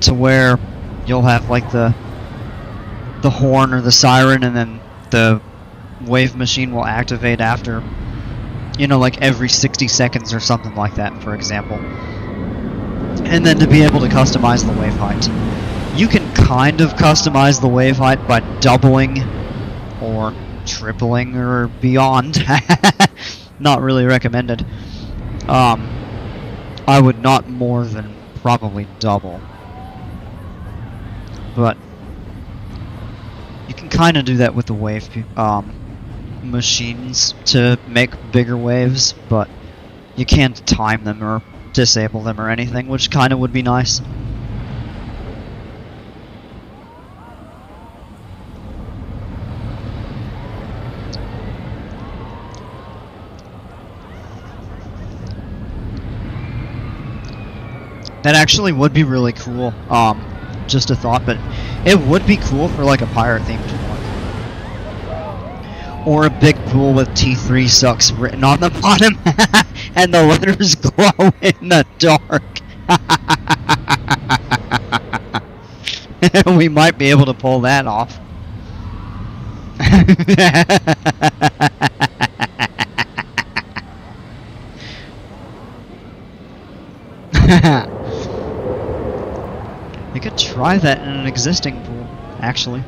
to where you'll have like the horn or the siren, and then the wave machine will activate after, you know, like every 60 seconds or something like that, for example. And then to be able to customize the wave height. You can kind of customize the wave height by doubling or tripling or beyond. Not really recommended. I would not more than probably double. But you can kind of do that with the wave machines to make bigger waves, but you can't time them or disable them or anything, which kind of would be nice. That actually would be really cool. Just a thought, but it would be cool for like a pirate themed one. Or a big pool with T3 sucks written on the bottom and the letters glow in the dark. We might be able to pull that off. We could try that in an existing pool, actually.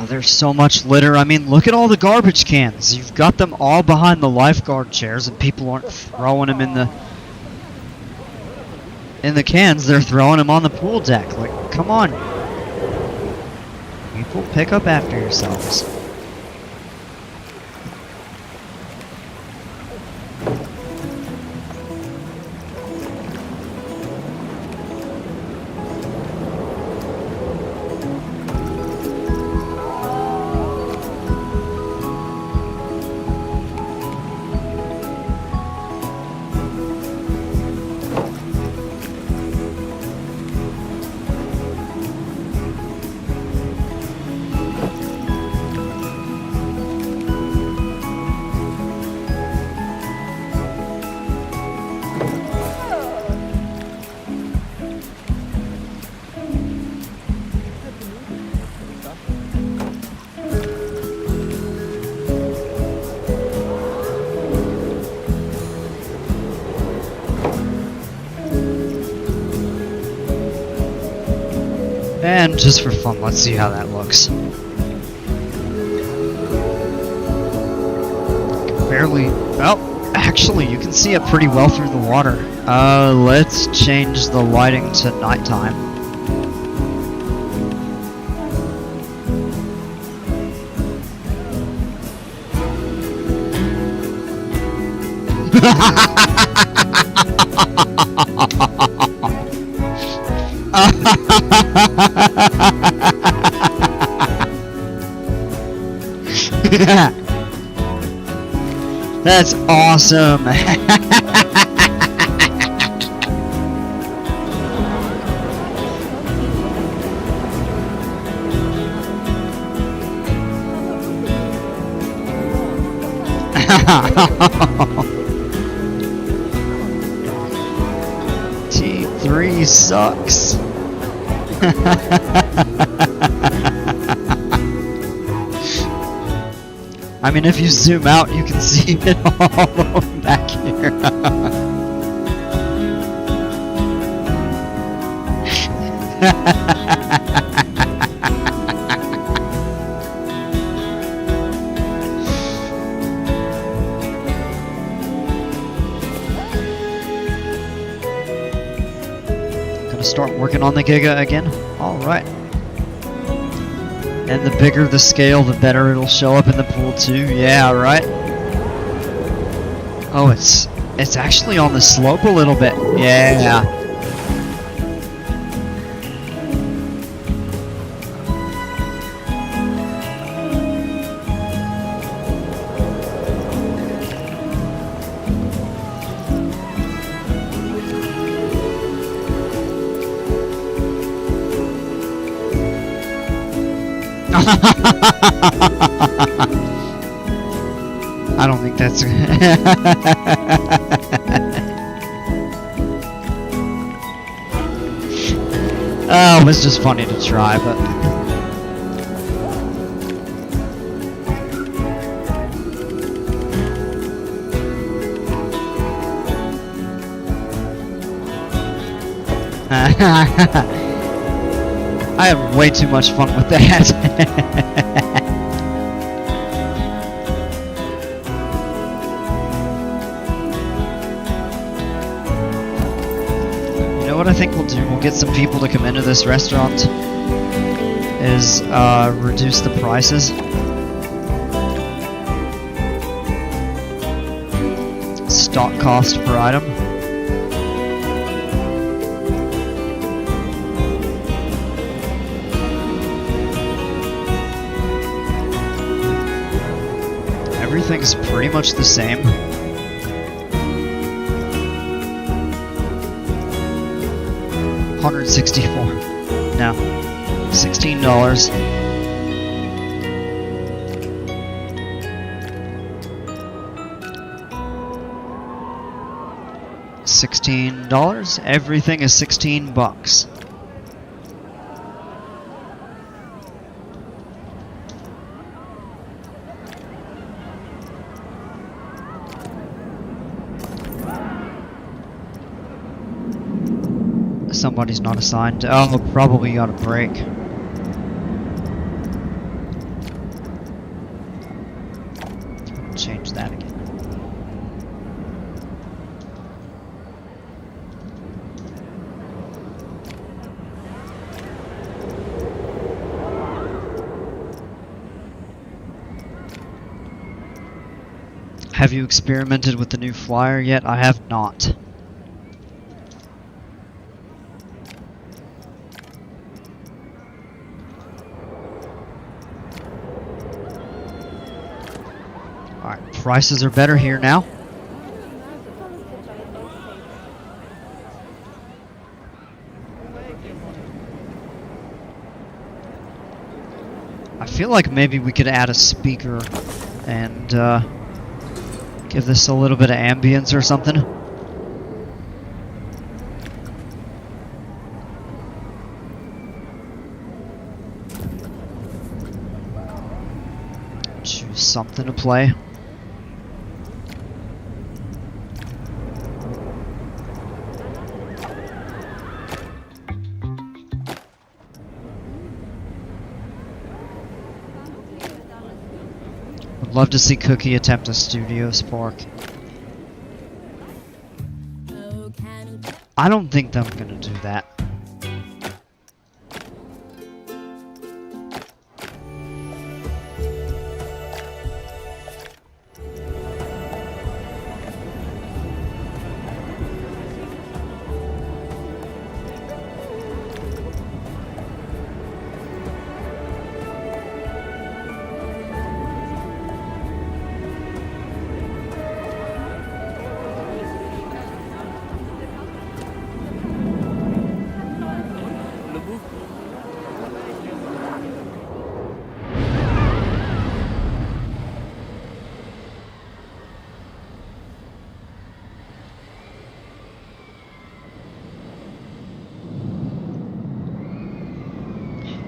Oh, there's so much litter. I mean, look at all the garbage cans. You've got them all behind the lifeguard chairs, and people aren't throwing them in the cans. They're throwing them on the pool deck. Like, come on. People, pick up after yourselves. And just for fun, let's see how that looks. Barely. Oh, actually, you can see it pretty well through the water. Let's change the lighting to nighttime. That's awesome. T3 sucks. I mean, if you zoom out, you can see it all back here. Gonna start working on the Giga again. All right. And the bigger the scale, the better it'll show up in the pool too. Yeah, right. Oh, it's actually on the slope a little bit. Yeah. I don't think that's oh, it was just funny to try, but I have way too much fun with that. You know what I think we'll do? We'll get some people to come into this restaurant. Is reduce the prices. Stock cost per item. Everything's pretty much the same. $164. No. $16. $16. Everything is $16. Somebody's not assigned. Oh, probably got a break. Have you experimented with the new flyer yet? I have not. Alright, prices are better here now. I feel like maybe we could add a speaker and give this a little bit of ambience or something. Choose something to play. Would love to see Cookie attempt a Studio Spark. I don't think I'm gonna do that.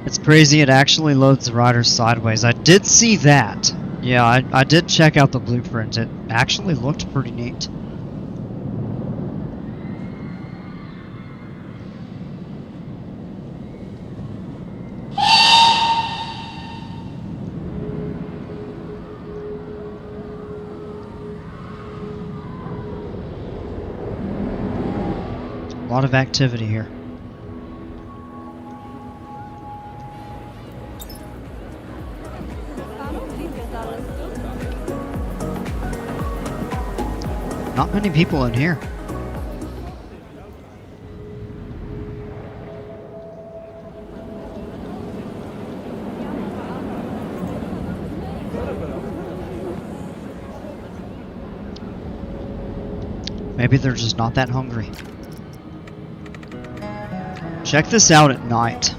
It's crazy, it actually loads the riders sideways. I did see that. Yeah, I did check out the blueprint. It actually looked pretty neat. A lot of activity here. Not many people in here. Maybe they're just not that hungry. Check this out at night.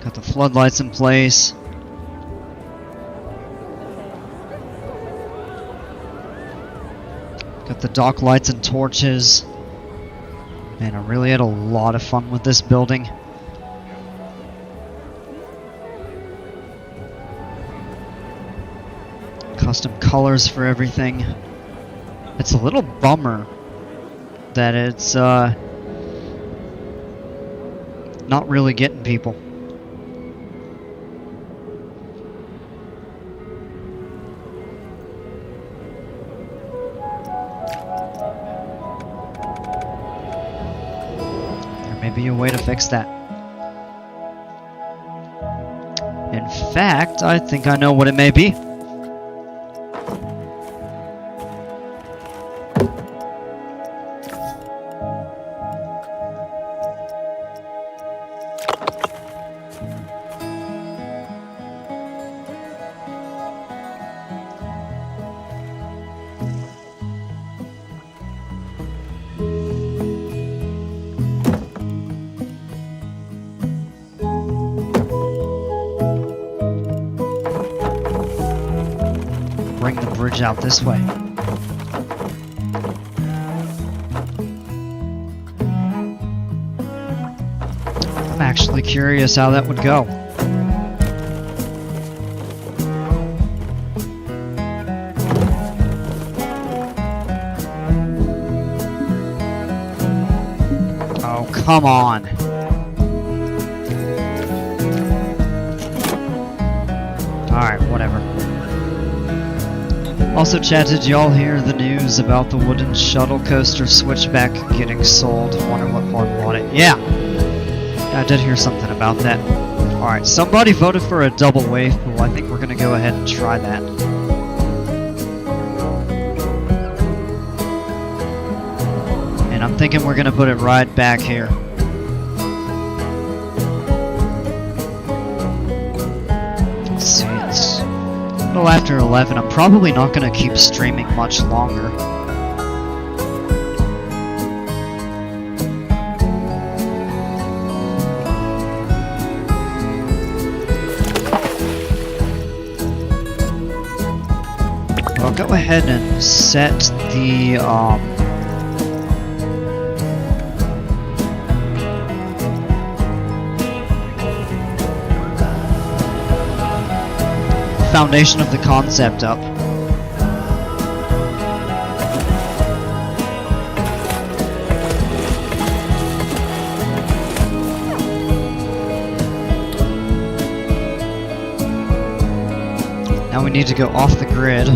Got the floodlights in place. Got the dock lights and torches. Man, I really had a lot of fun with this building. Custom colors for everything. It's a little bummer that it's not really getting people. Maybe a way to fix that. In fact, I think I know what it may be. Bring the bridge out this way. I'm actually curious how that would go. Oh, come on. Alright, whatever. Also, chat, did y'all hear the news about the wooden shuttle coaster Switchback getting sold? Wonder what part bought it. Yeah, I did hear something about that. Alright, somebody voted for a double wave pool. I think we're gonna go ahead and try that. And I'm thinking we're gonna put it right back here. Let's see, it's a little after 11. I'm probably not gonna keep streaming much longer. I'll go ahead and set the foundation of the concept up. Now we need to go off the grid.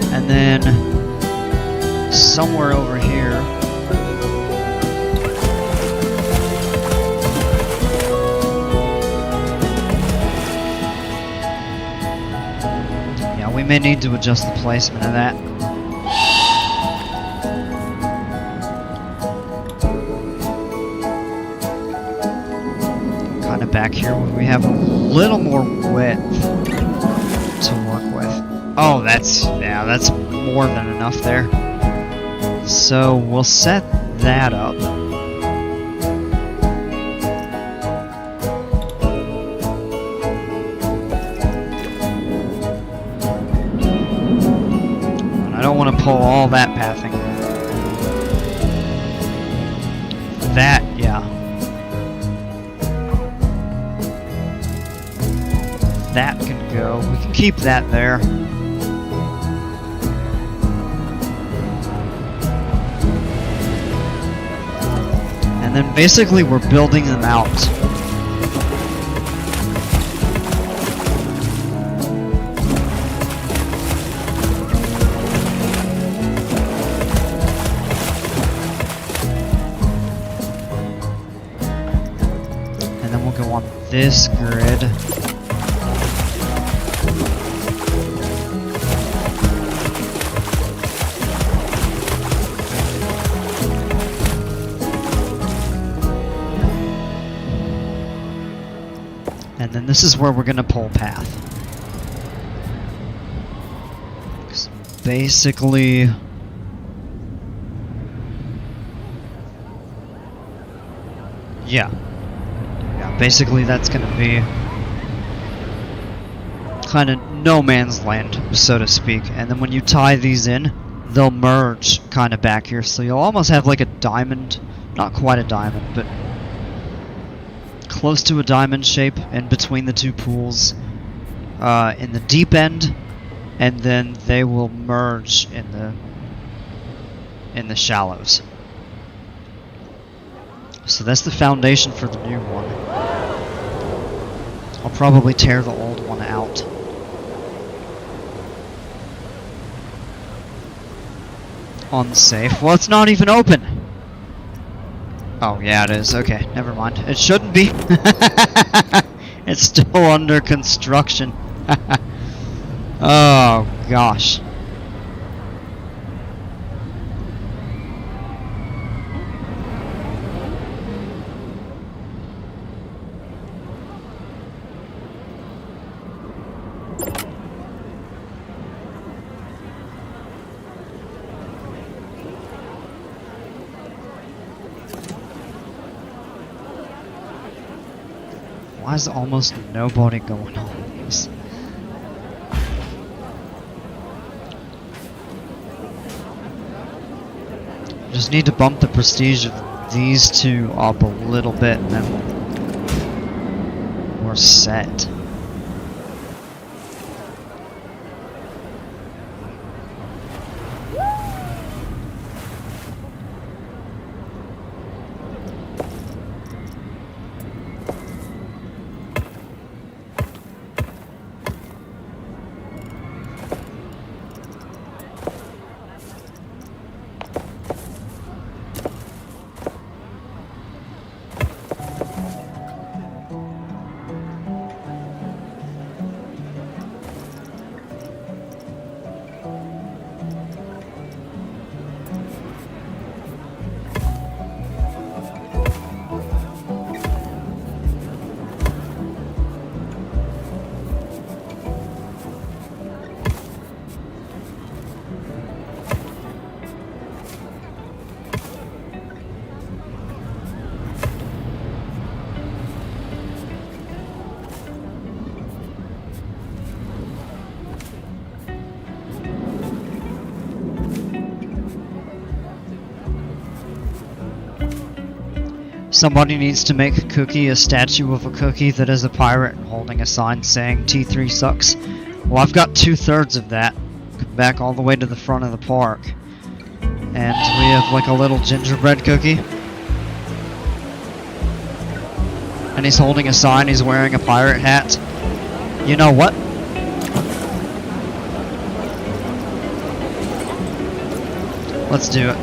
And then somewhere over here, yeah, we may need to adjust the placement of that. Kind of back here where we have a little more width to work with. Oh, that's more than enough there. So we'll set that up. And I don't want to pull all that pathing. That, yeah. That can go. We can keep that there. And then basically we're building them out. And then we'll go on this grid. And then this is where we're gonna pull path. 'Cause basically, yeah, basically that's gonna be kind of no man's land, so to speak. And then when you tie these in, they'll merge kind of back here, so you'll almost have like a diamond, not quite a diamond, but close to a diamond shape in between the two pools in the deep end, and then they will merge in the shallows. So that's the foundation for the new one. I'll probably tear the old one out. Unsafe. Well, it's not even open. Oh, yeah, it is. Okay, never mind. It shouldn't be. It's still under construction. Oh, gosh. Why is almost nobody going on this? Just need to bump the prestige of these two up a little bit, and then we're set. Somebody needs to make a statue of a cookie that is a pirate holding a sign saying T3 sucks. Well, I've got 2/3 of that. Come back all the way to the front of the park. And we have like a little gingerbread cookie. And he's holding a sign, he's wearing a pirate hat. You know what? Let's do it.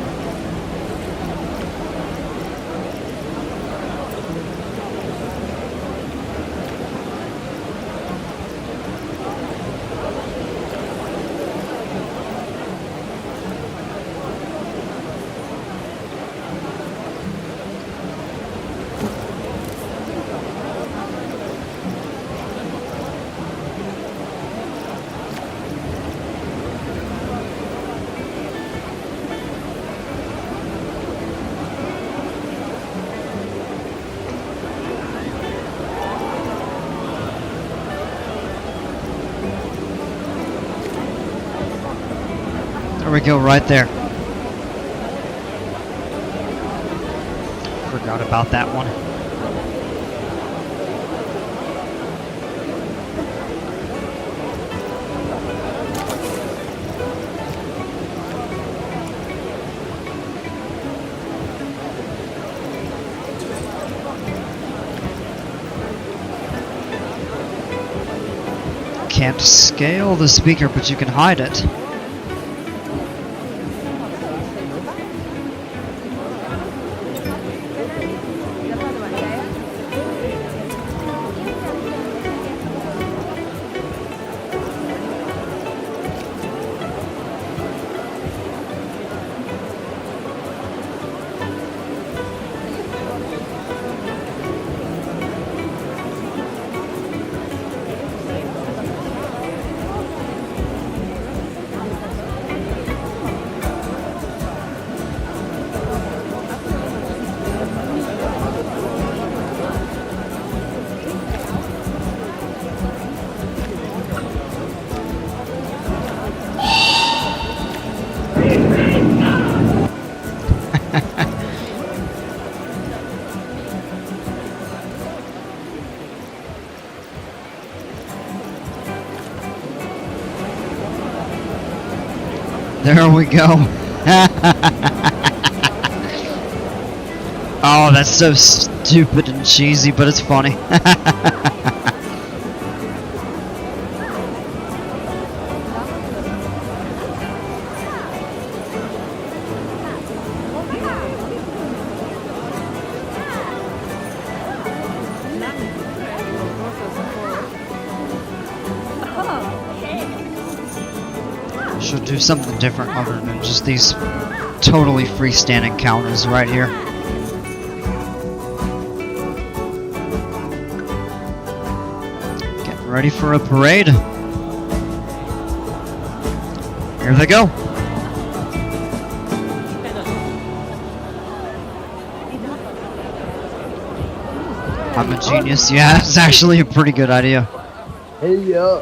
There we go, right there. Forgot about that one. Can't scale the speaker, but you can hide it. There we go. Oh, that's so stupid and cheesy, but it's funny. Should do something different other than just these totally freestanding counters right here. Getting ready for a parade. Here they go. I'm a genius. Yeah, it's actually a pretty good idea. Hey yo.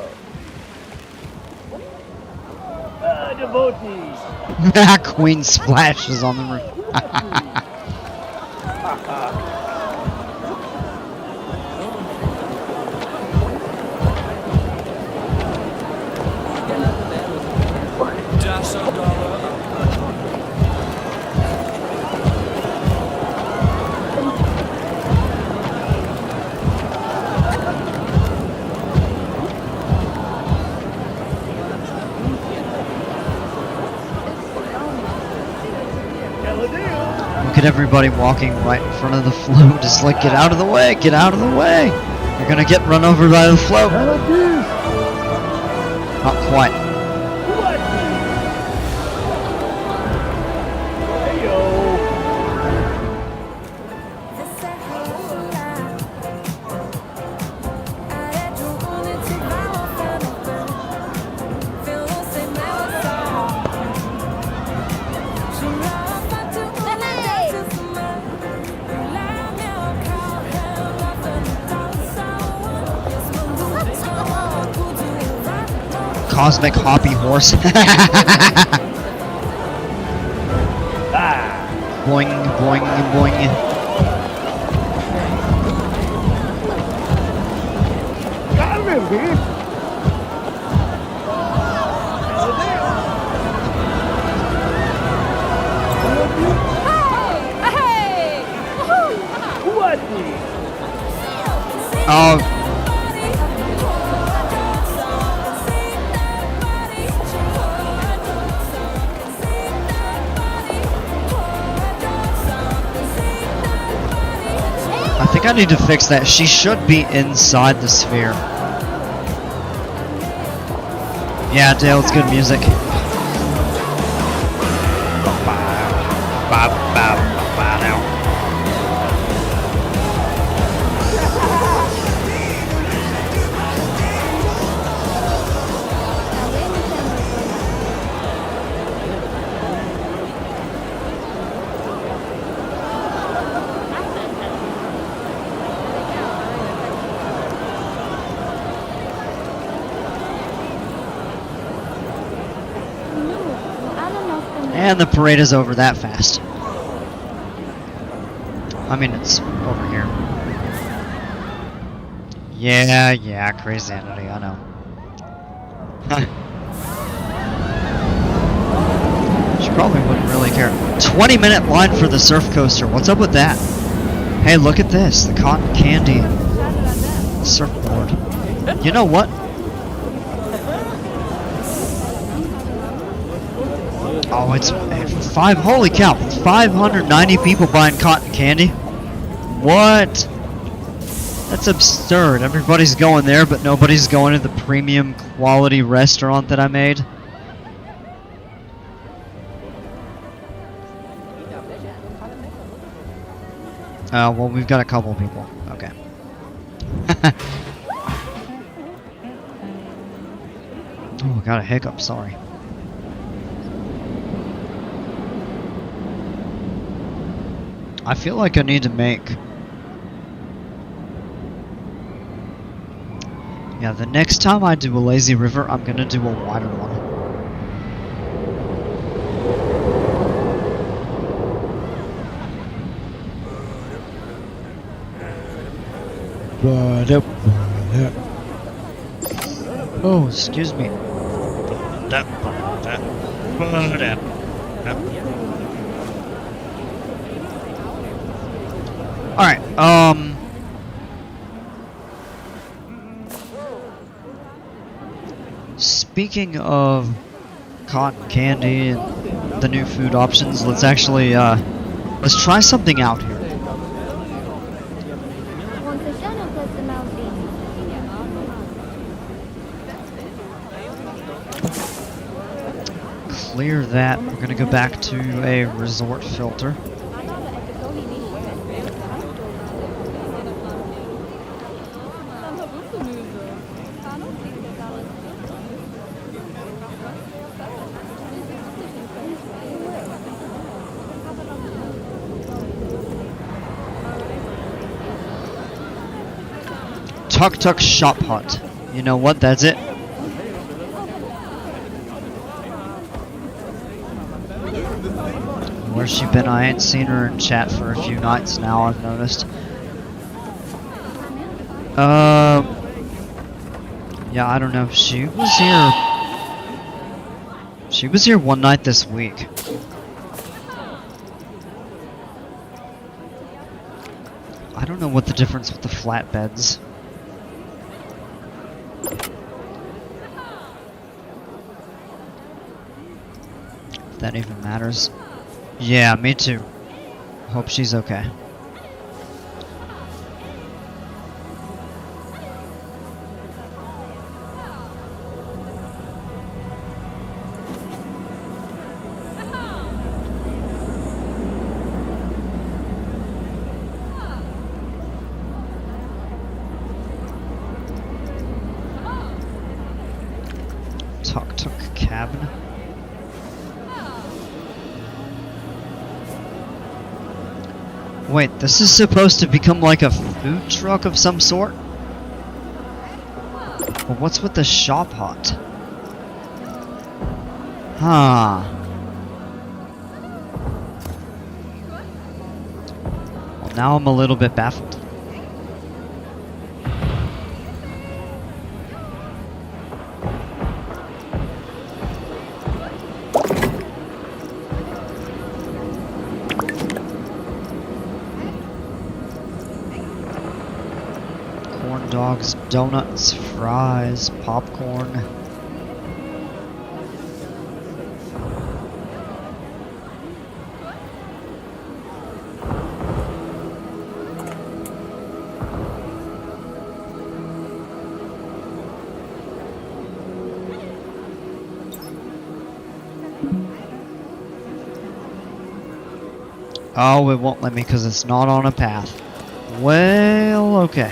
Devotees. Queen splashes on the roof. Look at everybody walking right in front of the float. It's like, get out of the way, get out of the way. You're gonna get run over by the float. Not quite. Cosmic hoppy horse. Boing, boing, boing. Oh. I think I need to fix that. She should be inside the sphere. Yeah, Dale, it's good music. And the parade is over that fast. I mean, it's over here. Yeah, crazy entity, I know. She probably wouldn't really care. 20-minute line for the surf coaster. What's up with that? Hey, look at this. The cotton candy surfboard. You know what? Oh, it's holy cow, 590 people buying cotton candy? What? That's absurd. Everybody's going there, but nobody's going to the premium quality restaurant that I made. Well, we've got a couple people. Okay. Oh, I got a hiccup, sorry. I feel like I need to make... Yeah, the next time I do a lazy river, I'm gonna do a wider one. Oh, excuse me. Alright, speaking of cotton candy and the new food options, let's actually, let's try something out here. Clear that. We're gonna go back to a resort filter. Tuk Tuk Shop Hut. You know what? That's it. Where's she been? I ain't seen her in chat for a few nights now, I've noticed. Yeah, I don't know. She was here. She was here one night this week. I don't know what the difference with the flatbeds. If that even matters. Yeah, me too. Hope she's okay. Tuk Tuk Cabin. Wait, this is supposed to become like a food truck of some sort? Well, what's with the shop hut? Huh. Well, now I'm a little bit baffled. dogs, donuts, fries, popcorn. Oh, it won't let me because it's not on a path. Well, okay.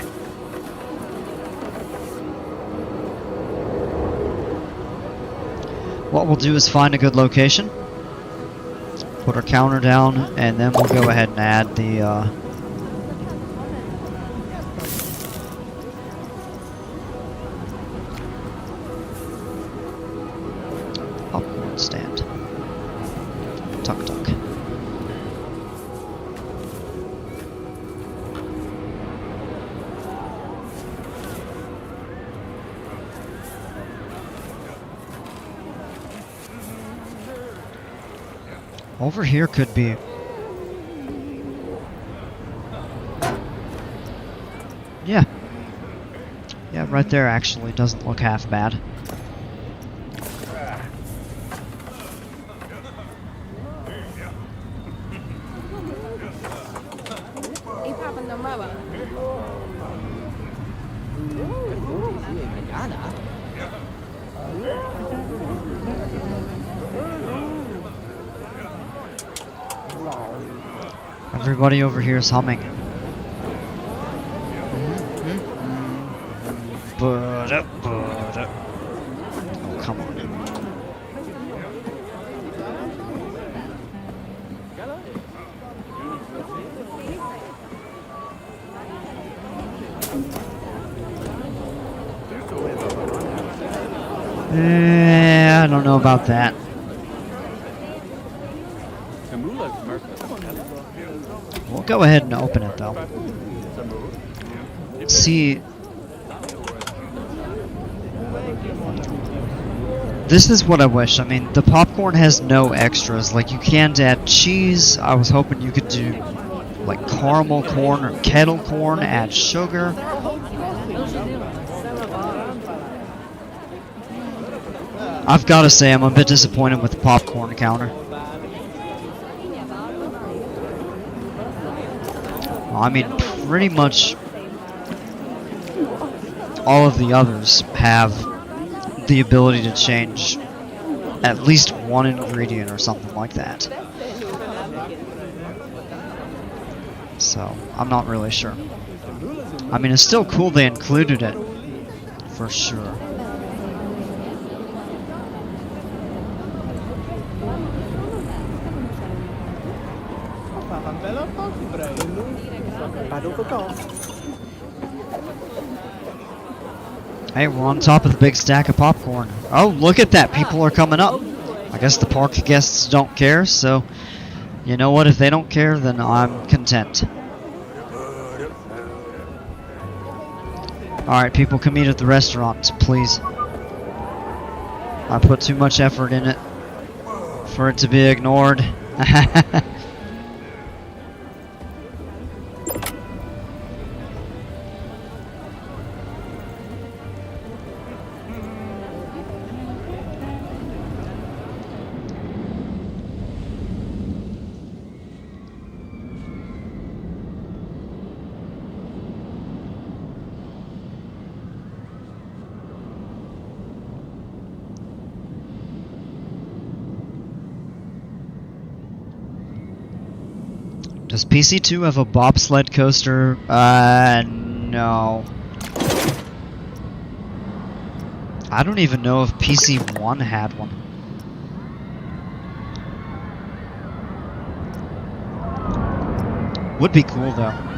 What we'll do is find a good location, put our counter down, and then we'll go ahead and add the popcorn stand. Tuck tuck. Over here could be... Yeah. Yeah, right there actually doesn't look half bad. Everybody over here is humming. Oh, come on. I don't know about that. We'll go ahead and open it though. See, this is what I wish. I mean, the popcorn has no extras. Like, you can't add cheese. I was hoping you could do like caramel corn or kettle corn, add sugar. I've got to say, I'm a bit disappointed with the popcorn counter. I mean, pretty much all of the others have the ability to change at least one ingredient or something like that. So, I'm not really sure. I mean, it's still cool they included it, for sure. Hey, we're on top of the big stack of popcorn. Oh, look at that. People are coming up. I guess the park guests don't care, so you know what? If they don't care, then I'm content. Alright, people, come eat at the restaurant, please. I put too much effort in it for it to be ignored. Does PC2 have a bobsled coaster? No. I don't even know if PC1 had one. Would be cool though.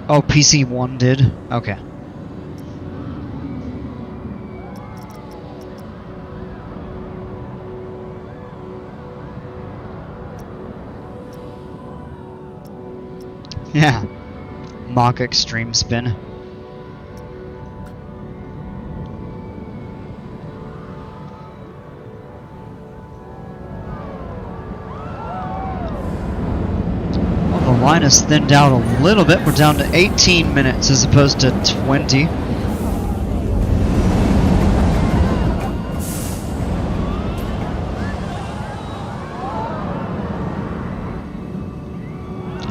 Oh, PC1 did? Okay. Yeah. Mock extreme spin. Well, the line is thinned out a little bit. We're down to 18 minutes as opposed to 20.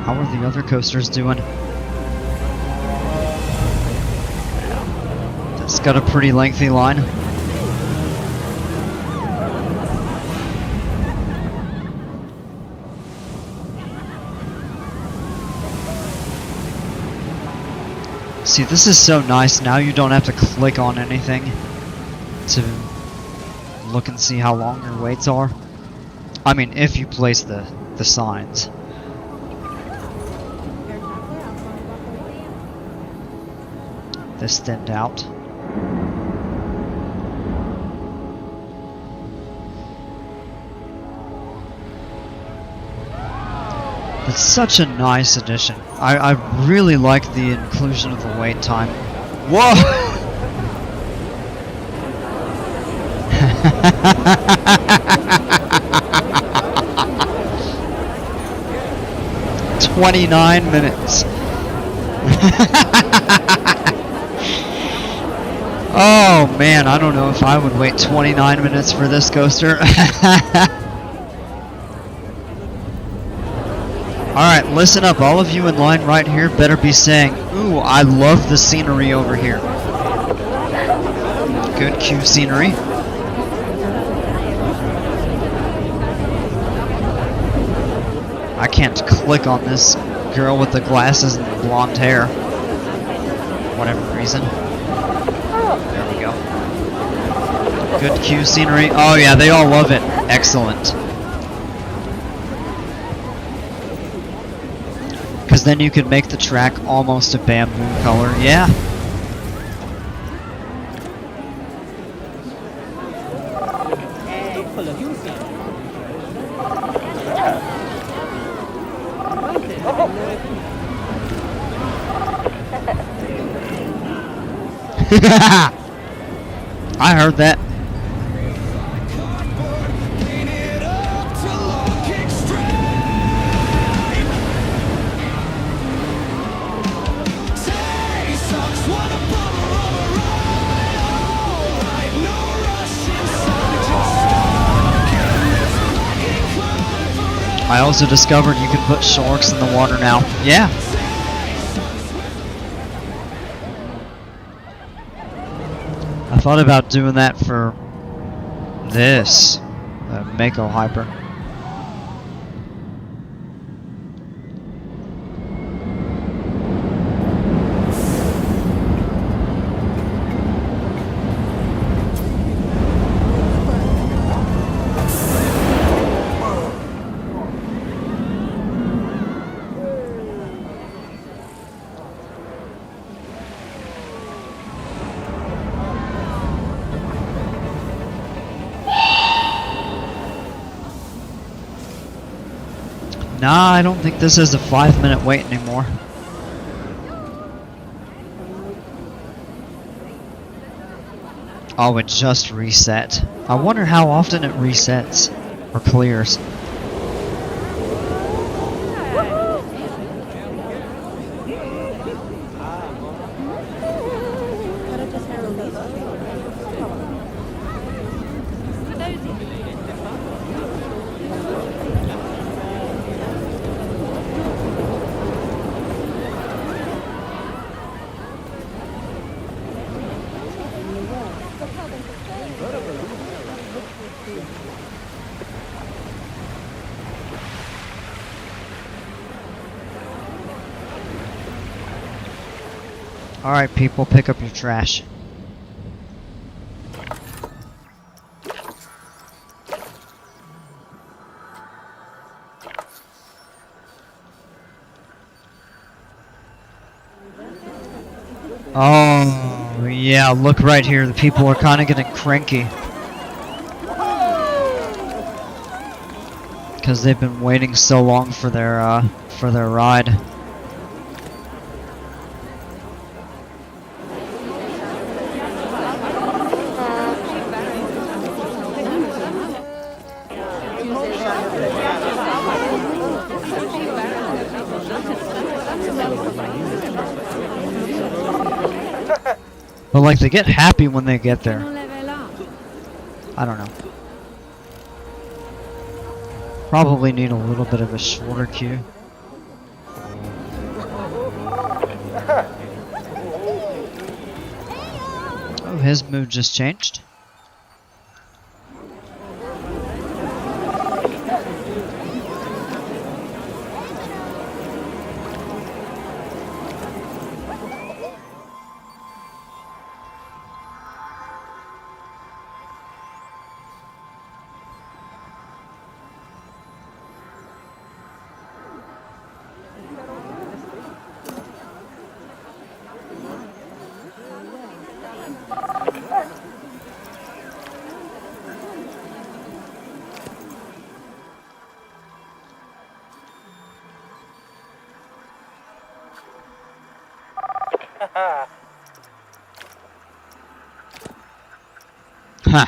How are the other coasters doing? It's got a pretty lengthy line. See, this is so nice. Now you don't have to click on anything to look and see how long your waits are. I mean, if you place the signs. This thinned out. It's such a nice addition. I really like the inclusion of the wait time. Whoa! $29 minutes. Oh man, I don't know if I would wait 29 minutes for this coaster. Alright, listen up. All of you in line right here better be saying, "Ooh, I love the scenery over here." Good queue scenery. I can't click on this girl with the glasses and the blonde hair. For whatever reason. There we go. Good queue scenery. Oh yeah, they all love it. Excellent. Because then you could make the track almost a bamboo color. Yeah. I heard that. I also discovered you can put sharks in the water now. Yeah. I thought about doing that for this, the Mako Hyper. Nah, I don't think this is a 5-minute wait anymore. Oh, it just reset. I wonder how often it resets or clears. Alright people, pick up your trash. Oh, yeah, look right here. The people are kind of getting cranky. Because they've been waiting so long for their ride. But like they get happy when they get there. I don't know. Probably need a little bit of a shorter queue. Oh, his mood just changed. Huh.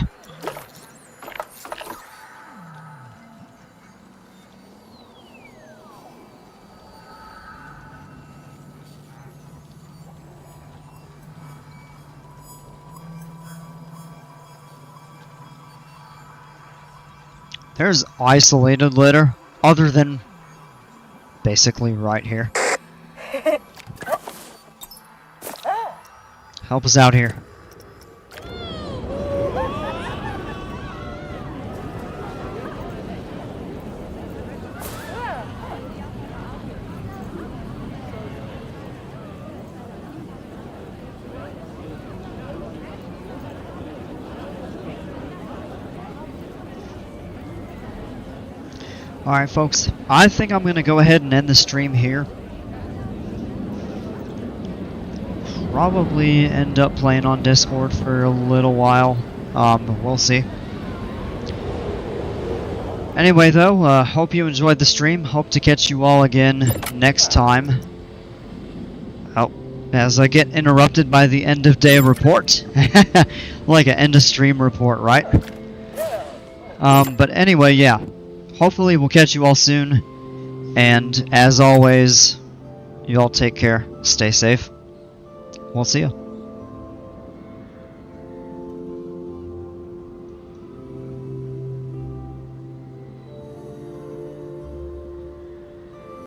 There's isolated litter, other than basically right here. Help us out here. Alright folks, I think I'm going to go ahead and end the stream here. Probably end up playing on Discord for a little while, we'll see. Anyway though, hope you enjoyed the stream, hope to catch you all again next time. Oh, as I get interrupted by the end of day report. Like an end of stream report, right? But anyway, yeah. Hopefully we'll catch you all soon, and as always, you all take care, stay safe, we'll see you.